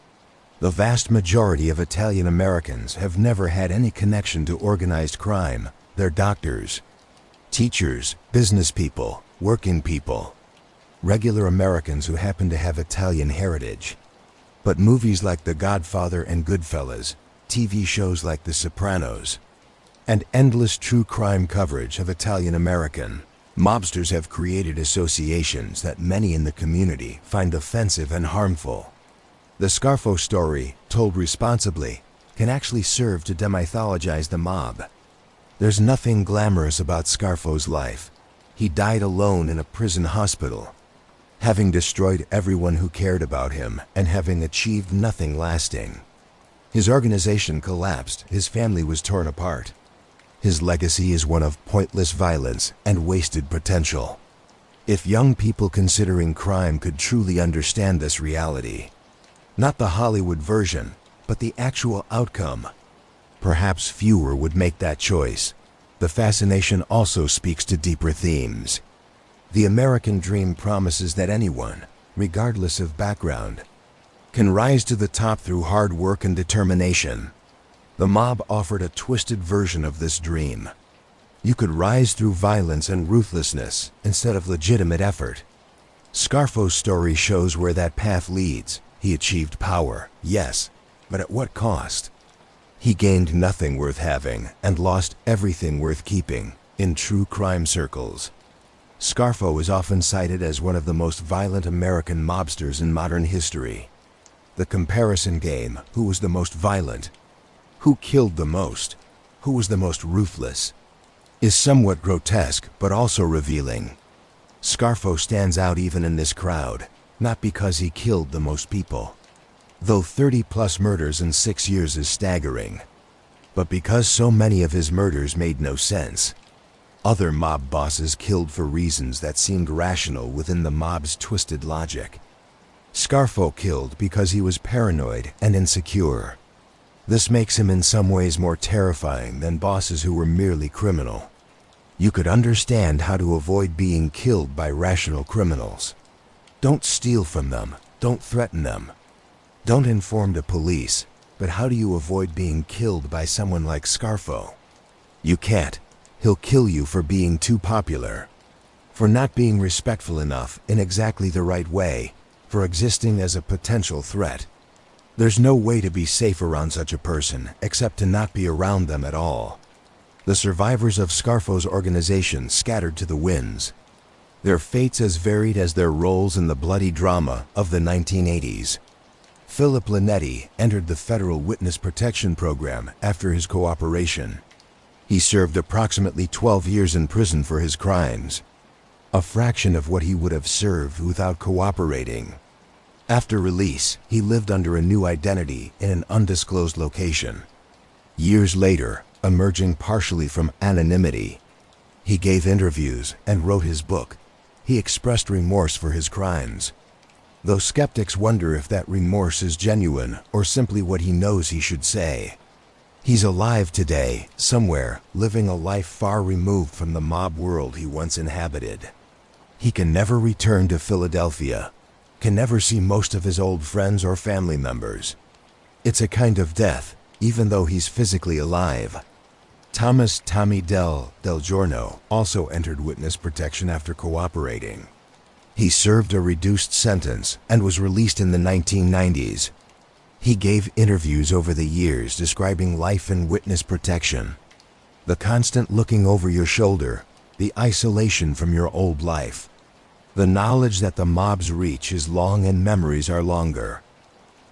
The vast majority of Italian Americans have never had any connection to organized crime. They're doctors, teachers, business people, working people, regular Americans who happen to have Italian heritage. But movies like The Godfather and Goodfellas, TV shows like The Sopranos, and endless true crime coverage of Italian American mobsters have created associations that many in the community find offensive and harmful. The Scarfo story, told responsibly, can actually serve to demythologize the mob. There's nothing glamorous about Scarfo's life. He died alone in a prison hospital, having destroyed everyone who cared about him and having achieved nothing lasting. His organization collapsed, his family was torn apart. His legacy is one of pointless violence and wasted potential. If young people considering crime could truly understand this reality, not the Hollywood version, but the actual outcome, perhaps fewer would make that choice. The fascination also speaks to deeper themes. The American dream promises that anyone, regardless of background, can rise to the top through hard work and determination. The mob offered a twisted version of this dream. You could rise through violence and ruthlessness instead of legitimate effort. Scarfo's story shows where that path leads. He achieved power, yes, but at what cost? He gained nothing worth having and lost everything worth keeping in true crime circles. Scarfo is often cited as one of the most violent American mobsters in modern history. The comparison game, who was the most violent, who killed the most, who was the most ruthless, is somewhat grotesque but also revealing. Scarfo stands out even in this crowd, not because he killed the most people, though 30-plus murders in 6 years is staggering, but because so many of his murders made no sense. Other mob bosses killed for reasons that seemed rational within the mob's twisted logic. Scarfo killed because he was paranoid and insecure. This makes him in some ways more terrifying than bosses who were merely criminal. You could understand how to avoid being killed by rational criminals. Don't steal from them. Don't threaten them. Don't inform the police, but how do you avoid being killed by someone like Scarfo? You can't. He'll kill you for being too popular, for not being respectful enough in exactly the right way, for existing as a potential threat. There's no way to be safe around such a person except to not be around them at all. The survivors of Scarfo's organization scattered to the winds. Their fates as varied as their roles in the bloody drama of the 1980s. Philip Linetti entered the Federal Witness Protection Program after his cooperation. He served approximately 12 years in prison for his crimes, a fraction of what he would have served without cooperating. After release, he lived under a new identity in an undisclosed location. Years later, emerging partially from anonymity, he gave interviews and wrote his book. He expressed remorse for his crimes, though skeptics wonder if that remorse is genuine or simply what he knows he should say. He's alive today, somewhere, living a life far removed from the mob world he once inhabited. He can never return to Philadelphia, can never see most of his old friends or family members. It's a kind of death, even though he's physically alive. Thomas "Tommy" Del Giorno also entered witness protection after cooperating. He served a reduced sentence and was released in the 1990s. He gave interviews over the years describing life in witness protection. The constant looking over your shoulder, the isolation from your old life, the knowledge that the mob's reach is long and memories are longer.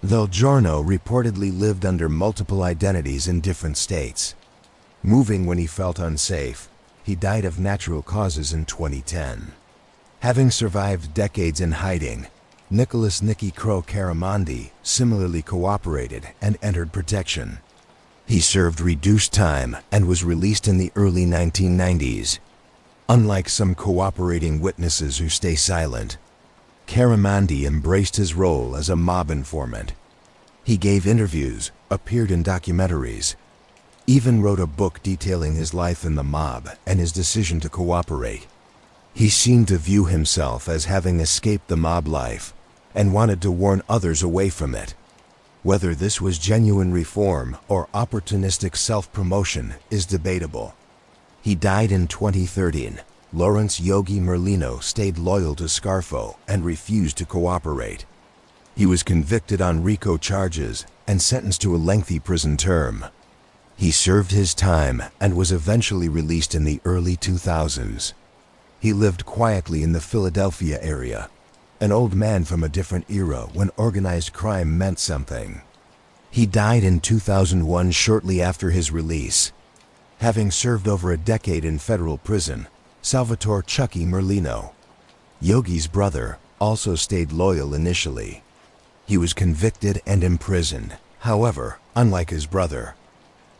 Del Giorno reportedly lived under multiple identities in different states. Moving when he felt unsafe, he died of natural causes in 2010. Having survived decades in hiding, Nicholas "Nicky" Crow Caramandi similarly cooperated and entered protection. He served reduced time and was released in the early 1990s. Unlike some cooperating witnesses who stay silent, Caramandi embraced his role as a mob informant. He gave interviews, appeared in documentaries, even wrote a book detailing his life in the mob and his decision to cooperate. He seemed to view himself as having escaped the mob life and wanted to warn others away from it. Whether this was genuine reform or opportunistic self-promotion is debatable. He died in 2013. Lawrence "Yogi" Merlino stayed loyal to Scarfo and refused to cooperate. He was convicted on RICO charges and sentenced to a lengthy prison term. He served his time and was eventually released in the early 2000s. He lived quietly in the Philadelphia area, an old man from a different era when organized crime meant something. He died in 2001 shortly after his release. Having served over a decade in federal prison, Salvatore "Chucky" Merlino, Yogi's brother, also stayed loyal initially. He was convicted and imprisoned. However, unlike his brother,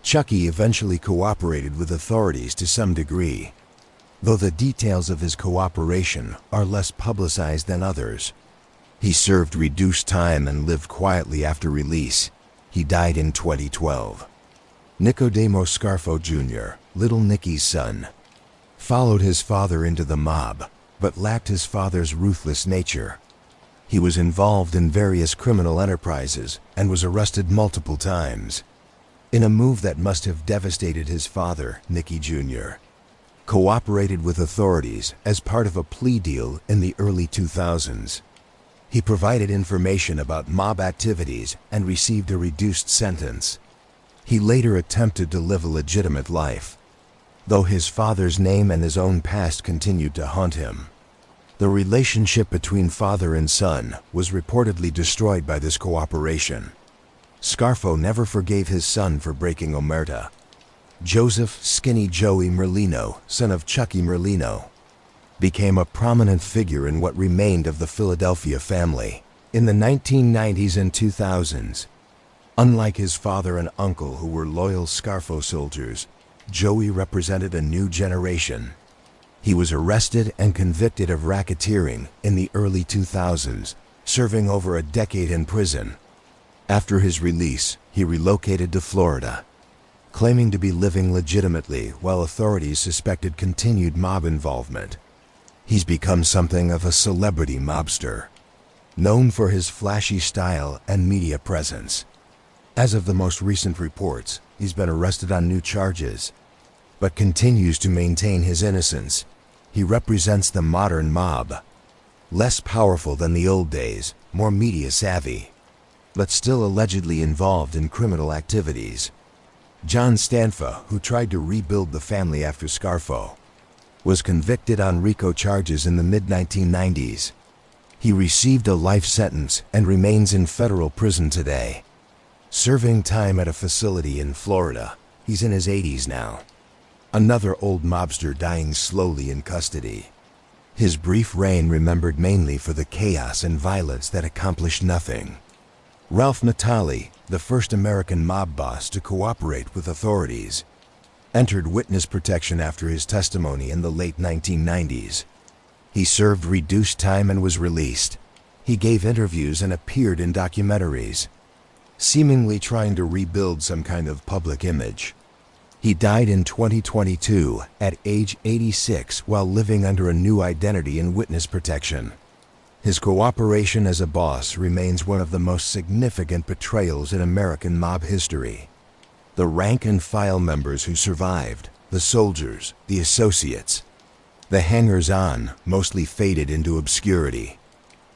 Chucky eventually cooperated with authorities to some degree, though the details of his cooperation are less publicized than others. He served reduced time and lived quietly after release. He died in 2012. Nicodemo Scarfo Jr., Little Nicky's son, followed his father into the mob, but lacked his father's ruthless nature. He was involved in various criminal enterprises and was arrested multiple times, in a move that must have devastated his father, Nicky Jr. Cooperated with authorities as part of a plea deal in the early 2000s. He provided information about mob activities and received a reduced sentence. He later attempted to live a legitimate life, though his father's name and his own past continued to haunt him. The relationship between father and son was reportedly destroyed by this cooperation. Scarfo never forgave his son for breaking omerta. Joseph "Skinny Joey" Merlino, son of Chucky Merlino, became a prominent figure in what remained of the Philadelphia family in the 1990s and 2000s. Unlike his father and uncle who were loyal Scarfo soldiers, Joey represented a new generation. He was arrested and convicted of racketeering in the early 2000s, serving over a decade in prison. After his release, he relocated to Florida, claiming to be living legitimately while authorities suspected continued mob involvement. He's become something of a celebrity mobster. known for his flashy style and media presence. As of the most recent reports, he's been arrested on new charges, but continues to maintain his innocence. He represents the modern mob. Less powerful than the old days, more media savvy, but still allegedly involved in criminal activities. John Stanfa, who tried to rebuild the family after Scarfo, was convicted on RICO charges in the mid-1990s. He received a life sentence and remains in federal prison today, serving time at a facility in Florida. He's in his 80s now. Another old mobster dying slowly in custody. His brief reign remembered mainly for the chaos and violence that accomplished nothing. Ralph Natali, the first American mob boss to cooperate with authorities, entered witness protection after his testimony in the late 1990s. He served reduced time and was released. He gave interviews and appeared in documentaries, seemingly trying to rebuild some kind of public image. He died in 2022 at age 86 while living under a new identity in witness protection. His cooperation as a boss remains one of the most significant betrayals in American mob history. The rank and file members who survived, the soldiers, the associates, the hangers-on, mostly faded into obscurity.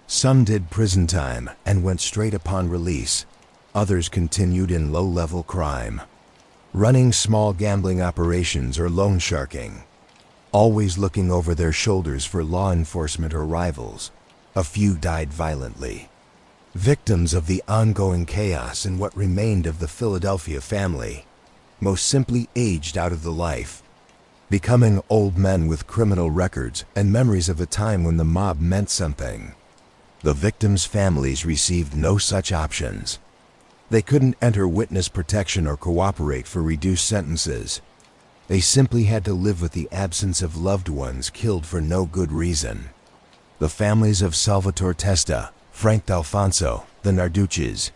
Some did prison time and went straight upon release. Others continued in low-level crime, running small gambling operations or loan sharking, always looking over their shoulders for law enforcement or rivals. A few died violently, victims of the ongoing chaos in what remained of the Philadelphia family, most simply aged out of the life, becoming old men with criminal records and memories of a time when the mob meant something. The victims' families received no such options. They couldn't enter witness protection or cooperate for reduced sentences. They simply had to live with the absence of loved ones killed for no good reason. The families of Salvatore Testa, Frank D'Alfonso, the Narducci's,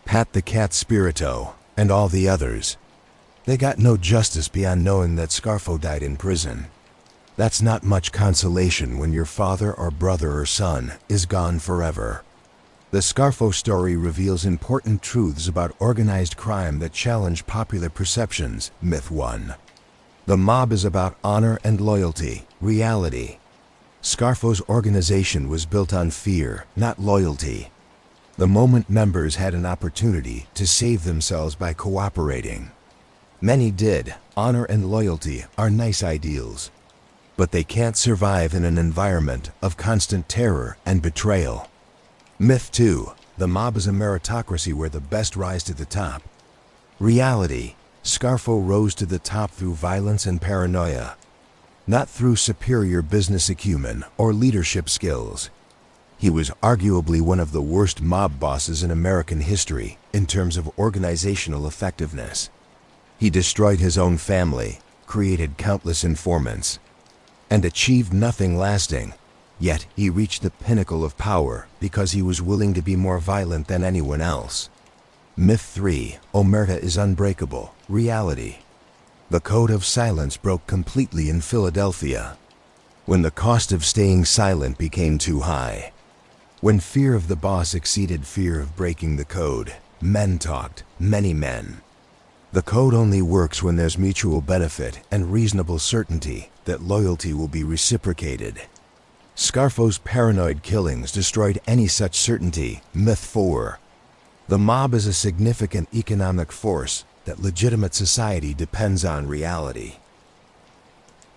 Pat the Cat Spirito, and all the others, they got no justice beyond knowing that Scarfo died in prison. That's not much consolation when your father or brother or son is gone forever. The Scarfo story reveals important truths about organized crime that challenge popular perceptions. Myth 1. The mob is about honor and loyalty. Reality. Scarfo's organization was built on fear, not loyalty. The moment members had an opportunity to save themselves by cooperating, many did. Honor and loyalty are nice ideals, but they can't survive in an environment of constant terror and betrayal. Myth 2. The mob is a meritocracy where the best rise to the top. Reality. Scarfo rose to the top through violence and paranoia, not through superior business acumen or leadership skills. He was arguably one of the worst mob bosses in American history in terms of organizational effectiveness. He destroyed his own family, created countless informants, and achieved nothing lasting. Yet he reached the pinnacle of power because he was willing to be more violent than anyone else. Myth 3. Omerta is unbreakable. Reality. The code of silence broke completely in Philadelphia when the cost of staying silent became too high. When fear of the boss exceeded fear of breaking the code, men talked, many men. The code only works when there's mutual benefit and reasonable certainty that loyalty will be reciprocated. Scarfo's paranoid killings destroyed any such certainty. Myth 4. The mob is a significant economic force that legitimate society depends on. Reality.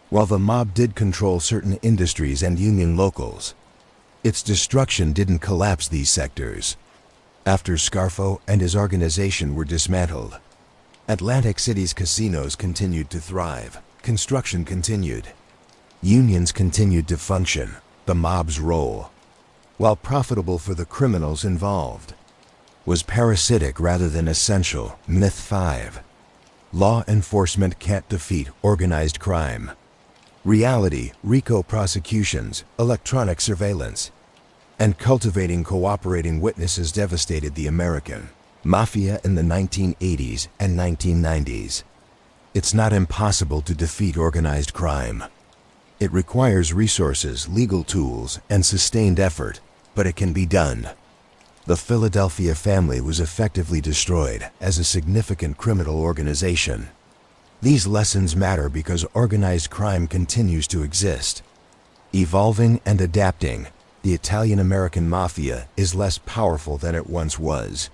While the mob did control certain industries and union locals, its destruction didn't collapse these sectors. After Scarfo and his organization were dismantled, Atlantic City's casinos continued to thrive. Construction continued. Unions continued to function. The mob's role, while profitable for the criminals involved, was parasitic rather than essential. Myth 5. Law enforcement can't defeat organized crime. Reality. RICO prosecutions, electronic surveillance, and cultivating cooperating witnesses devastated the American Mafia in the 1980s and 1990s. It's not impossible to defeat organized crime. It requires resources, legal tools, and sustained effort. but it can be done. The Philadelphia family was effectively destroyed as a significant criminal organization. These lessons matter because organized crime continues to exist. Evolving and adapting, the Italian-American Mafia is less powerful than it once was.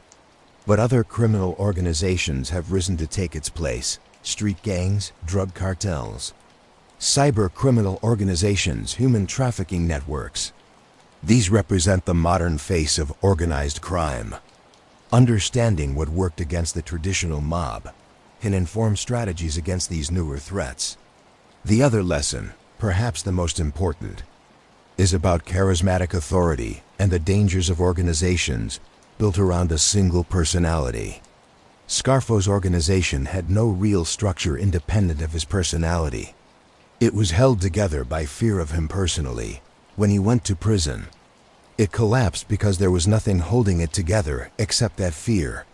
But other criminal organizations have risen to take its place: street gangs, drug cartels, cyber criminal organizations, human trafficking networks. These represent the modern face of organized crime. Understanding what worked against the traditional mob can inform strategies against these newer threats. The other lesson, perhaps the most important, is about charismatic authority and the dangers of organizations built around a single personality. Scarfo's organization had no real structure independent of his personality. It was held together by fear of him personally. When he went to prison, it collapsed because there was nothing holding it together except that fear.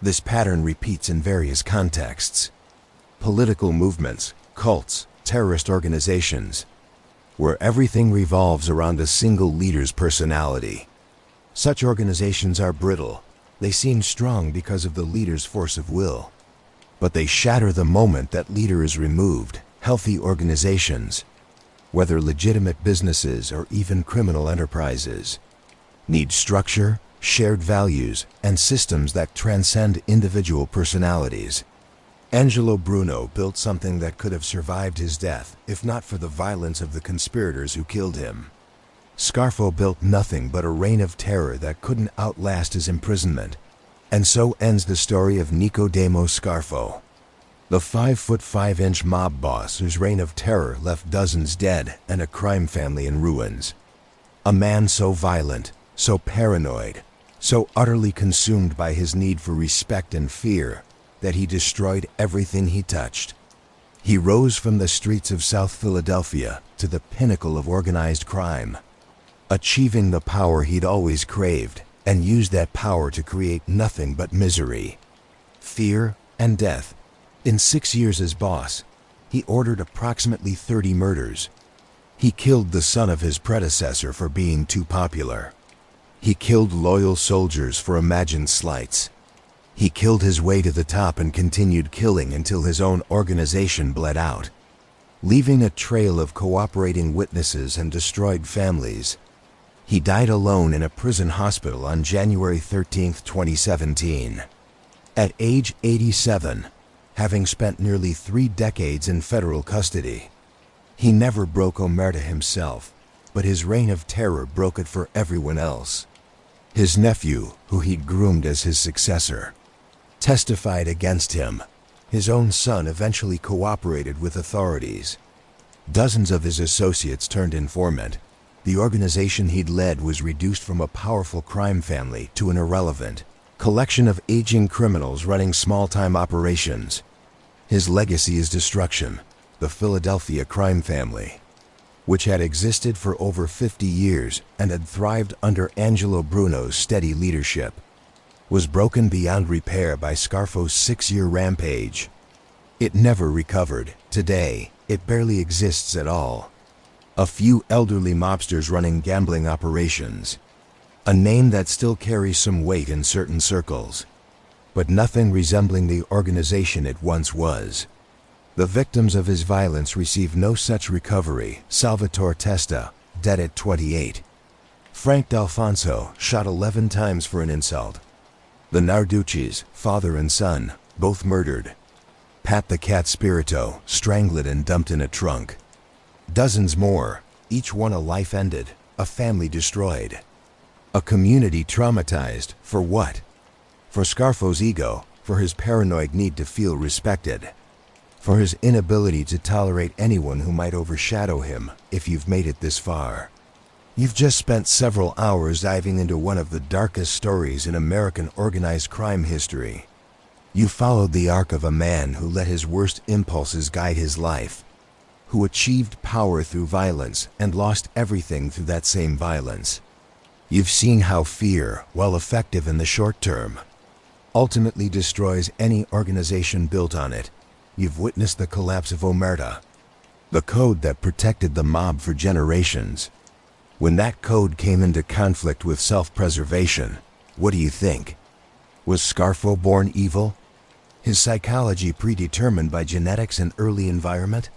This pattern repeats in various contexts: political movements, cults, terrorist organizations, where everything revolves around a single leader's personality. Such organizations are brittle. They seem strong because of the leader's force of will, but they shatter the moment that leader is removed. Healthy organizations, whether legitimate businesses or even criminal enterprises, need structure, shared values, and systems that transcend individual personalities. Angelo Bruno built something that could have survived his death if not for the violence of the conspirators who killed him. Scarfo built nothing but a reign of terror that couldn't outlast his imprisonment. And so ends the story of Nicodemo Scarfo, the 5'5" mob boss whose reign of terror left dozens dead and a crime family in ruins. A man so violent, so paranoid, so utterly consumed by his need for respect and fear that he destroyed everything he touched. He rose from the streets of South Philadelphia to the pinnacle of organized crime, achieving the power he'd always craved, and used that power to create nothing but misery, fear, and death. In 6 years as boss, he ordered approximately 30 murders. He killed the son of his predecessor for being too popular. He killed loyal soldiers for imagined slights. He killed his way to the top and continued killing until his own organization bled out, leaving a trail of cooperating witnesses and destroyed families. He died alone in a prison hospital on January 13, 2017. At age 87, having spent nearly 3 decades in federal custody. He never broke omerta himself, but his reign of terror broke it for everyone else. His nephew, who he'd groomed as his successor, testified against him. His own son eventually cooperated with authorities. Dozens of his associates turned informant. The organization he'd led was reduced from a powerful crime family to an irrelevant collection of aging criminals running small-time operations. His legacy is destruction. The Philadelphia crime family, which had existed for over 50 years and had thrived under Angelo Bruno's steady leadership, was broken beyond repair by Scarfo's 6-year rampage. It never recovered. Today, it barely exists at all. A few elderly mobsters running gambling operations, a name that still carries some weight in certain circles, but nothing resembling the organization it once was. The victims of his violence received no such recovery. Salvatore Testa, dead at 28. Frank D'Alfonso, shot 11 times for an insult. The Narduccis, father and son, both murdered. Pat the Cat Spirito, strangled and dumped in a trunk. Dozens more, each one a life ended, a family destroyed. A community traumatized. For what? For Scarfo's ego, for his paranoid need to feel respected, for his inability to tolerate anyone who might overshadow him. If you've made it this far, you've just spent several hours diving into one of the darkest stories in American organized crime history. You followed the arc of a man who let his worst impulses guide his life, who achieved power through violence and lost everything through that same violence. You've seen how fear, while effective in the short term, ultimately destroys any organization built on it. You've witnessed the collapse of omerta, the code that protected the mob for generations. When that code came into conflict with self-preservation, what do you think? Was Scarfo born evil? His psychology predetermined by genetics and early environment?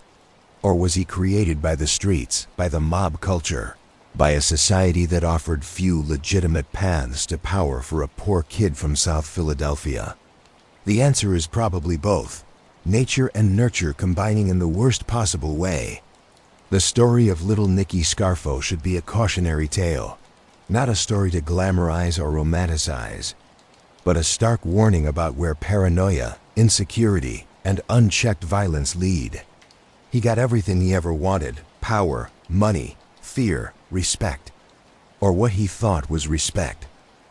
Or was he created by the streets, by the mob culture, by a society that offered few legitimate paths to power for a poor kid from South Philadelphia? The answer is probably both, nature and nurture combining in the worst possible way. The story of little Nicky Scarfo should be a cautionary tale, not a story to glamorize or romanticize, but a stark warning about where paranoia, insecurity, and unchecked violence lead. He got everything he ever wanted: power, money, fear, respect. Or what he thought was respect,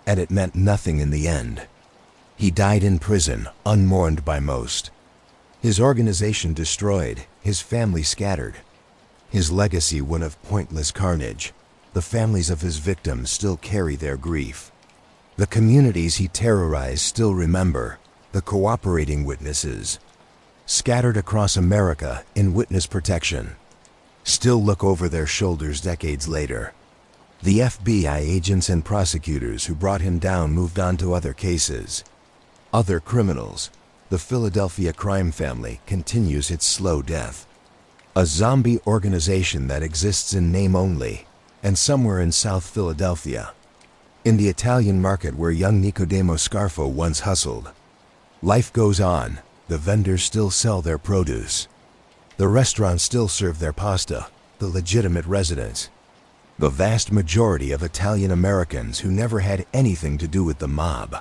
and it meant nothing in the end. He died in prison, unmourned by most. His organization destroyed, his family scattered. His legacy one of pointless carnage. The families of his victims still carry their grief. The communities he terrorized still remember, the cooperating witnesses, scattered across America in witness protection, still look over their shoulders decades later. The FBI agents and prosecutors who brought him down moved on to other cases. Other criminals. The Philadelphia crime family continues its slow death. A zombie organization that exists in name only, and somewhere in South Philadelphia. In the Italian market where young Nicodemo Scarfo once hustled. Life goes on, the vendors still sell their produce. The restaurants still serve their pasta, the legitimate residents. The vast majority of Italian Americans who never had anything to do with the mob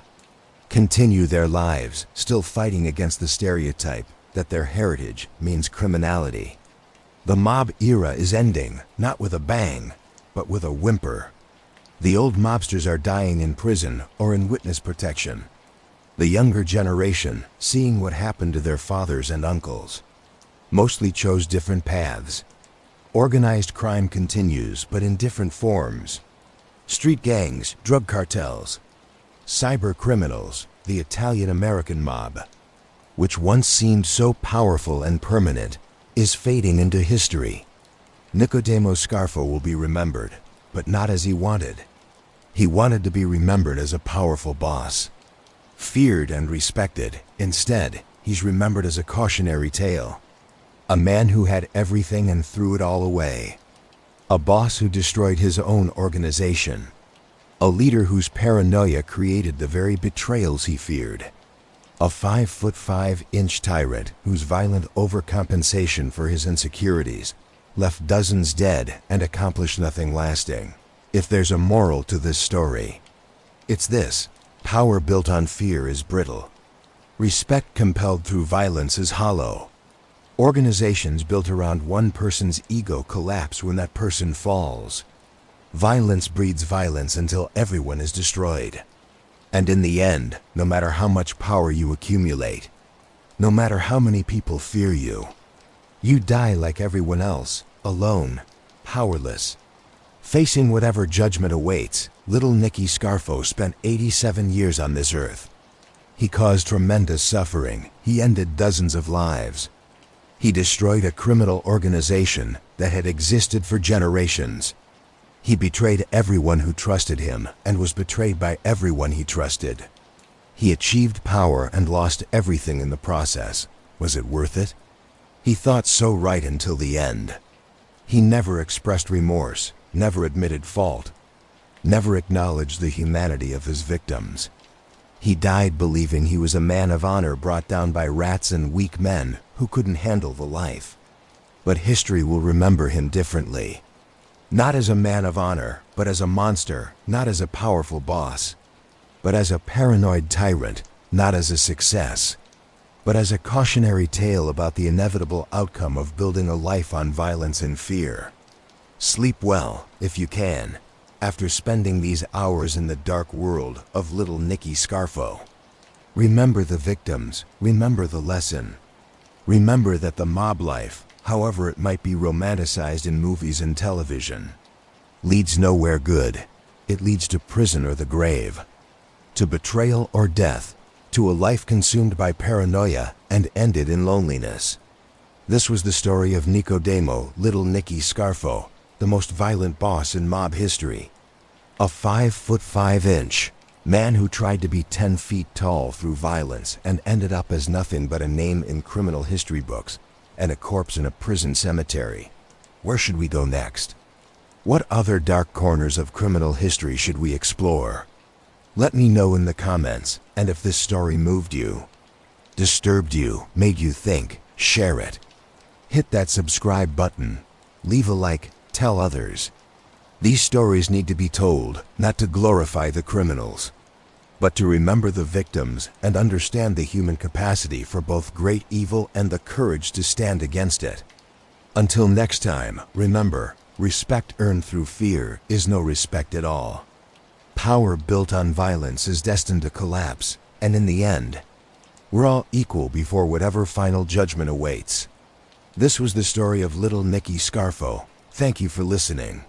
continue their lives, still fighting against the stereotype that their heritage means criminality. The mob era is ending, not with a bang, but with a whimper. The old mobsters are dying in prison or in witness protection. The younger generation, seeing what happened to their fathers and uncles, mostly chose different paths. Organized crime continues, but in different forms. Street gangs, drug cartels, cyber criminals, the Italian-American mob, which once seemed so powerful and permanent, is fading into history. Nicodemo Scarfo will be remembered, but not as he wanted. He wanted to be remembered as a powerful boss, feared and respected. Instead, he's remembered as a cautionary tale. A man who had everything and threw it all away. A boss who destroyed his own organization. A leader whose paranoia created the very betrayals he feared. A 5'5" tyrant whose violent overcompensation for his insecurities left dozens dead and accomplished nothing lasting. If there's a moral to this story, it's this: power built on fear is brittle. Respect compelled through violence is hollow. Organizations built around one person's ego collapse when that person falls. Violence breeds violence until everyone is destroyed. And in the end, no matter how much power you accumulate, no matter how many people fear you, you die like everyone else, alone, powerless. Facing whatever judgment awaits, little Nicky Scarfo spent 87 years on this earth. He caused tremendous suffering. He ended dozens of lives. He destroyed a criminal organization that had existed for generations. He betrayed everyone who trusted him and was betrayed by everyone he trusted. He achieved power and lost everything in the process. Was it worth it? He thought so right until the end. He never expressed remorse, never admitted fault, never acknowledged the humanity of his victims. He died believing he was a man of honor brought down by rats and weak men who couldn't handle the life. But history will remember him differently. Not as a man of honor, but as a monster, not as a powerful boss, but as a paranoid tyrant, not as a success, but as a cautionary tale about the inevitable outcome of building a life on violence and fear. Sleep well, if you can, after spending these hours in the dark world of little Nicky Scarfo. Remember the victims, remember the lesson. Remember that the mob life, however it might be romanticized in movies and television, leads nowhere good. It leads to prison or the grave, to betrayal or death, to a life consumed by paranoia and ended in loneliness. This was the story of Nicodemo, little Nicky Scarfo, the most violent boss in mob history. A 5'5" man who tried to be 10 feet tall through violence and ended up as nothing but a name in criminal history books and a corpse in a prison cemetery. Where should we go next? What other dark corners of criminal history should we explore? Let me know in the comments, and if this story moved you, disturbed you, made you think, share it. Hit that subscribe button, leave a like, tell others. These stories need to be told, not to glorify the criminals, but to remember the victims and understand the human capacity for both great evil and the courage to stand against it. Until next time, remember, respect earned through fear is no respect at all. Power built on violence is destined to collapse, and in the end, we're all equal before whatever final judgment awaits. This was the story of little Nicky Scarfo. Thank you for listening.